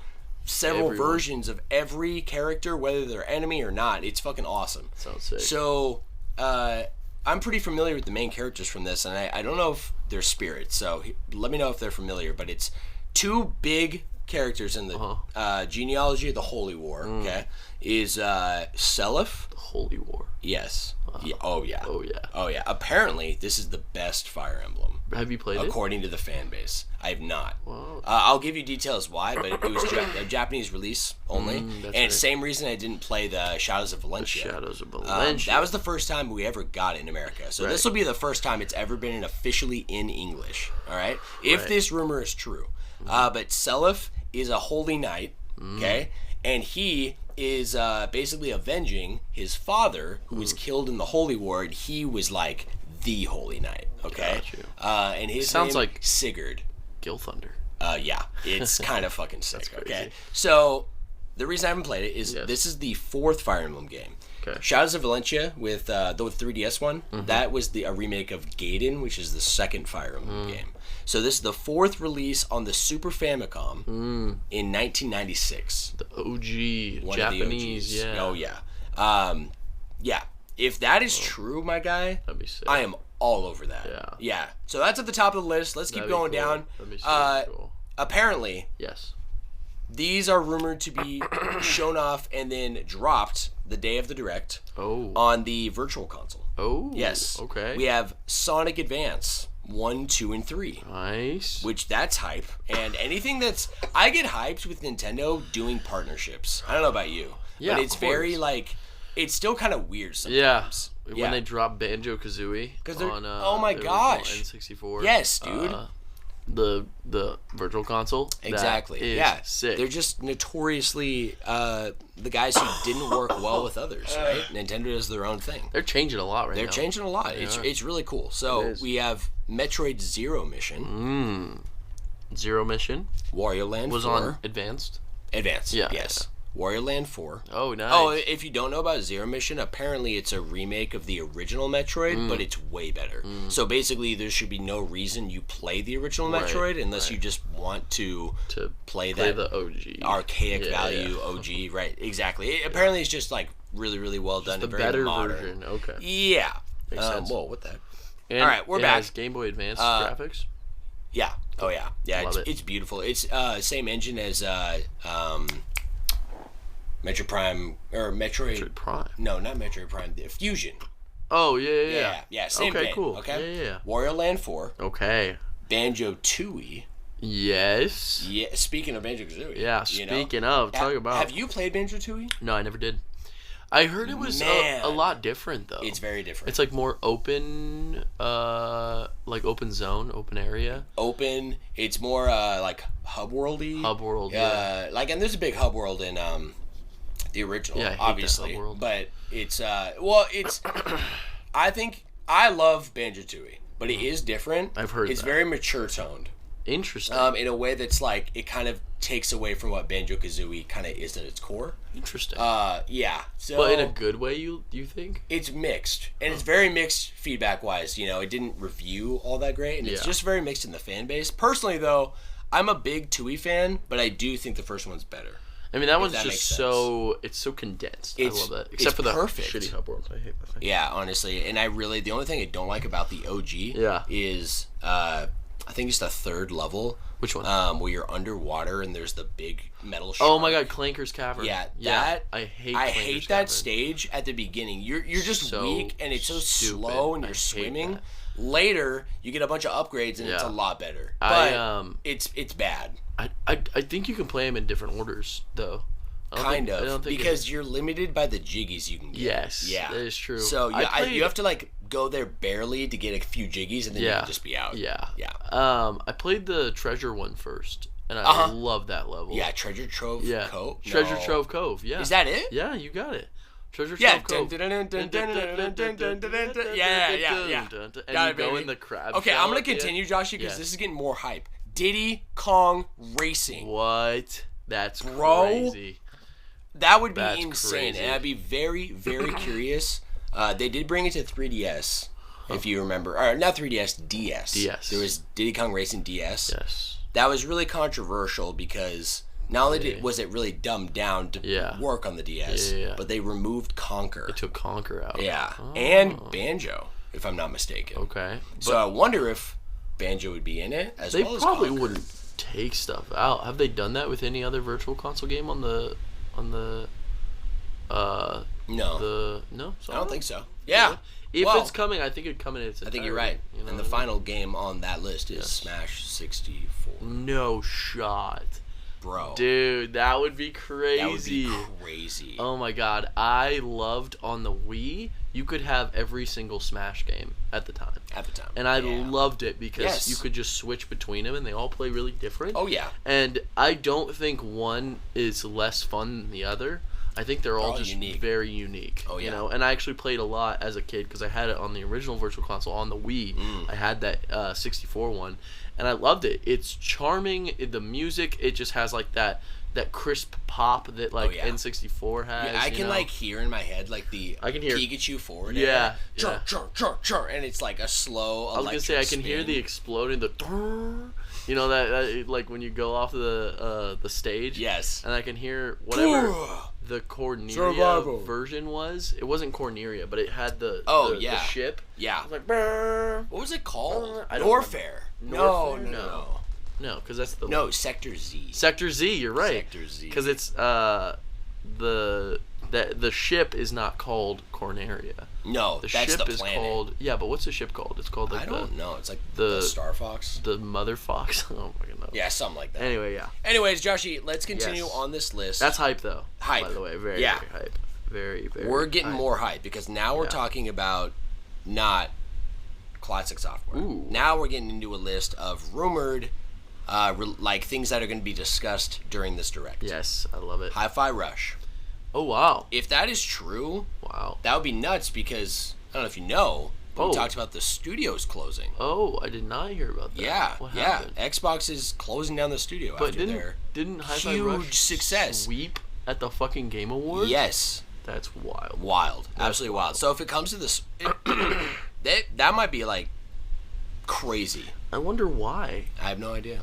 several versions of every character, whether they're enemy or not. It's fucking awesome. Sounds sick. So, I'm pretty familiar with the main characters from this, and I don't know if they're spirits, so let me know if they're familiar, but it's two big characters in the genealogy of the Holy War, okay, is Seliph. The Holy War. Yes. Yeah. Oh yeah. Apparently, this is the best Fire Emblem. Have you played it? According to the fan base. I have not. Wow. I'll give you details why, but it was a Japanese release only. Right. Same reason I didn't play the Shadows of Valencia. That was the first time we ever got it in America. So this will be the first time it's ever been officially in English. All right? If this rumor is true. But Seliph is a holy knight, okay? And he is basically avenging his father, who was killed in the Holy War, and he was like the Holy Knight, okay? And his sounds name like Sigurd. Gill Thunder. Yeah, it's kind of fucking sick, That's okay? crazy. So, the reason I haven't played it is this is the fourth Fire Emblem game. Okay. Shadows of Valencia with the 3DS one, that was a remake of Gaiden, which is the second Fire Emblem game. So this is the fourth release on the Super Famicom in 1996. The OG One Japanese, of the OGs. Oh yeah. If that is true, my guy, that'd be sick. I am all over that. Yeah. So that's at the top of the list. Let's keep going down. That'd be so cool. Apparently, yes, these are rumored to be shown off and then dropped the day of the Direct on the Virtual Console. Oh, yes. Okay. We have Sonic Advance 1, 2, and 3. Nice. Which that's hype. And anything that's... I get hyped with Nintendo doing partnerships. I don't know about you. Yeah, but it's very, like... It's still kind of weird sometimes. Yeah. When they drop Banjo-Kazooie on oh my gosh. N64. Yes, dude. The Virtual Console. Exactly. Sick. They're just notoriously the guys who didn't work well with others, right? Nintendo does their own thing. They're changing a lot right now. They're changing a lot. It's really cool. So we have Metroid Zero Mission. Zero Mission Wario Land was 4. on Advanced. Advanced, Yeah, yes. Wario Land 4. Oh, nice. Oh, if you don't know about Zero Mission, apparently it's a remake of the original Metroid, but it's way better. So basically, there should be no reason you play the original Metroid unless you just want to play the OG. archaic value OG. Right, exactly. Apparently, it's just like really, really well done and very better modern. version. Okay. Yeah. Makes sense. Whoa, what the heck? And all right, we're it back. has Game Boy Advance graphics. Yeah. Oh yeah. Yeah. Love It's beautiful. It's same engine as Metroid Prime or Metroid. Metroid Prime. No, not Metroid Prime. Fusion. Oh yeah. Yeah. Same okay, game. cool. Okay. Yeah. Wario Land 4. Okay. Banjo-Tooie. Yes. Yeah. Speaking of Banjo-Kazooie. Yeah. Speaking of, talk about. Have you played Banjo-Tooie? No, I never did. I heard it was a lot different though. It's very different. It's like more open, like open zone, open area. Open. It's more like hub worldy. Hub world. Yeah. Like, and there's a big hub world in the original, yeah, I hate obviously. that hub world. But it's it's. I think I love Banjo-Tooie, but it is different. I've heard it's that. very mature toned. Interesting. In a way that's like it kind of takes away from what Banjo-Kazooie kind of is at its core. Interesting. Yeah. So, but in a good way, you think? It's mixed, and it's very mixed feedback wise. You know, it didn't review all that great, and it's just very mixed in the fan base. Personally, though, I'm a big Tooie fan, but I do think the first one's better. I mean, that one's just so condensed. I love that. Except for the perfect. Shitty hub world. I hate that thing. Yeah, honestly, and the only thing I don't like about the OG is I think it's the third level. Which one? Where you're underwater and there's the big metal shark. Oh my god, Clanker's Cavern. Yeah, I hate that Cavern. stage at the beginning. You're just So weak and it's so stupid. slow and I you're hate swimming. that. Later, you get a bunch of upgrades and it's a lot better. But it's bad. I think you can play them in different orders though. Kind of, because you're limited by the jiggies you can get. Yes, that is true. So you have to like go there barely to get a few jiggies, and then you can just be out. Yeah. I played the treasure one first, and I love that level. Yeah, Treasure Trove Cove. Treasure Trove Cove. Yeah. Is that it? Yeah, you got it. Treasure Trove Cove. Yeah. And you go in the crab. Okay, I'm gonna continue, Joshy, because this is getting more hype. Diddy Kong Racing. What? That's crazy. That would be insane, and I'd be very, very curious. They did bring it to 3DS, if you remember. Or not 3DS, DS. DS. There was Diddy Kong Racing DS. Yes. That was really controversial because not only was it really dumbed down to work on the DS, but they removed Conker. They took Conker out. Yeah, and Banjo, if I'm not mistaken. Okay. So I wonder if Banjo would be in it as well as Conker. They probably wouldn't take stuff out. Have they done that with any other virtual console game on the no. So I don't think so. Yeah. If it's coming, I think it'd come in its entirety. I think you're right. You know and the final game on that list is Smash 64. No shot. Bro. Dude, that would be crazy. That would be crazy. Oh my god. I loved on the Wii, you could have every single Smash game at the time. And I loved it because you could just switch between them and they all play really different. Oh, yeah. And I don't think one is less fun than the other. I think they're all just unique. Very unique. Oh, yeah. You know? And I actually played a lot as a kid because I had it on the original Virtual Console on the Wii. I had that 64 one. And I loved it. It's charming. The music, it just has like that crisp pop that like N64 has. Yeah, I can like hear in my head like I can hear Pikachu forward. Yeah. Chur, and it's like a slow. I was gonna say I can hear the exploding, you know that like when you go off the stage. Yes. And I can hear whatever the Corneria version was. It wasn't Corneria, but it had the ship. Yeah. It was like what was it called? Norfair. No. No, because that's the Sector Z. Sector Z, you're right. Sector Z. Because it's the ship is not called Corneria. No, the that's ship the is planet. called but what's the ship called? It's called like I don't know. It's like the Star Fox, the Mother Fox. Oh my god. Yeah, something like that. Anyway, yeah. Anyways, Joshy, let's continue on this list. That's hype though. Hype, by the way, very hype. Very very. We're getting more hype because now we're talking about not classic software. Ooh. Now we're getting into a list of rumored, like things that are going to be discussed during this direct. Yes, I love it. Hi-Fi Rush. Oh wow! If that is true, wow, that would be nuts because I don't know if you know, We talked about the studios closing. Oh, I did not hear about that. Yeah, what yeah. happened? Xbox is closing down the studio But after their didn't Hi-Fi huge Rush success sweep at the fucking Game Awards? Yes. That's wild. Wild. Absolutely wild. So if it comes to this, that might be like crazy. I wonder why. I have no idea.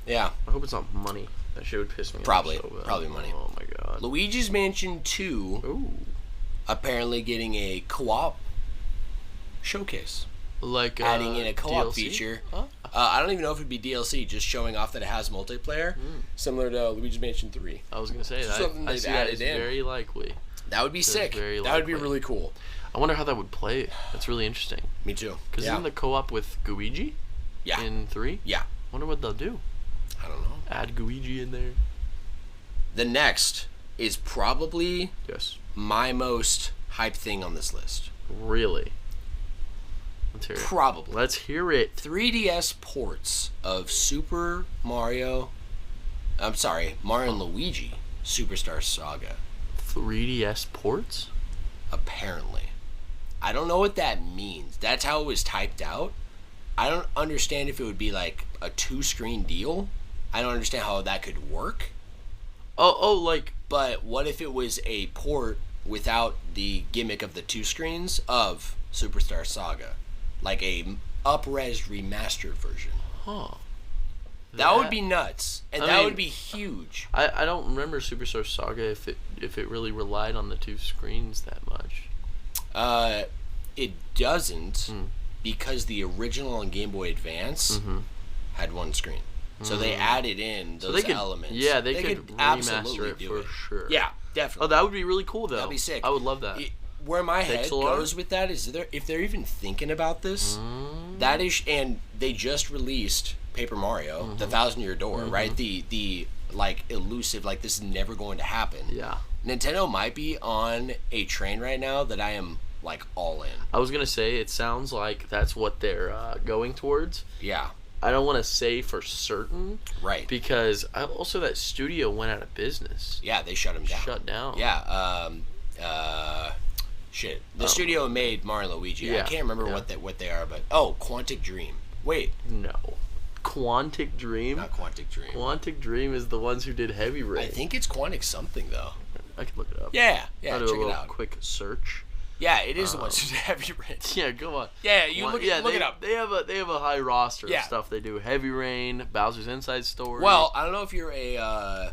Yeah. I hope it's not money. That shit would piss me Probably. off so bad. Probably money. Oh my god. Luigi's Mansion 2 Ooh. apparently getting a co-op showcase. Like adding in a co-op DLC? feature. Huh? I don't even know if it'd be DLC, just showing off that it has multiplayer, similar to Luigi's Mansion 3. I was gonna say that. Something I they've see that added as in. very likely. That would be sick. very That would be likely. really cool. I wonder how that would play. That's really interesting. Me too. Because isn't the co-op with Guigi Yeah. in 3? Yeah. Wonder what they'll do. I don't know. Add Guigi in there. The next is probably Yes. my most hyped thing on this list. Really. Let's hear it. Probably. Let's hear it. 3DS ports of Mario and Luigi Superstar Saga. 3DS ports? Apparently. I don't know what that means. That's how it was typed out. I don't understand if it would be like a 2-screen deal. I don't understand how that could work. But what if it was a port without the gimmick of the 2 screens of Superstar Saga? Like a up-res remastered version. Huh. That would be nuts. And I that mean, would be huge. I don't remember Superstar Saga if it really relied on the 2 screens that much. It doesn't because the original on Game Boy Advance had 1 screen. So they added in those elements. Yeah, they could absolutely remaster it do for it. sure. Yeah, definitely. Oh, that would be really cool, though. That'd be sick. I would love that. Where my head Pixel goes art? with that is if they're even thinking about this, that is, and they just released Paper Mario, the 1,000-Year Door, right? The like elusive, like this is never going to happen. Yeah. Nintendo might be on a train right now that I am like all in. I was gonna say it sounds like that's what they're going towards. Yeah. I don't want to say for certain, Right. Because also that studio went out of business. Yeah, they shut them down. Shut down. Yeah. Shit. The studio made Mario and Luigi. I Yeah, can't remember what they are, but Quantic Dream. Wait, No. Quantic Dream. not Quantic Dream. Quantic Dream is the ones who did Heavy Rain. I think it's Quantic something though. I can look it up. Yeah, I'll do check a little it out. quick search. Yeah, it is the ones who did Heavy Rain. Yeah, go on. Yeah, you look they, it up. They have a high roster Yeah. of stuff they do. Heavy Rain, Bowser's Inside Story. Well, I don't know if you're a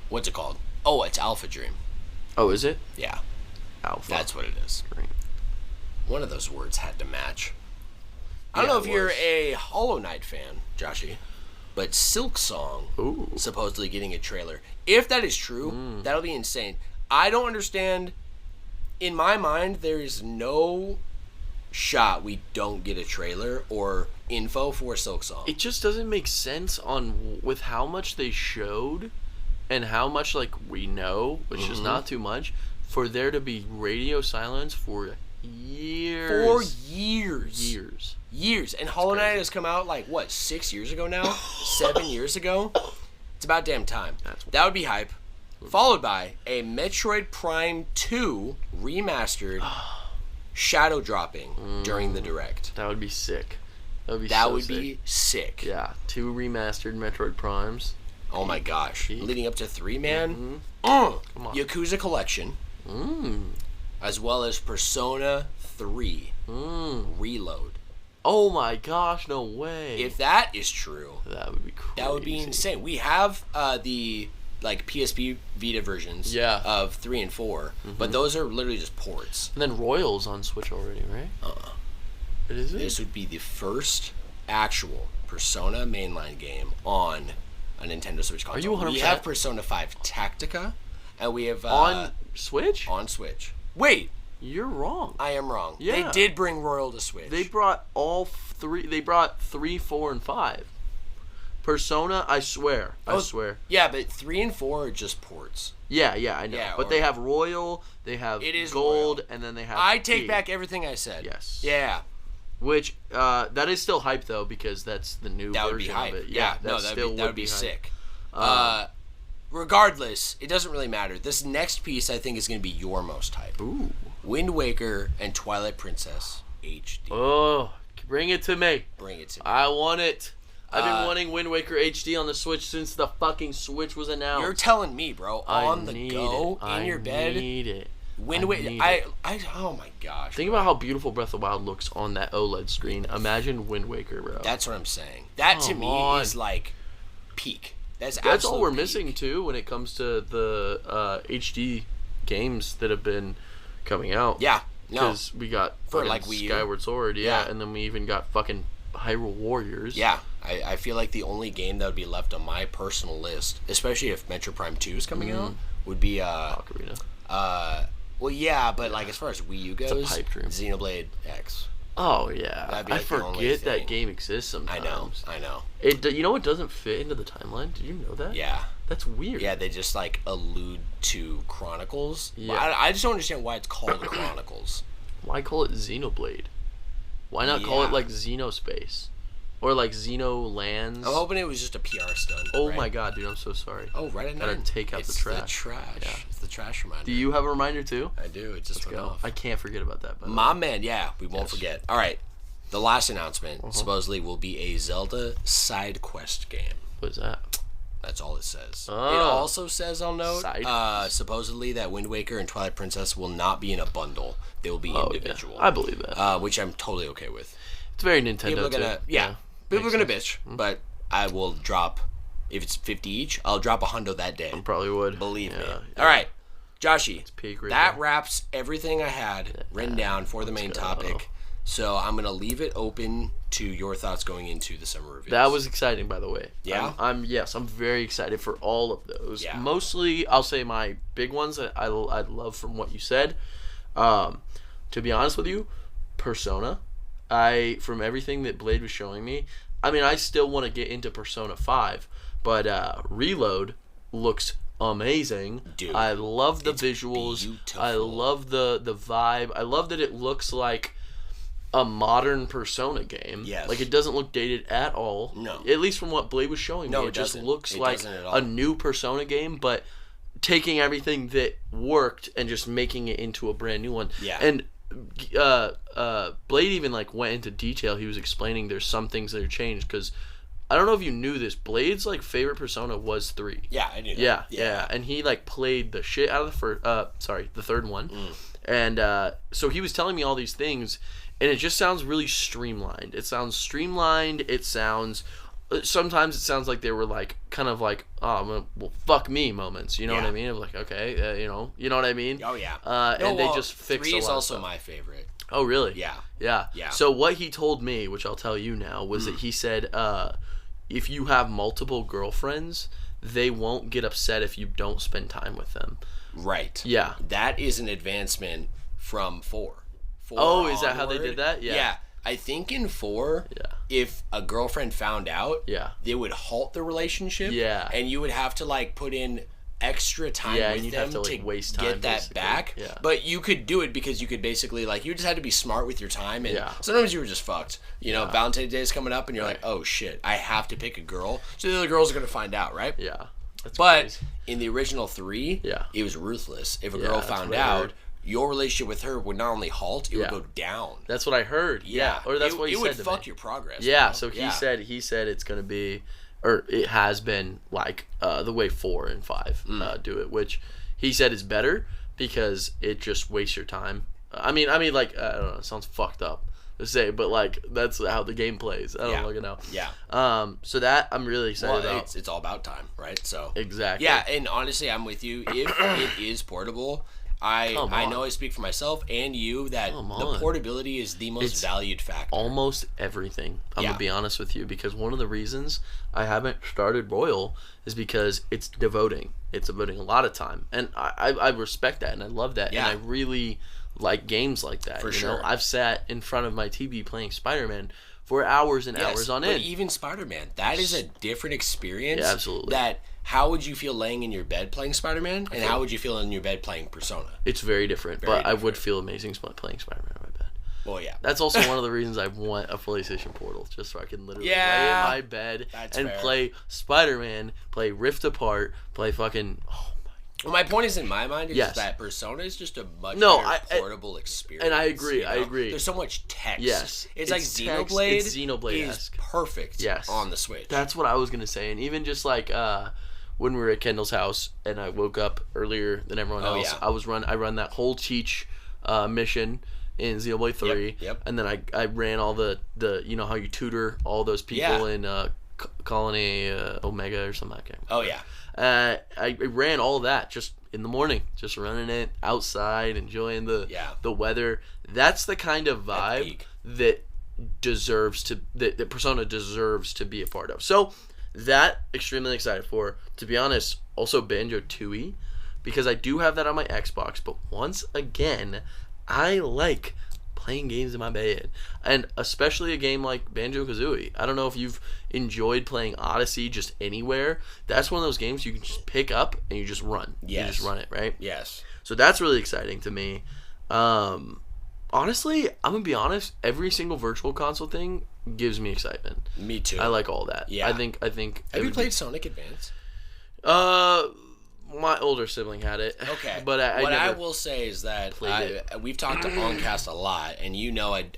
what's it called? Oh, it's Alpha Dream. oh, is it Yeah, Alpha? that's what it is. Dream. One of those words had to match. I don't Yeah, know if it you're was. a Hollow Knight fan, Joshy, but Silk Song Ooh. supposedly getting a trailer. If that is true, that'll be insane. I don't understand. In my mind, there is no shot we don't get a trailer or info for Silk Song. It just doesn't make sense with how much they showed and how much like we know, which is not too much, for there to be radio silence for years. 4 years. Years. And Hollow Knight crazy. has come out like what, 6 years ago now? 7 years ago? It's about damn time. That would be hype. Followed by a Metroid Prime 2 remastered shadow dropping during the direct. That would be sick. That would Be sick. Yeah, 2 remastered Metroid Primes. Oh my gosh. Leading up to 3, man. Come on. Yakuza Collection. As well as Persona 3 Reload. Oh my gosh, no way. If that is true, that would be crazy. that would be insane. We have the like PSP Vita versions of 3 and 4, but those are literally just ports. And then Royals on Switch already, right? It is. This would be the first actual Persona mainline game on a Nintendo Switch console. Are you 100%? We have Persona 5 Tactica, and we have on Switch? On Switch. Wait, You're wrong. I am wrong. Yeah. They did bring Royal to Switch. They brought all 3. They brought 3, 4, and 5. Persona, I swear. I swear. Yeah, but 3 and 4 are just ports. Yeah, I know. Yeah, but they have Royal, they have It is Gold, Royal. and then they have I take P. back everything I said. Yes. Yeah. Which, that is still hype, though, because that's the new That version would be hype. of it. Yeah, that no, still that would be hype. sick. regardless, it doesn't really matter. This next piece, I think, is going to be your most hype. Ooh. Wind Waker and Twilight Princess HD. Oh, bring it to me. Bring it to me. I want it. I've been wanting Wind Waker HD on the Switch since the fucking Switch was announced. You're telling me, bro. On the go, in your bed. I need it. Wind Waker. Oh my gosh. Think about how beautiful Breath of the Wild looks on that OLED screen. Imagine Wind Waker, bro. That's what I'm saying. That to me is like peak. That's all we're peak. missing too when it comes to the HD games that have been coming out. Yeah. No. Because we got For like Wii U. Skyward Sword, and then we even got fucking Hyrule Warriors. Yeah. I feel like the only game that would be left on my personal list, especially if Metro Prime 2 is coming out, would be Ocarina. Well, yeah, but like as far as Wii U goes, It's a pipe dream. Xenoblade X. Oh yeah, That'd be, like, I the only forget that thing. game exists sometimes. I know. You know what doesn't fit into the timeline? Did you know that? Yeah. That's weird. Yeah, they just like allude to Chronicles. Yeah. I just don't understand why it's called Chronicles. Why call it Xenoblade? Why not call it Yeah. like Xenospace? Or like Xenolands? I'm hoping it was just a PR stunt. Oh right? my god, dude, I'm so sorry. Oh, right at Gotta 9. take out It's the trash. The trash. Yeah. It's the trash reminder. Do you have a reminder too? I do. It just went Go. off. I can't forget about that. By the My way. man, yeah, we won't forget. All right. The last announcement supposedly will be a Zelda side quest game. What is that? That's all it says. Oh. It also says, I'll note, Side supposedly that Wind Waker and Twilight Princess will not be in a bundle. They will be individual. Yeah. I believe that. Which I'm totally okay with. It's very Nintendo People are gonna, too. people are Makes gonna bitch, but I will drop, if it's 50 each, I'll drop $100 that day. Probably would. Believe me. Yeah. All right, Joshy, peak right that there. wraps everything I had written down for the main topic. So I'm going to leave it open to your thoughts going into the summer reviews. That was exciting, by the way. Yeah? I'm very excited for all of those. Yeah. Mostly, I'll say my big ones that I love from what you said. To be honest with you, Persona. From everything that Blade was showing me, I mean, I still want to get into Persona 5, but Reload looks amazing. Dude, I love the visuals. beautiful. I love the vibe. I love that it looks like a modern Persona game. Yes. Like, it doesn't look dated at all. No. At least from what Blade was showing No, me. it Just doesn't. looks It like doesn't at all. a new Persona game, but taking everything that worked and just making it into a brand new one. Yeah. And Blade even like went into detail. He was explaining there's some things that are changed because I don't know if you knew this. Blade's like favorite Persona was 3. Yeah, I knew that. Yeah. And he like played the shit out of the third one. And so he was telling me all these things, and it just sounds really streamlined. It sounds streamlined. It sounds. Sometimes it sounds like they were like kind of like well fuck me moments. You know what I mean? Of like okay, you know what I mean? Oh, yeah. And they just fixed 3 a is lot of also stuff. my favorite. Oh really? Yeah. Yeah. So what he told me, which I'll tell you now, was that he said if you have multiple girlfriends, they won't get upset if you don't spend time with them. Right. Yeah. That is an advancement from 4. Oh, is that how they onward, did that? Yeah. I think in 4, if a girlfriend found out, they would halt the relationship. Yeah. And you would have to like put in extra time and with you'd them have to, like, waste time, get that basically. back. Yeah. But you could do it because you could basically like you just had to be smart with your time, and Yeah. sometimes you were just fucked. You know, Valentine's Day is coming up and you're like, oh shit, I have to pick a girl. So the other girls are gonna find out, right? Yeah. That's But crazy. in the original 3, it was ruthless. If a girl that's found what I out, heard. your relationship with her would not only halt, it would go down. That's what I heard. Yeah. Or that's what he said would to fuck me. your progress. Yeah, bro. so he said it's going to be, or it has been like the way 4 and 5 do it, which he said is better because it just wastes your time. I mean, like I don't know, it sounds fucked up to say, but like that's how the game plays. I don't fucking know. Yeah. So that I'm really excited about. It's all about time, right? So Exactly. Yeah, and honestly, I'm with you. If it is portable, I know I speak for myself and you that the portability is the most valued factor. Almost everything. I'm gonna be honest with you because one of the reasons I haven't started Royal is because it's devoting. It's devoting a lot of time, and I respect that and I love that, and I really like games like that. For you sure. know? I've sat in front of my TV playing Spider-Man for hours and hours on end. But even Spider-Man, that is a different experience. Yeah, absolutely. How would you feel laying in your bed playing Spider-Man, and how would you feel in your bed playing Persona? It's very different, but I would feel amazing playing Spider-Man on my bed. Well, yeah. That's also one of the reasons I want a PlayStation Portal, just so I can literally lay in my bed and fair. play Spider-Man, play Rift Apart, play fucking... Well, my point is, in my mind, is that Persona is just a much better portable experience. And I agree, you know? I agree. There's so much text. Yes. It's like Xenoblade. It's Xenoblade-esque. Is perfect on the Switch. That's what I was going to say. And even just like when we were at Kendall's house and I woke up earlier than everyone else, I run that whole Cheech mission in Xenoblade 3. Yep. And then I ran all the you know how you tutor all those people in Colony Omega or something like that. Oh, yeah. I ran all of that just in the morning, just running it outside, enjoying the weather. That's the kind of vibe that that Persona deserves to be a part of. So that extremely excited for. To be honest, also Banjo-Tooie, because I do have that on my Xbox. But once again, I like playing games in my bed, and especially a game like Banjo-Kazooie. I don't know if you've enjoyed playing Odyssey just anywhere. That's one of those games you can just pick up and you just run. Yes. You just run it, right? Yes. So that's really exciting to me. Honestly, I'm gonna be honest. Every single Virtual Console thing gives me excitement. Me too. I like all that. Yeah. I think. Have you played Sonic Advance? My older sibling had it. Okay. But I will say is that we've talked to Oncast a lot, and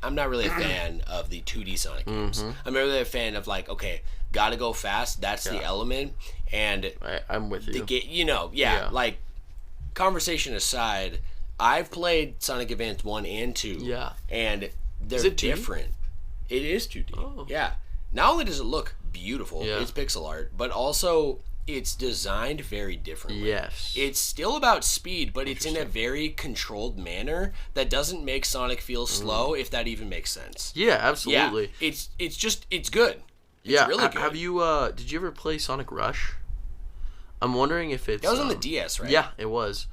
I'm not really a fan of the 2D Sonic games. I'm really a fan of like, okay, gotta go fast. That's the element, and I'm with you. Like, conversation aside, I've played Sonic Advance 1 and 2. Yeah. And they're different. It is 2D. Oh. Yeah. Not only does it look beautiful, it's pixel art, but also it's designed very differently. Yes. It's still about speed, but it's in a very controlled manner that doesn't make Sonic feel slow, if that even makes sense. Yeah, absolutely. Yeah. It's good. It's really good. Have you did you ever play Sonic Rush? I'm wondering if it's... That was on the DS, right? Yeah, it was.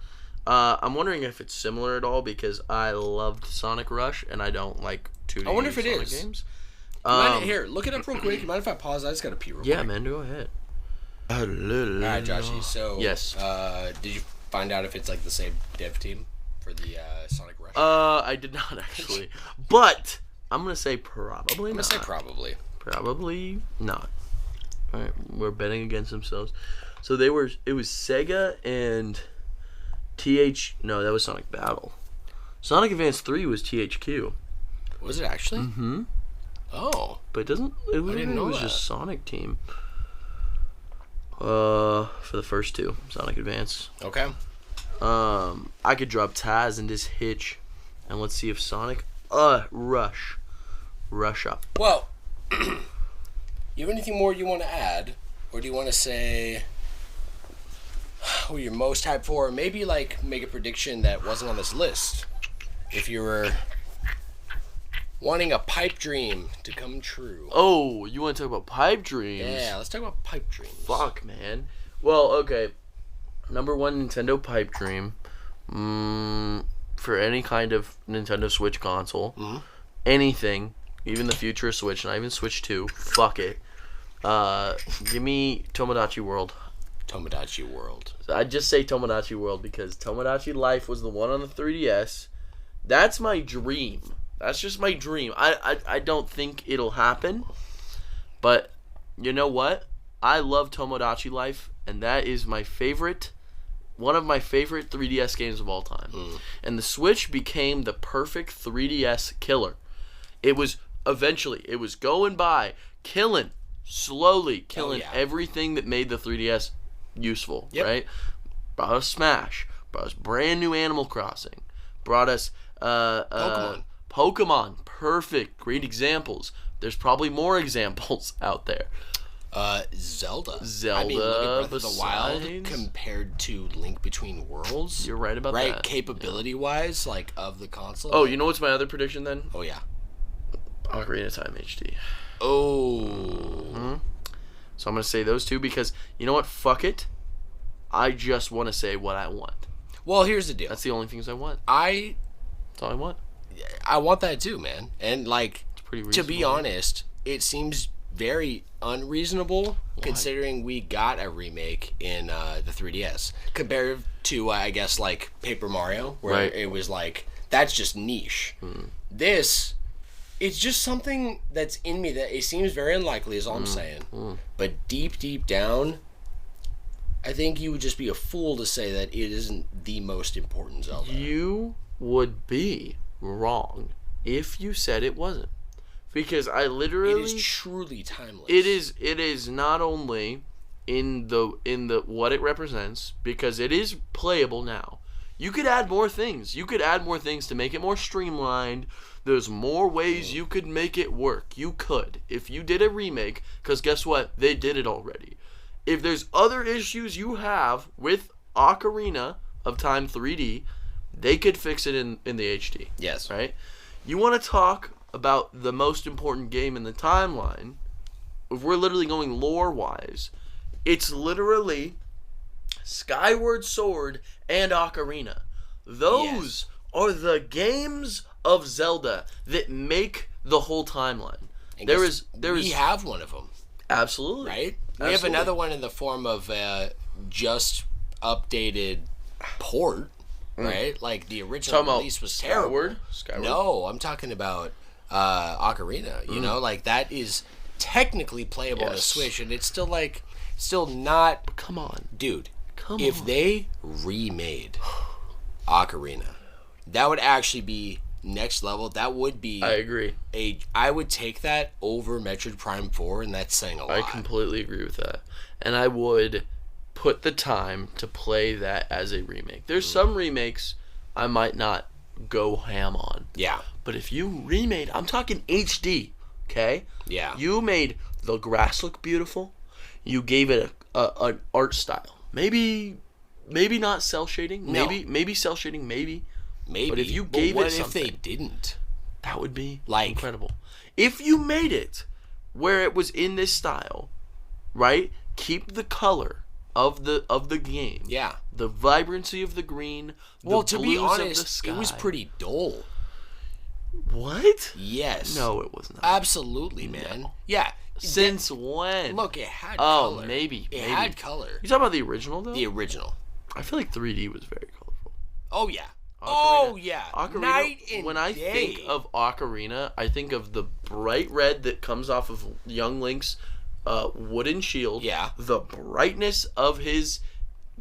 I'm wondering if it's similar at all, because I loved Sonic Rush and I don't like 2D I wonder if it Sonic is. games. Here, look it up real quick. You mind if I pause? I just gotta pee real quick. Yeah, man, go ahead. Alright, Joshy, so yes. Did you find out if it's like the same dev team for the Sonic Rush? I did not actually. But I'm gonna say probably I'm gonna say probably. Probably not. Alright, we're betting against themselves. So it was Sega and no, that was Sonic Battle. Sonic Advance 3 was THQ. Was it actually? Mm-hmm. Oh. But it was just Sonic Team. For the first two, Sonic Advance. Okay. I could drop Taz and just hitch, and let's see if Sonic rush up. Well, you have anything more you want to add, or do you want to say who you're most hyped for? Or maybe like make a prediction that wasn't on this list. If you were wanting a pipe dream to come true. Oh, you want to talk about pipe dreams? Yeah, let's talk about pipe dreams. Fuck, man. Well, okay. Number one, Nintendo pipe dream. For any kind of Nintendo Switch console. Mm-hmm. Anything. Even the future Switch, not even Switch 2. Fuck it. Give me Tomodachi World. Tomodachi World. I'd just say Tomodachi World because Tomodachi Life was the one on the 3DS. That's my dream. That's just my dream. I don't think it'll happen. But you know what? I love Tomodachi Life, and that is my favorite, one of my favorite 3DS games of all time. And the Switch became the perfect 3DS killer. It was going by, slowly killing everything that made the 3DS useful, right? Brought us Smash, brought us brand new Animal Crossing, brought us Pokemon, perfect, great examples. There's probably more examples out there. Zelda. I mean, look at Breath of the Wild compared to Link Between Worlds. You're right about that. Right, capability-wise, like, of the console. Oh, you know what's my other prediction then? Oh, yeah. Ocarina of Time HD. Oh. Mm-hmm. So I'm going to say those two because, you know what? Fuck it. I just want to say what I want. Well, here's the deal. That's the only things I want. That's all I want. I want that too, man. And, like, it's pretty to be honest, it seems very unreasonable considering we got a remake in the 3DS compared to, I guess, like, Paper Mario, where it was, like, that's just niche. This, it's just something that's in me that it seems very unlikely, is all I'm saying. But deep down, I think you would just be a fool to say that it isn't the most important Zelda. You would be wrong if you said it wasn't. Because I literally... It is truly timeless. It is not only in the what it represents, because it is playable now. You could add more things. You could add more things to make it more streamlined. There's more ways you could make it work. You could. If you did a remake, because guess what? They did it already. If there's other issues you have with Ocarina of Time 3D, they could fix it in the HD. Yes. Right? You want to talk about the most important game in the timeline, if we're literally going lore-wise, it's literally Skyward Sword and Ocarina. Those are the games of Zelda that make the whole timeline. We have one of them. Absolutely. Right? We have another one in the form of just updated port, right? Like the original release was terrible. Skyward? No, I'm talking about Ocarina. You know, like that is technically playable on the Switch, and it's still not. Come on, dude. Come if on. they remade Ocarina, that would actually be next level. That would be. I agree. I would take that over Metroid Prime 4, and that's saying a lot. I completely agree with that, and I would put the time to play that as a remake. There's some remakes I might not go ham on. Yeah. But if you remade, I'm talking HD, okay? Yeah. You made the grass look beautiful. You gave it an art style. Maybe not cell shading. No. Maybe cell shading. Maybe. Maybe. But if you gave what it something, if they didn't? that would be Like- incredible. If you made it where it was in this style, right? Keep the color of the game. Yeah. The vibrancy of the green. Well, the to be blues of the honest, sky. it was pretty dull. What? Yes. No, it was not. Absolutely, man. Yeah. Since when? Look, it had Oh, color. maybe. It had color. You talking about the original though? The original. I feel like 3D was very colorful. Oh, yeah. Ocarina- Oh, yeah. Ocarina, Night and when I day. think of Ocarina, I think of the bright red that comes off of young Link's wooden shield. Yeah. The brightness of his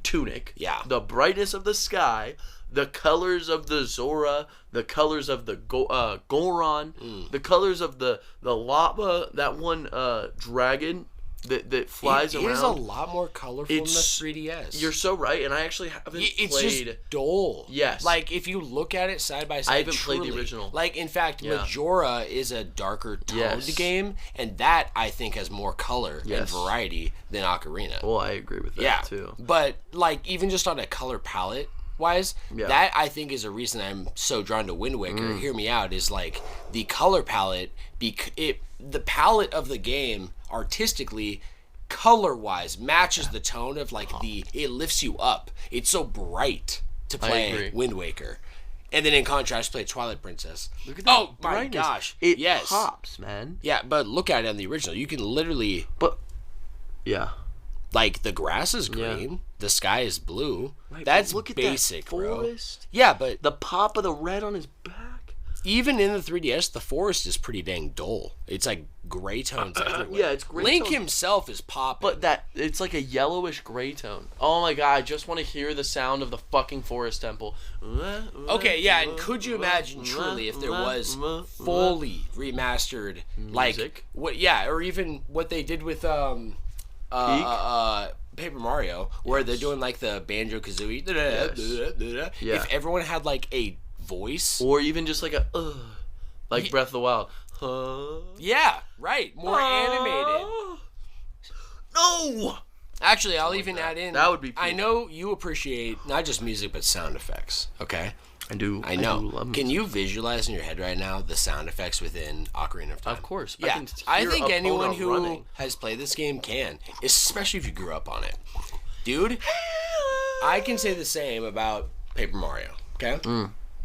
tunic. Yeah. The brightness of the sky. The colors of the Zora. The colors of the Goron. The colors of the lava. That one dragon that flies around. It is a lot more colorful than the 3DS. You're so right, and I actually haven't It's played. just dull. Yes. Like, if you look at it side by side, I haven't played the truly, original. Like, in fact, Yeah. Majora is a darker toned Yes. game, and that, I think, has more color and Yes. variety than Ocarina. Well, I agree with that Yeah. too. But, like, even just on a color palette wise, Yeah. that, I think, is a reason I'm so drawn to Wind Waker. Hear me out, is, like, the color palette, the palette of the game, artistically, color-wise, matches the tone of, like, it lifts you up. It's so bright to play agree. Wind Waker. And then in contrast, play Twilight Princess. Look at that Oh, my brightness. gosh. It yes. pops, man. Yeah, but look at it on the original. You can literally, But, yeah. like, the grass is Yeah. green, the sky is blue. Right, That's but look at basic, that bro. forest. Yeah, but The pop of the red on his back. even in the 3DS, the forest is pretty dang dull. It's like gray tones everywhere. Yeah, it's gray Link tones. himself is popping. But it's like a yellowish gray tone. Oh my god, I just want to hear the sound of the fucking forest temple. Okay, yeah, and could you imagine truly if there was fully remastered like Music? what? Yeah, or even what they did with Paper Mario, where they're doing like the Banjo Kazooie. Yeah. If everyone had like a voice, Or even just like like Breath of the Wild. yeah, right, more animated. No! Actually, I'll even add in. That would be I peak. know you appreciate not just music but sound effects. Okay. I do. I know. do love Can music. you visualize in your head right now the sound effects within Ocarina of Time? Of course. Yeah, can I hear think anyone Epona who running. has played this game can, especially if you grew up on it. Dude, I can say the same about Paper Mario, okay?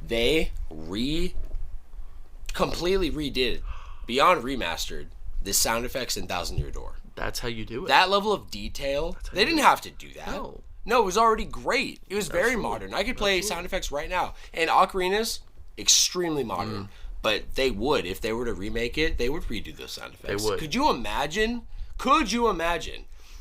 They completely redid, beyond remastered, the sound effects in Thousand Year Door. That's how you do it. That level of detail, they didn't have to do that. No. It was already great. It was very Absolutely. modern. I could play sound effects right now. And Ocarina's extremely modern. But they would, if they were to remake it, they would redo those sound effects. They would. Could you imagine?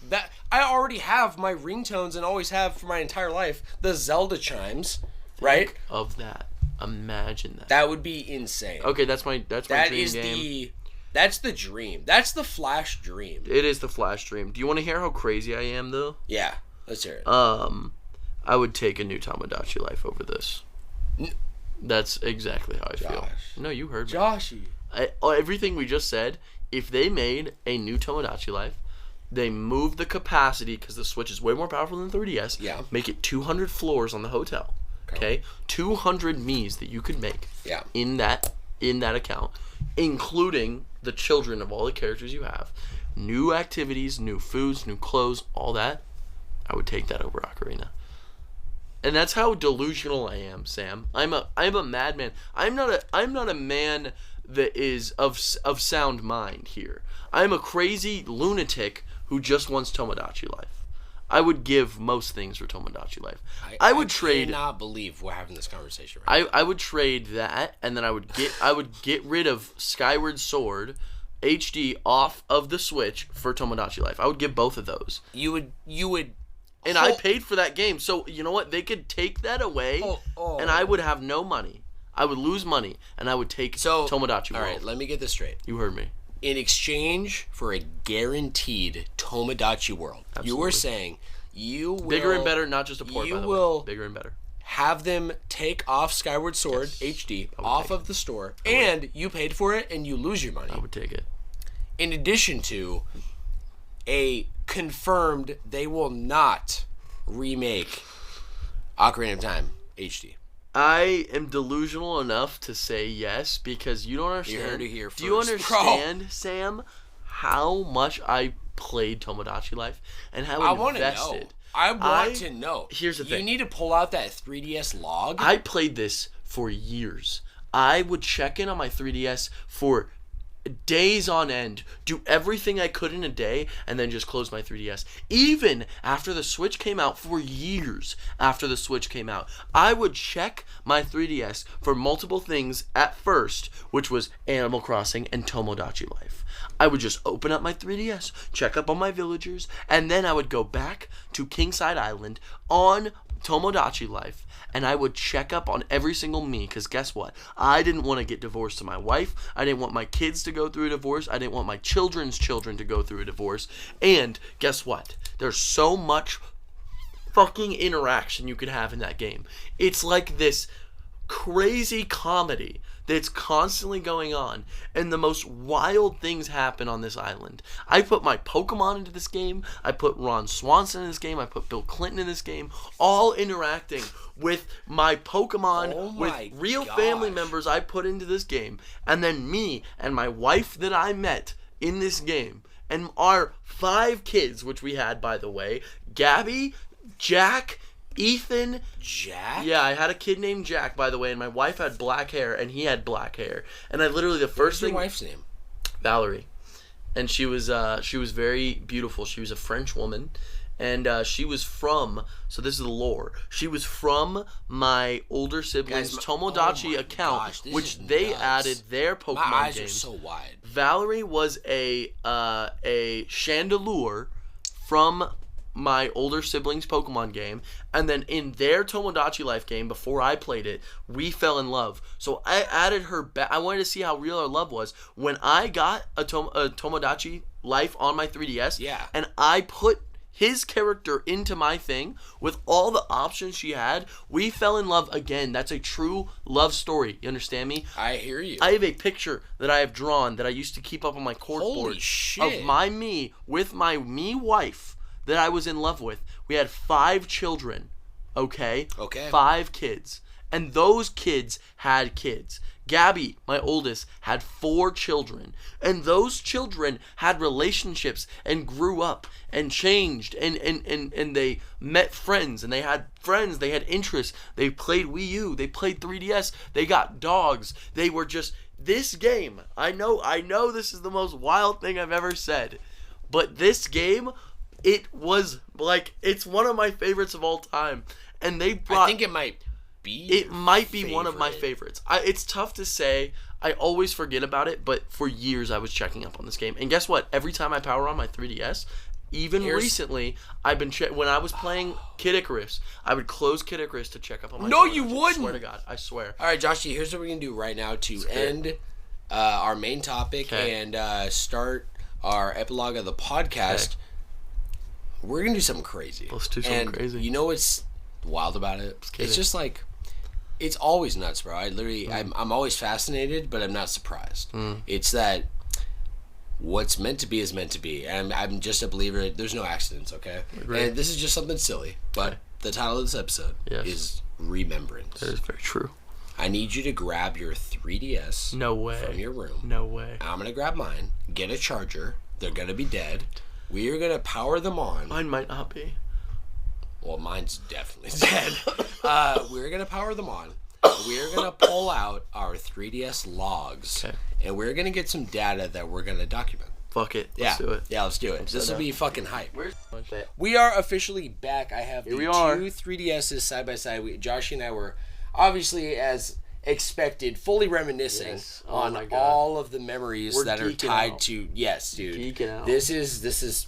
That I already have my ringtones and always have for my entire life the Zelda chimes, right? Think of that. Imagine that. That would be insane. Okay, that's my dream game. That's the dream. That's the Flash dream. It is the Flash dream. Do you want to hear how crazy I am though? Yeah, let's hear it. I would take a new Tomodachi Life over this. That's exactly how I feel. No, you heard me. Joshy. Everything we just said, if they made a new Tomodachi Life, they moved the capacity because the Switch is way more powerful than 3DS. Yeah. Make it 200 floors on the hotel. Okay? 200 Miis that you could make in that account, including the children of all the characters you have. New activities, new foods, new clothes, all that. I would take that over Ocarina. And that's how delusional I am, Sam. I'm a madman. I'm not a man that is of sound mind here. I'm a crazy lunatic who just wants Tomodachi Life. I would give most things for Tomodachi Life. I cannot believe we're having this conversation right now. I would trade that, and then I would get rid of Skyward Sword HD off of the Switch for Tomodachi Life. I would give both of those. You would. And I paid for that game, so you know what? They could take that away, and I would have no money. I would lose money, and I would take Tomodachi World. All right, let me get this straight. You heard me. In exchange for a guaranteed Tomodachi World, Absolutely. You were saying you will... Bigger and better, not just a port, by the way. Bigger and better. Have them take off Skyward Sword HD off of the store, and you paid for it, and you lose your money. I would take it. In addition to a confirmed they will not remake Ocarina of Time HD. I am delusional enough to say yes because you don't understand. You heard it here first. Do you understand, Sam, how much I played Tomodachi Life and how invested? I want to know. Here's the thing. You need to pull out that 3DS log. I played this for years. I would check in on my 3DS for days on end, do everything I could in a day, and then just close my 3DS. Even after the Switch came out, for years after the Switch came out, I would check my 3DS for multiple things at first, which was Animal Crossing and Tomodachi Life. I would just open up my 3DS, check up on my villagers, and then I would go back to Kingside Island on Tomodachi Life, and I would check up on every single me, because guess what? I didn't want to get divorced to my wife. I didn't want my kids to go through a divorce. I didn't want my children's children to go through a divorce. And guess what? There's so much fucking interaction you could have in that game. It's like this crazy comedy that's constantly going on, and the most wild things happen on this island. I put my Pokemon into this game, I put Ron Swanson in this game, I put Bill Clinton in this game, all interacting with my Pokemon, with real family members I put into this game, and then me and my wife that I met in this game, and our 5 kids, which we had, by the way, Gabby, Jack, Ethan. Jack? Yeah, I had a kid named Jack, by the way, and my wife had black hair, and he had black hair. And I literally, the first thing... What's your wife's name? Valerie. And she was very beautiful. She was a French woman, and she was from, so this is the lore, she was from my older siblings' Tomodachi account, which they added their Pokemon games. My eyes are so wide. Valerie was a Chandelure from my older siblings' Pokemon game, and then in their Tomodachi Life game, before I played it, we fell in love. So I added her back. I wanted to see how real our love was. When I got a Tomodachi Life on my 3DS, and I put his character into my thing, with all the options she had, we fell in love again. That's a true love story. You understand me? I hear you. I have a picture that I have drawn that I used to keep up on my corkboard of my me with my me wife that I was in love with. We had 5 children, okay? 5 kids. And those kids had kids. Gabby, my oldest, had 4 children. And those children had relationships and grew up and changed. And they met friends. And they had friends. They had interests. They played Wii U. They played 3DS. They got dogs. They were just... This game, I know this is the most wild thing I've ever said. But this game... It was like, it's one of my favorites of all time. And they brought... I think it might... be. It might be one of my favorites. It's tough to say. I always forget about it, but for years I was checking up on this game. And guess what? Every time I power on my 3DS, even recently, I've been when I was playing Kid Icarus, I would close Kid Icarus to check up on my. No, you wouldn't. I swear to God, I swear. All right, Joshy, here's what we're gonna do right now to end our main topic and start our epilogue of the podcast. Okay. We're gonna do something crazy. Let's do something crazy. You know what's wild about it? It's just like. It's always nuts, bro. I'm always fascinated, but I'm not surprised. It's that what's meant to be is meant to be. And I'm just a believer. There's no accidents, okay? Agreed. And this is just something silly, but the title of this episode is Remembrance. That is very true. I need you to grab your 3DS from your room. No way. I'm going to grab mine, get a charger. They're going to be dead. We are going to power them on. Mine might not be. Well, mine's definitely dead. We're going to power them on. We're going to pull out our 3DS logs. Okay. And we're going to get some data that we're going to document. Fuck it. Let's do it. Yeah, let's do it. This will be fucking hype. We are officially back. I have the two 3DSs side by side. Josh and I were obviously, as expected, fully reminiscing on all of the memories that are tied to... Yes, dude. Geeking out. This is...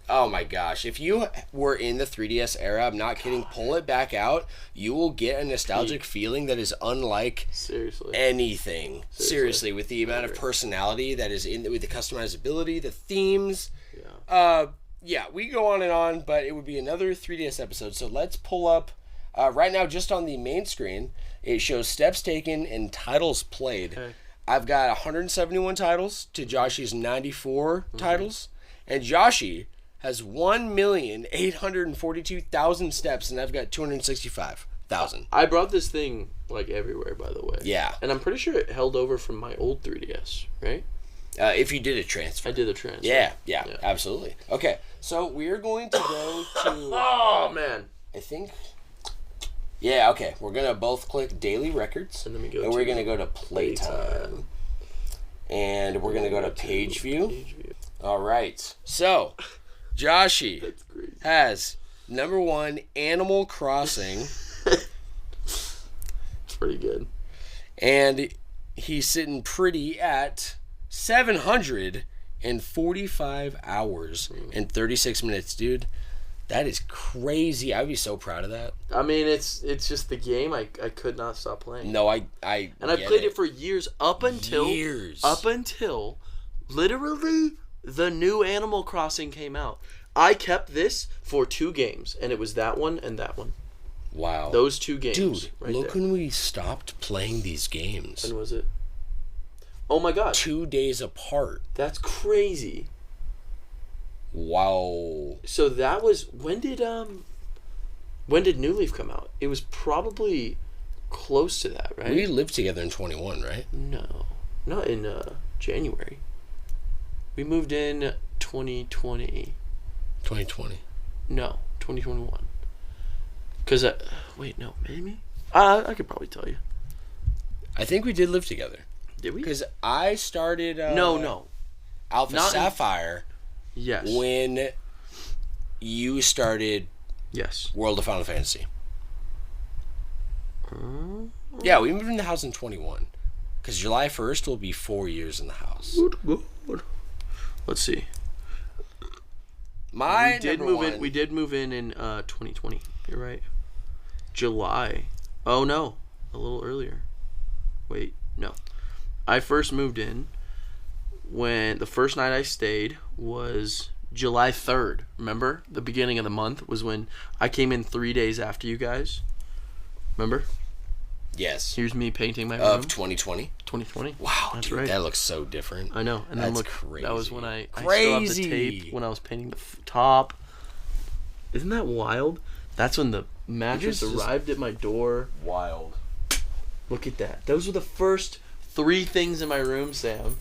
Oh my gosh. If you were in the 3DS era, I'm not kidding, pull it back out, you will get a nostalgic feeling that is unlike anything. Seriously, with the amount of personality that is in with the customizability, the themes. Yeah, we go on and on, but it would be another 3DS episode. So let's pull up right now just on the main screen. It shows steps taken and titles played. Okay. I've got 171 titles to Joshy's 94 titles, and Joshy has 1,842,000 steps, and I've got 265,000. I brought this thing like everywhere, by the way. Yeah. And I'm pretty sure it held over from my old 3DS, right? If you did a transfer. I did a transfer. Yeah, absolutely. Okay, so we're going to go to... Oh, man. I think... Yeah, okay. We're going to both click Daily Records, and we're going to go to Playtime. And we're going to go to Page View. All right. So... Joshy has number 1 Animal Crossing. It's pretty good. And he's sitting pretty at 745 hours and 36 minutes, dude. That is crazy. I'd be so proud of that. I mean, it's just the game. I could not stop playing. No, I played it for years up until literally the new Animal Crossing came out. I kept this for 2 games, and it was that one and that one. Wow. Those 2 games. Dude, look when we stopped playing these games. When was it? Oh my god. 2 days apart. That's crazy. Wow. So that was... When did New Leaf come out? It was probably close to that, right? We lived together in 21, right? No. Not in January. We moved in 2020. 2020. No, 2021. Because, wait, no, maybe? I could probably tell you. I think we did live together. Did we? Because I started... No. Alpha Sapphire. Yes. When you started... Yes. World of Final Fantasy. Yeah, we moved in the house in 21. Because July 1st will be 4 years in the house. Good. Let's see. We did move in 2020. You're right. July. Oh no, a little earlier. Wait, no. I first moved in when the first night I stayed was July 3rd. Remember? The beginning of the month was when I came in 3 days after you guys. Remember? Yes. Here's me painting my room. Of 2020? 2020. Wow, that's dude, right. That looks so different. I know. And that's then look, crazy. That was when I still have the tape when I was painting the top. Isn't that wild? That's when the mattress arrived at my door. Wild. Look at that. Those were the first 3 things in my room, Sam.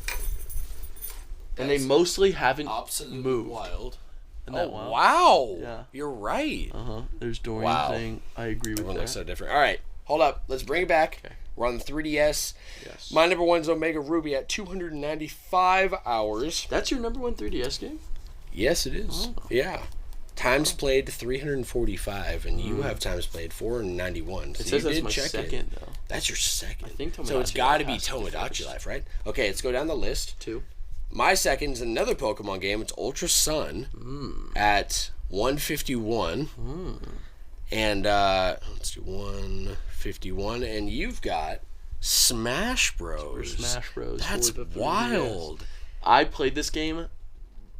And they mostly haven't moved. Wild. Isn't that wild? Wow. Yeah. You're right. There's Dorian saying, I agree with that. Everyone looks so different. All right. Hold up. Let's bring it back. Okay. We're on the 3DS. Yes. My number 1 is Omega Ruby at 295 hours. That's your number 1 3DS game? Yes, it is. Oh. Yeah. Times played 345, and you have times played 491. So it says you that's did my check second, it. though. That's your second. I think Tomodachi so it's got to be Life has to be Tomodachi first. Life, right? Okay, let's go down the list. 2. My second is another Pokemon game. It's Ultra Sun at 151. And let's do 151. And you've got Smash Bros. Smash Bros. That's for the 3DS. wild. I played this game.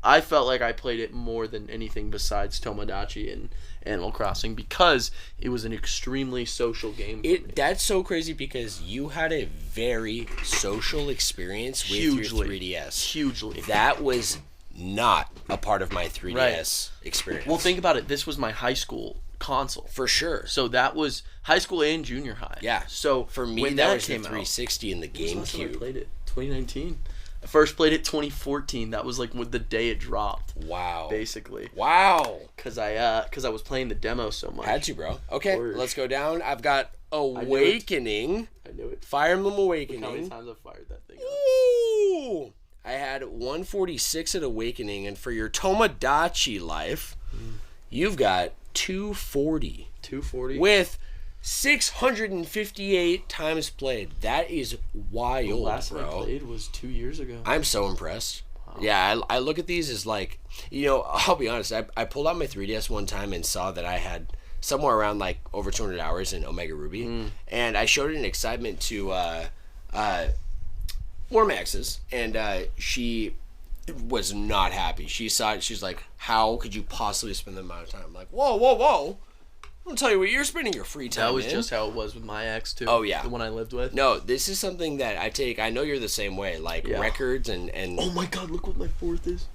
I felt like I played it more than anything besides Tomodachi and Animal Crossing because it was an extremely social game for me. That's so crazy because you had a very social experience with your 3DS. Hugely. That was not a part of my 3DS experience. Well, think about it. This was my high school console. For sure. So that was high school and junior high. Yeah. So for me, when that was the came 360 and the out, I GameCube. played it 2019. I first played it 2014. That was like with the day it dropped. Wow. Basically. Wow. Cause I was playing the demo so much. Had you, bro. Okay, let's go down. I've got Awakening. I knew it. Fire Emblem Awakening. Look how many times I've fired that thing up. Ooh. I had 146 at Awakening, and for your Tomodachi Life, you've got 240. 240. With 658 times played. That is wild, The last bro. time I played was 2 years ago. I'm so impressed. Wow. Yeah, I look at these as like, I'll be honest. I pulled out my 3DS one time and saw that I had somewhere around like over 200 hours in Omega Ruby, and I showed it in excitement to War Max's, and she was not happy. She saw it. She's like, "How could you possibly spend the amount of time?" I'm like, whoa. I'll tell you what, you're spending your free time. That was just how it was with my ex too. Oh yeah, the one I lived with. No, this is something that I take. I know you're the same way. Like records and. Oh my God! Look what my fourth is.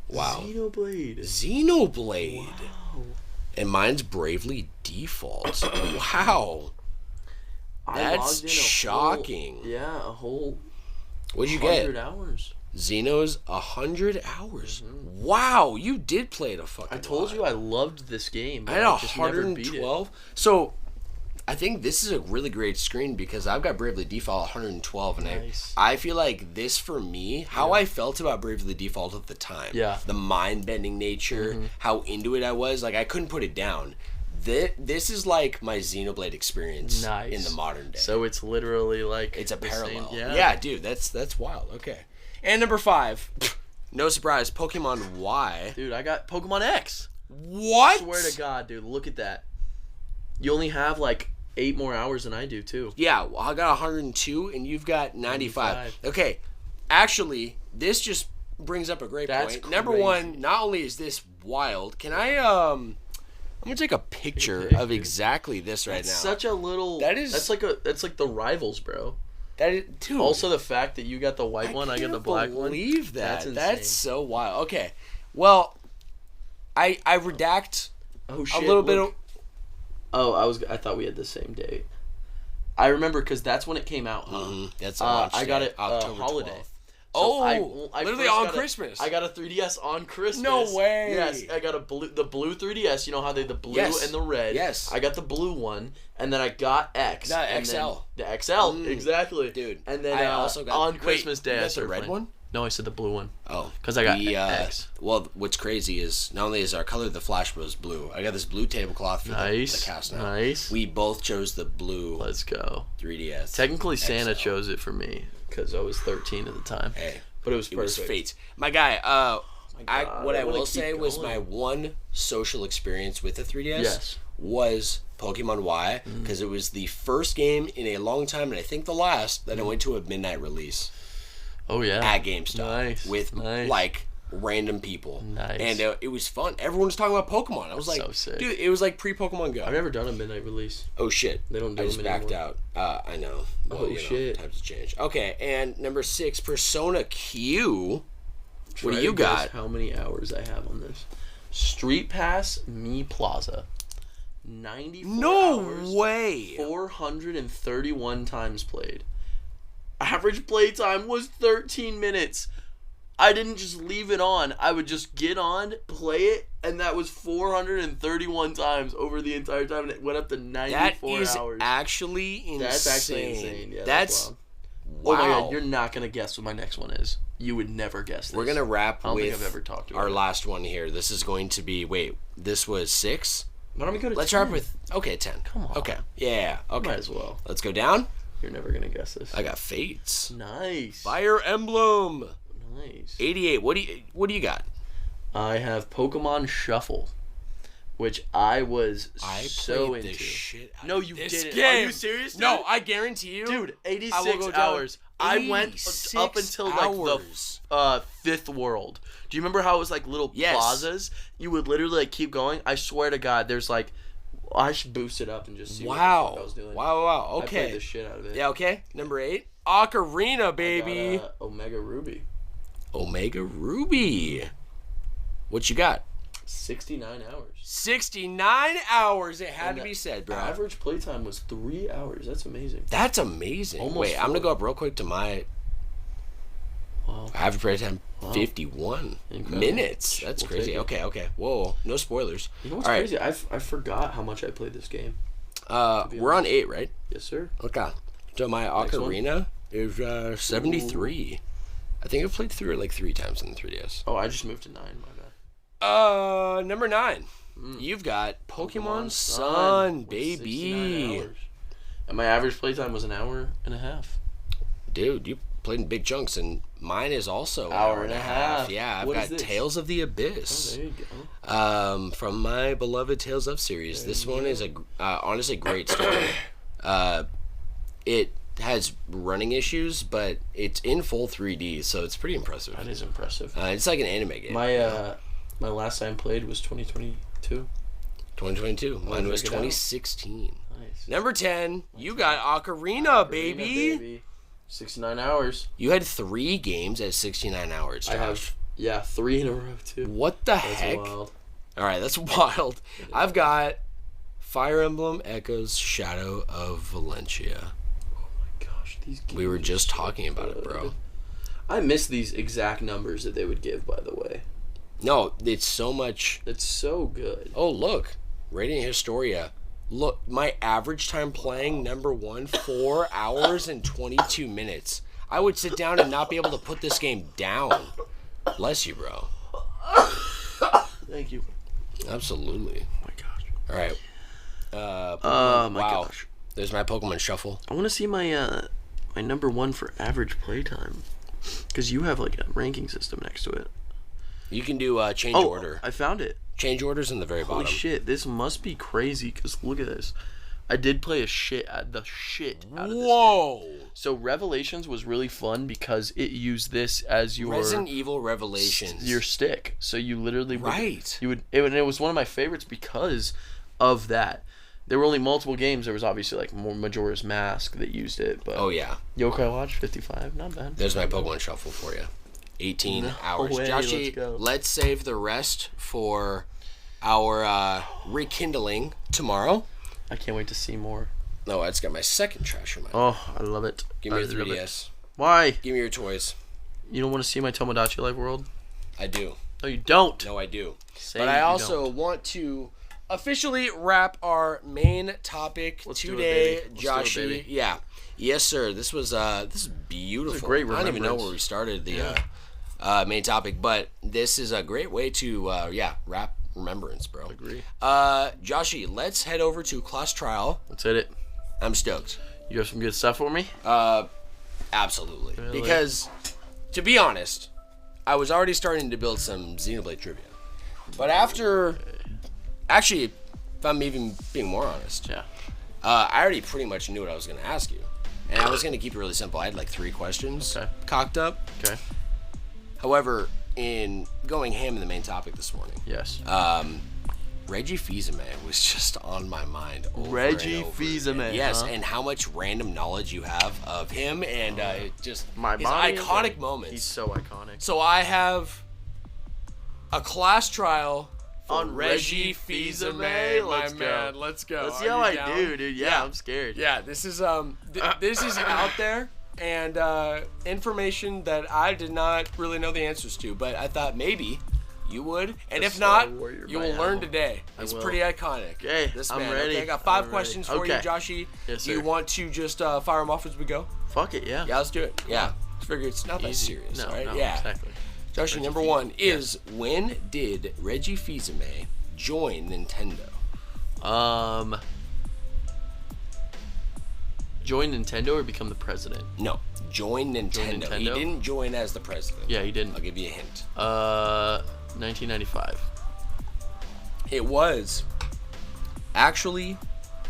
Wow. Xenoblade. Wow. And mine's Bravely Default. Wow. That's shocking. A whole. What'd you get? 100 hours. Xeno's 100 hours. Wow, you did play it a fucking I told lot. you I loved this game. I had 112. So, I think this is a really great screen because I've got Bravely Default 112, and nice. I feel like this for me, how I felt about Bravely Default at the time. Yeah. The mind-bending nature, how into it I was, like I couldn't put it down. This is like my Xenoblade experience in the modern day. So it's literally like it's a parallel. Same, yeah, dude, that's wild. Okay. And number 5, no surprise, Pokemon Y. Dude, I got Pokemon X. What? I swear to God, dude, look at that. You only have like 8 more hours than I do too. Yeah, well, I got 102 and you've got 95. Okay, actually, this just brings up a great point. Number 1, not only is this wild, can I I'm gonna take a picture of exactly this right now. Such a little. That's like the rivals, bro. That is, dude. Also, the fact that you got the white one, I got the black one. I believe that. That's so wild. Okay, well, I redact a little bit of. I thought we had the same date. I remember because that's when it came out. Huh? That's I got it October holiday. 12th. So I literally on Christmas. I got a 3DS on Christmas. No way. Yes, I got the blue 3DS. You know how they the blue and the red. Yes. I got the blue one, and then I got X. No, XL. The XL, exactly, dude. And then I also got on Christmas Day. You got the red one? No, I said the blue one. Oh, because I got X. Well, what's crazy is not only is our color the Flash Bros blue. I got this blue tablecloth for the cast now. Nice. We both chose the blue. Let's go. 3DS. Technically, Santa chose it for me because I was 13 at the time. Hey. But it was perfect. It was fate. My guy, what I will say was my one social experience with the 3DS was Pokemon Y, because it was the first game in a long time, and I think the last, that I went to a midnight release. Oh, yeah. At GameStop. With, like, random people. Nice. And it was fun. Everyone was talking about Pokemon. I was like, so sick. Dude, it was like pre-Pokemon Go. I've never done a midnight release. Oh, shit. They don't do I just them backed anymore. out. I know. Well, shit. Times have changed. Okay, and number 6, Persona Q. What do Try you to guess got? how many hours I have on this? Street Pass, Me Plaza. 94 hours. No way. 431 times played. Average play time was 13 minutes. I didn't just leave it on. I would just get on, play it, and that was 431 times over the entire time, and it went up to 94 hours. That is actually insane. That's actually insane. Yeah, that's wild. wow. Oh my God, you're not going to guess what my next one is. you would never guess this. We're going to wrap I don't with think I've ever talked about our it. last one here. This is going to be, this was 6? Why don't we go to Let's 10? wrap with, 10. Come on. Okay. Yeah, okay. Might as well. Let's go down. You're never going to guess this. I got Fates. Nice. Fire Emblem. Nice. 88. What do you got? I have Pokemon Shuffle, which I was so played into. the shit out No, of you this didn't. game. Are you serious, dude? No, I guarantee you. Dude, I will 86 go down. hours. I went 86 up until like hours. the fifth world. Do you remember how it was like little Yes. plazas? You would literally like keep going. I swear to God, there's like, I should boost it up and just see what the fuck I was doing. Wow. I Okay. played the shit out of it. Yeah, okay. Number 8. Ocarina, baby. I got, Omega Ruby. Omega Ruby. What you got? 69 hours. 69 hours. It had And to be said, bro. Average playtime was 3 hours. That's amazing. That's amazing. Almost Wait, I'm 4. going to go up real quick to my Wow. average playtime. 51 Incredible. minutes. That's We'll crazy. take it. Okay. Whoa. No spoilers. You know what's All right. crazy? I forgot how much I played this game. We're on 8, right? Yes, sir. Okay. So my Next one. Ocarina is 73. I think I've played through it like 3 times in the 3DS. Oh, I just moved to 9. My bad. Number 9. You've got Pokemon Sun, with baby. 69 hours. And my average playtime was an hour and a half. Dude, you played in big chunks, and mine is also an Hour and a half. Yeah, I've What got is this? Tales of the Oh, Abyss. there you go. From my beloved Tales of series. This one is a honestly great story. It has running issues, but it's in full 3D, so it's pretty impressive. That is impressive. It's like an anime game. My last time played was 2022. 2022. Mine was check it out. 2016. Nice. Number 10, you got Ocarina, baby. 69 hours. You had 3 games at 69 hours, Josh. I have, 3 in a row, too. What the That's heck? wild. All right, that's wild. I've got Fire Emblem Echoes Shadow of Valencia. Oh my gosh, these games We were are just so talking about it, good. bro. I miss these exact numbers that they would give, by the way. No, it's so much. It's so good. Oh, look. Radiant Historia. Look, my average time playing number 1, 4 hours and 22 minutes. I would sit down and not be able to put this game down. Bless you, bro. Thank you. Absolutely. Oh my gosh. All right. Oh my wow. gosh. There's my Pokemon Shuffle. I want to see my my number 1 for average playtime. Because you have like a ranking system next to it. You can do change Oh, order. I found it. Change orders in the very Holy bottom. shit, this must be crazy because look at this. I did play the shit out of this game. Whoa. So Revelations was really fun because it used this as your Resident Evil Revelations. your stick. So you literally would, Right. and it was one of my favorites because of that. There were only multiple games. There was obviously like more Majora's Mask that used it, but Oh, yeah. Yokai Watch 55, not bad. There's my Pokemon Shuffle for you. 18 hours. way, Joshy, let's go. let's save the rest for our rekindling tomorrow. I can't wait to see more. No, it's got my second trash in my Oh, I love it. Give me your I love it. 3DS. Why? Give me your toys. You don't want to see my Tomodachi Life World? I do. No, you don't. No, I do. Say But I you also don't. want to officially wrap our main topic Let's do it, today, baby. Let's do it, Joshy. baby. Yeah. Yes, sir. This is beautiful. great I don't even know remembrance. where we started the Yeah. main topic, but this is a great way to wrap Remembrance, bro. Agree. Joshy, let's head over to class trial. Let's hit it. I'm stoked. You have some good stuff for me? Absolutely. Really? Because, to be honest, I was already starting to build some Xenoblade trivia. But after... Actually, if I'm even being more honest, Yeah. I already pretty much knew what I was going to ask you. And I was going to keep it really simple. I had like 3 questions Okay. cocked up. Okay. However, in going ham in the main topic this morning, Yes. Reggie Fils-Aimé was just on my mind over Reggie and over. Fils-Aimé, Yes, huh? and how much random knowledge you have of him and just My his body, iconic moments. He's so iconic. So I have a class trial for On Reggie Reggie Fils-Aimé, Fils-Aimé. my Let's go. man. Let's go. Let's Are see how you I down? do, dude. Yeah, I'm scared. Yeah, this is this is out there and information that I did not really know the answers to, but I thought maybe you would, and The if not, Star Warrior you by will learn Animal. today. I It's will. pretty iconic. Okay, this I'm man. ready. Okay, I got 5 I'm questions ready. for you, Okay. Joshy. Yes, Do you sir. want to just fire them off as we go? Fuck it, yeah. Yeah, let's do it. Yeah. Figure it's not that Easy. serious, No, right? no, Yeah. exactly. Joshie, Reggie number Fils- one is, when did Reggie Fils-Aimé join Nintendo? Join Nintendo or become the president? No, join Nintendo. He Nintendo? didn't join as the president. Yeah, he didn't. I'll give you a hint. 1995. It was actually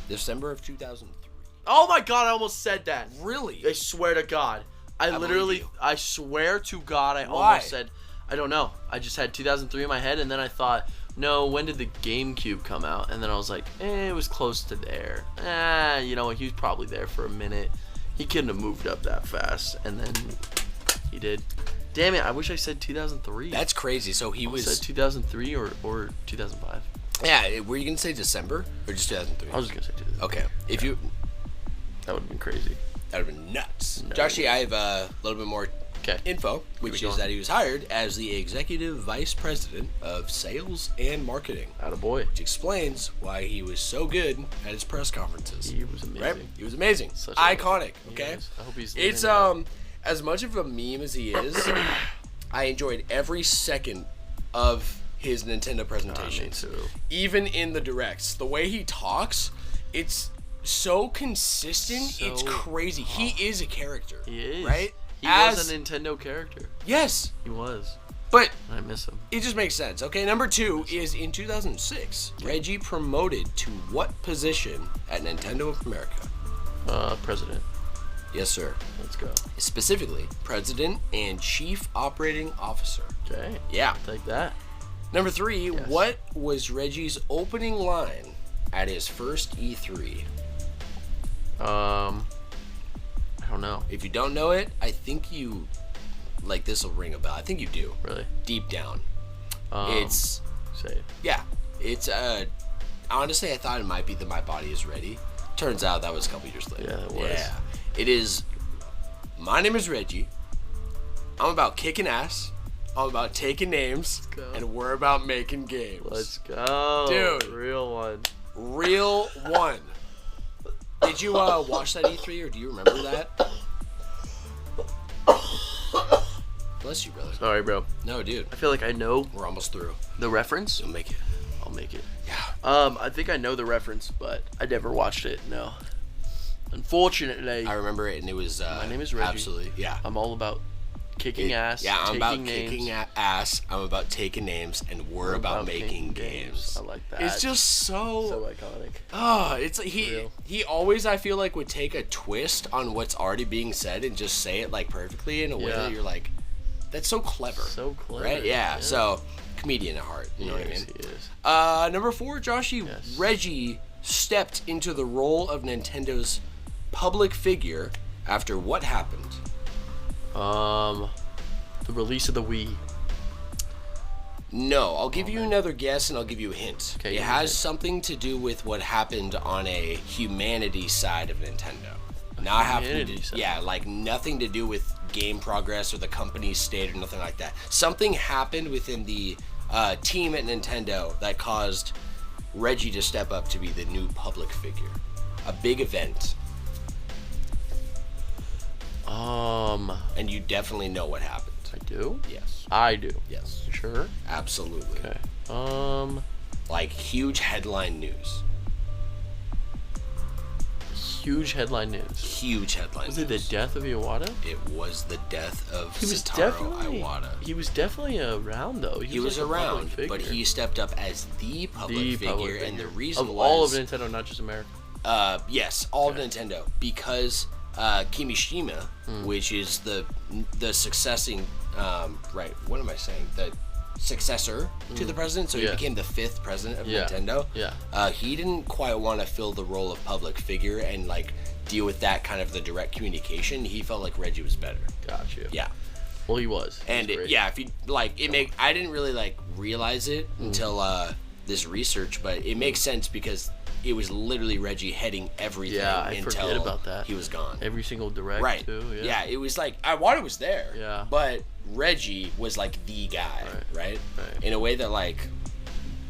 December of 2003. Oh my god, I almost said that. Really? I swear to God. I believe you. I swear to God, I Why? almost said, I don't know. I just had 2003 in my head, and then I thought, no, when did the GameCube come out? And then I was like, it was close to there. You know, he was probably there for a minute. He couldn't have moved up that fast, and then he did. Damn it, I wish I said 2003. That's crazy. So he was... said 2003 or 2005. Yeah, were you going to say December or just 2003? I was just going to say 2003. Okay. If you... That would have been crazy. That would have been nuts. No. Joshie, I have a little bit more Okay. info, which is that he was hired as the Executive Vice President of Sales and Marketing, Attaboy. which explains why he was so good at his press conferences. He was amazing. Right? He was amazing. Such Iconic, He okay? is. I hope he's It's, living as much of a meme as he is, I enjoyed every second of his Nintendo presentations. Me too. Even in the directs. The way he talks, it's so consistent, it's So- crazy. He is a character. He is. Right? He was a Nintendo character. Yes, He was. but I miss him. it just makes sense. Okay, number two is in 2006, Reggie promoted to what position at Nintendo of America? President. Yes, sir. Let's go. Specifically, President and Chief Operating Officer. Okay. Yeah. Take that. Number three, Yes. what was Reggie's opening line at his first E3? I don't know. If you don't know it, I think you, like, this will ring a bell. I think you do. Really. Deep down. Say it. Yeah. It's, honestly, I thought it might be the My Body Is Ready. Turns out that was a couple years later. Yeah, it was. Yeah. It is, my name is Reggie. I'm about kicking ass. I'm about taking names. go. And we're about making games. Let's go. Dude. Real one. Real one. Did you watch that E3 or do you remember that? Bless you, brother. Sorry, bro. No, dude. I feel like I know We're almost through. the reference. You'll make it. I'll make it. Yeah. I think I know the reference, but I never watched it. No. Unfortunately, I remember it, and it was. My name is Reggie. Absolutely, yeah. I'm all about kicking ass. Yeah, I'm taking about names. kicking ass. I'm about taking names, and we're about making games. I like that. It's just so iconic. Oh, it's he. Real. He always, I feel like, would take a twist on what's already being said and just say it like perfectly in a way Yeah. that you're like, that's so clever. So clever. Right? Yeah. So, comedian at heart. You know what I mean? He is. Number 4, Joshie. Yes. Reggie stepped into the role of Nintendo's public figure after what happened? The release of the Wii. No, I'll give you another guess and I'll give you a hint. Okay, it give me a has hint. something to do with what happened on a humanity side of Nintendo. Not having to humanity side. yeah, like nothing to do with game progress or the company's state or nothing like that. Something happened within the team at Nintendo that caused Reggie to step up to be the new public figure. A big event. And you definitely know what happened. I do. Yes. I do. Yes. Sure. Absolutely. Okay. Like huge headline news. Huge headline news. Huge headline Was news. it the death of Iwata? It was the death of He was Satoru definitely. Iwata. He was definitely around though. He was like a public around, but figure. he stepped up as the public figure, and the reason of was all of Nintendo, not just America. yes, all of Nintendo, because Kimishima, which is the successing right. What am I saying? The successor to the president, so he Yeah. became the 5th president of Yeah. Nintendo. Yeah. He didn't quite want to fill the role of public figure and like deal with that kind of the direct communication. He felt like Reggie was better. Got you. Yeah. Well, he was. He And was great. if you like I didn't really like realize it until this research, but it makes sense because it was literally Reggie heading everything Yeah, I until forget about that. he was gone. Every single direct Right. too. Yeah, it was like Iwata was there. Yeah. But Reggie was like the guy, right? In a way that like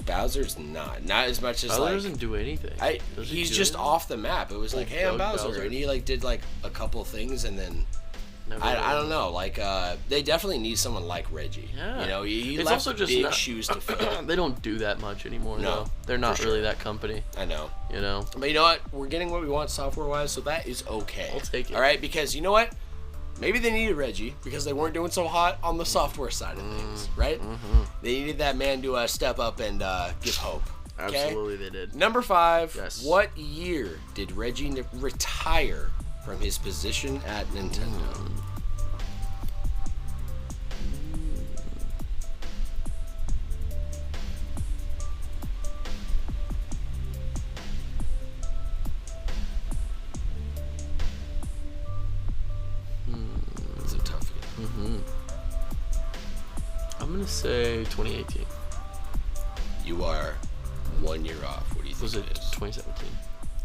Bowser's not as much as Bowser like doesn't do anything. Does he he's do just anything? off the map. It was like, hey, I'm Doug Bowser. Bowser. And he like did like a couple things and then Never I I don't know. Like, they definitely need someone like Reggie. Yeah. You know, he It's left also just big not, shoes to fill. They don't do that much anymore, No, though. They're not for really sure. that company. I know. You know? But you know what? We're getting what we want software-wise, so that is okay. I'll take it. All right? Because you know what? Maybe they needed Reggie because they weren't doing so hot on the software side of things, right? Mm-hmm. They needed that man to step up and give hope. Okay? Absolutely, they did. Number 5. Yes. What year did Reggie retire from his position at Nintendo? It's a tough year. Mm-hmm. I'm gonna say 2018. You are 1 year off. What do you think Was it it is? 2017?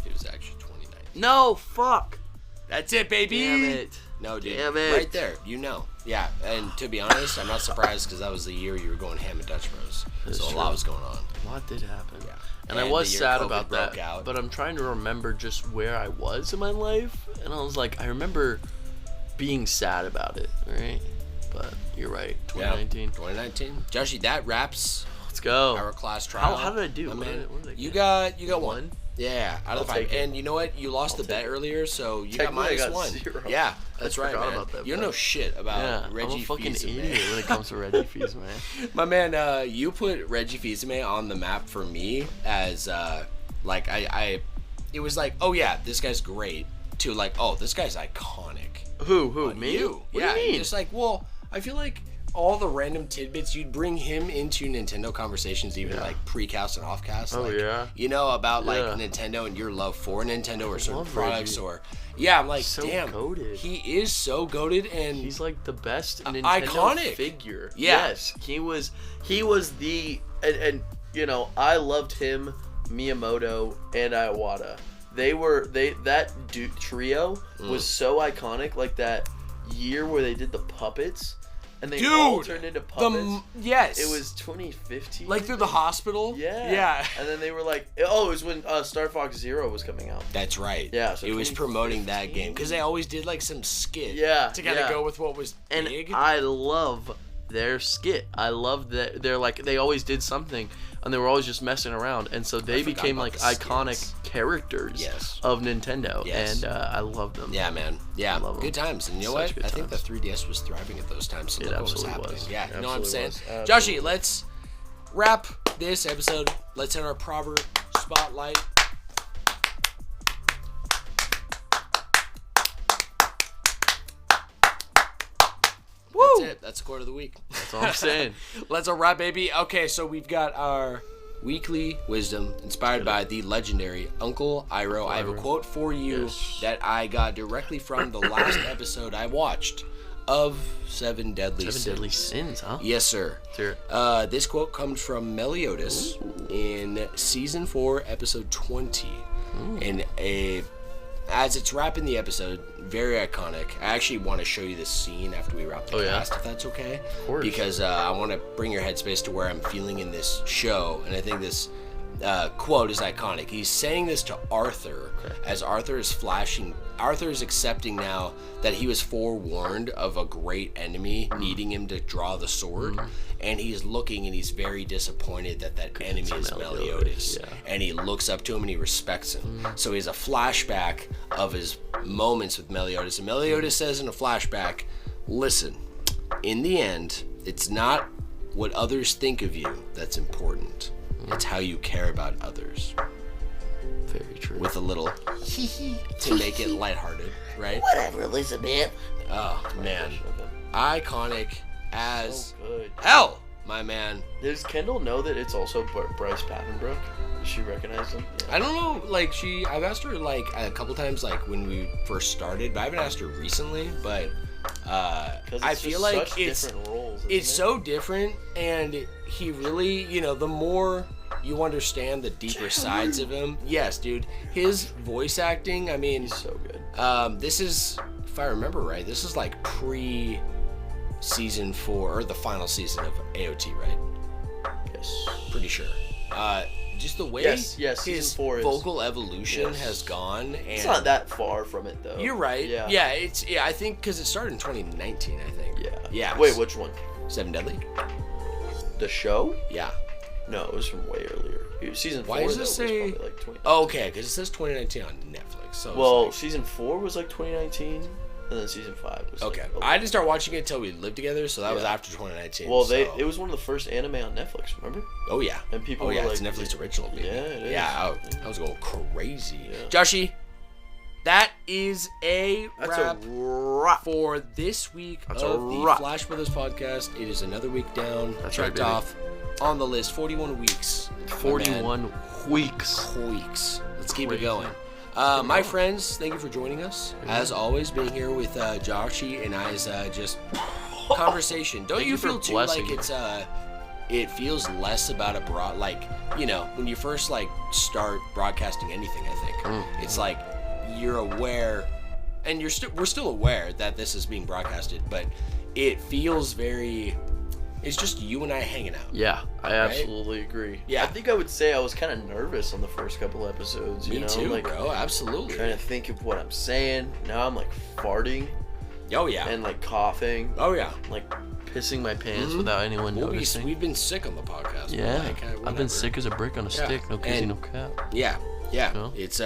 It was actually 2019. No, fuck. That's it, baby. Damn it. No, dude. Damn it. Right there. You know. Yeah. And to be honest, I'm not surprised because that was the year you were going ham and Dutch Bros. That's So a lot true. was going on. A lot did happen. Yeah. And I And was the year sad COVID about broke that. out. But I'm trying to remember just where I was in my life. And I was like, I remember being sad about it, right? But you're right. 2019. Yeah. 2019. Joshy, that wraps Let's go. our class trial. How did I do? My What man. did- what did I You get? got one. Yeah, out of I'll 5. take it. And you know what? You lost I'll the bet take it. earlier, so you got Technically, I got -1. 0. Yeah, that's I right, forgot man. about that You don't bet. know shit about Yeah, Reggie I'm a fucking Fils-Aimé. idiot when it comes to Reggie Fils-Aimé. My man, you put Reggie Fils-Aimé on the map for me as like it was like, oh yeah, this guy's great, to like, oh, this guy's iconic. Who? On Me? You. What Yeah, do you mean? just like, well, I feel like all the random tidbits you'd bring him into Nintendo conversations, even Yeah. like pre-cast and off-cast. Oh, like, yeah? You know about like Yeah. Nintendo and your love for Nintendo or certain love products Reggie. or yeah, I'm like, So damn, goated. he is so goated and He's like the best Nintendo iconic figure. Yeah. Yes, he was the and you know, I loved him, Miyamoto and Iwata. That trio was so iconic. Like that year where they did the puppets and they all turned into puppets. Yes, It was 2015. like through the hospital. Yeah. And then they were like, oh, it was when Star Fox Zero was coming out. That's right. Yeah, so it was promoting that 2015. game because they always did like some skit. Yeah, to kind of yeah. go with what was And big. I love their skit. I love that they're like, they always did something and they were always just messing around, and so they forgot became about like the iconic skits. characters Yes. of Nintendo. Yes. And I love them. Yeah, man. Yeah, I love 'em. good times. And you know Such what? good I think the times. 3DS was thriving at those times. So It look what was absolutely happening. was. Yeah, you know what I'm saying? Absolutely was. Joshy, Absolutely. let's wrap this episode. Let's hit our Proverb Spotlight. Woo! That's it. That's the quote of the week. That's all I'm saying. Let's wrap, baby. Okay, so we've got our weekly wisdom inspired by the legendary Uncle Iroh. I have a Iroh. quote for you Yes. that I got directly from the last episode I watched of Seven Deadly Sins. Seven Deadly Sins, huh? Yes, sir. Let's hear it. This quote comes from Meliodas in season 4, episode 20. And as it's wrapping the episode, very iconic. I actually want to show you this scene after we wrap the Oh, yeah? cast, if that's okay. Of course. Because I want to bring your headspace to where I'm feeling in this show, and I think this quote is iconic. He's saying this to Arthur as Arthur is flashing. Arthur is accepting now that he was forewarned of a great enemy needing him to draw the sword, and he's looking and he's very disappointed that enemy is Meliodas. Yeah. And he looks up to him and he respects him. So he has a flashback of his moments with Meliodas, and Meliodas says in a flashback, "Listen, in the end, it's not what others think of you that's important. It's how you care about others." Very true. With a little to make it lighthearted, right? Whatever, Elizabeth. Oh man, iconic as So good. hell, my man. Does Kendall know that it's also Bryce Papenbrook? Does she recognize him? Yeah. I don't know, like I've asked her like a couple times, like when we first started, but I haven't asked her recently. But 'Cause I it's feel just like such it's different roles. it's isn't so different, and he really, the more you understand the deeper sides of him. Yes, dude, his voice acting. I mean, He's so good. this is, if I remember right, this is like pre-season 4 or the final season of AOT, right? Yes. Pretty sure. just the way Yes, his season 4 is. vocal evolution has gone. And It's not that far from it, though. You're right. Yeah. Yeah, I think because it started in 2019, I think. Yeah. Yeah. Wait, which one? Seven Deadly? The show? Yeah. No, it was from way earlier. Season 4 Why does it was say... probably like 2019. Oh, okay, because it says 2019 on Netflix. So well, season 4 was like 2019, and then season 5 was okay. like, I didn't start watching it until we lived together, so that was after 2019. Well, it was one of the first anime on Netflix, remember? Oh, yeah. And people were it's like... Netflix original, baby. Yeah, it is. Yeah, I was going crazy. Yeah. Joshy, that is That's wrap a wrap for this week That's of a the wrap. Flash Brothers podcast. It is another week down. That's right, checked baby. off on the list. 41 weeks. 41 weeks. Let's keep it Crazy. going. My friends, thank you for joining us. As always, being here with Joshy and I's just conversation. Don't Thank you you for feel too blessing like me. it's it feels less about a broad, like, you know, when you first like start broadcasting anything, I think it's like you're aware, and we're still aware that this is being broadcasted, but it feels very. It's just you and I hanging out. Yeah, I absolutely agree. Yeah. I think I would say I was kind of nervous on the first couple episodes. Me too, like, bro. Absolutely. Trying to think of what I'm saying. Now I'm like farting Oh yeah. and like coughing, Oh yeah. like pissing my pants without anyone noticing. We've been sick on the podcast. Yeah, Like, I've whatever. been sick as a brick on a stick. No kizzy, And- no cap. Yeah. No? It's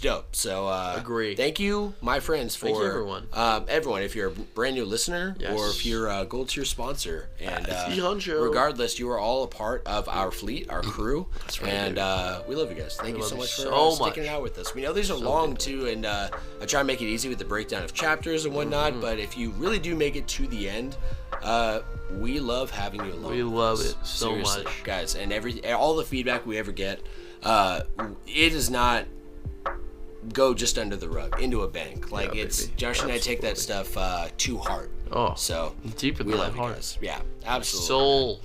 dope. So Agree. Thank you, my friends, for Thank you, everyone. Everyone, if you're a brand new listener Yes. or if you're a gold tier sponsor, and Honcho. regardless, you are all a part of our fleet, our crew. That's right, And dude. we love you guys. Thank you love so you much for so sticking much. it out with us. We know these are long too, and I try and make it easy with the breakdown of chapters and whatnot. But if you really do make it to the end, we love having you along. We with love us. it so Seriously, much. guys, and all the feedback we ever get, it does not go just under the rug into a bank. Like Yeah, it's baby. Josh and I take that stuff to heart. Oh, So deep in we my love you heart. guys. Yeah, absolutely. Soul.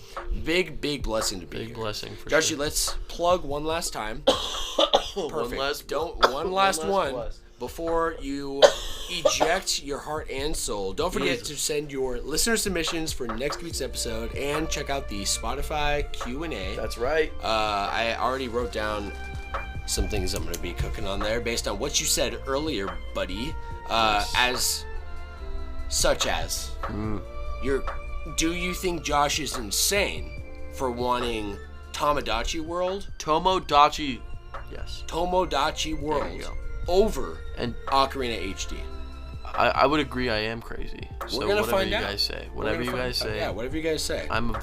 Big blessing to be Big here. blessing for Joshy, sure. let's plug one last time. Perfect. One last One last one blast. before you eject your heart and soul. Don't forget Jesus. to send your listener submissions for next week's episode and check out the Spotify Q&A. That's right. I already wrote down some things I'm going to be cooking on there based on what you said earlier, buddy. As such as do you think Josh is insane for wanting Tomodachi World, Tomodachi. Yes. Tomodachi World go. over And Ocarina HD? I would agree I am crazy. So gonna whatever find you out. guys say. We're Whatever gonna you guys find out. say. Yeah, whatever you guys say. I'm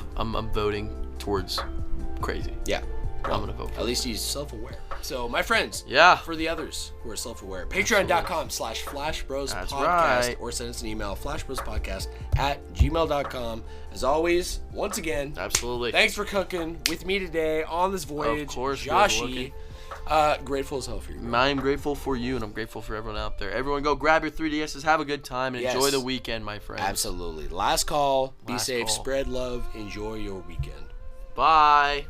voting towards crazy. Yeah. I'm gonna vote for At least he's self-aware. So, my friends, Yeah. for the others who are self-aware, patreon.com/flashbrospodcast That's right. or send us an email, flashbrospodcast@gmail.com. As always, once again, Absolutely. thanks for cooking with me today on this voyage. Of course, good Joshy. Grateful as hell for you. bro. I'm grateful for you, and I'm grateful for everyone out there. Everyone go grab your 3DSs, have a good time, and Yes. enjoy the weekend, my friends. Absolutely. Last call. Be Last safe. call. Spread love. Enjoy your weekend. Bye.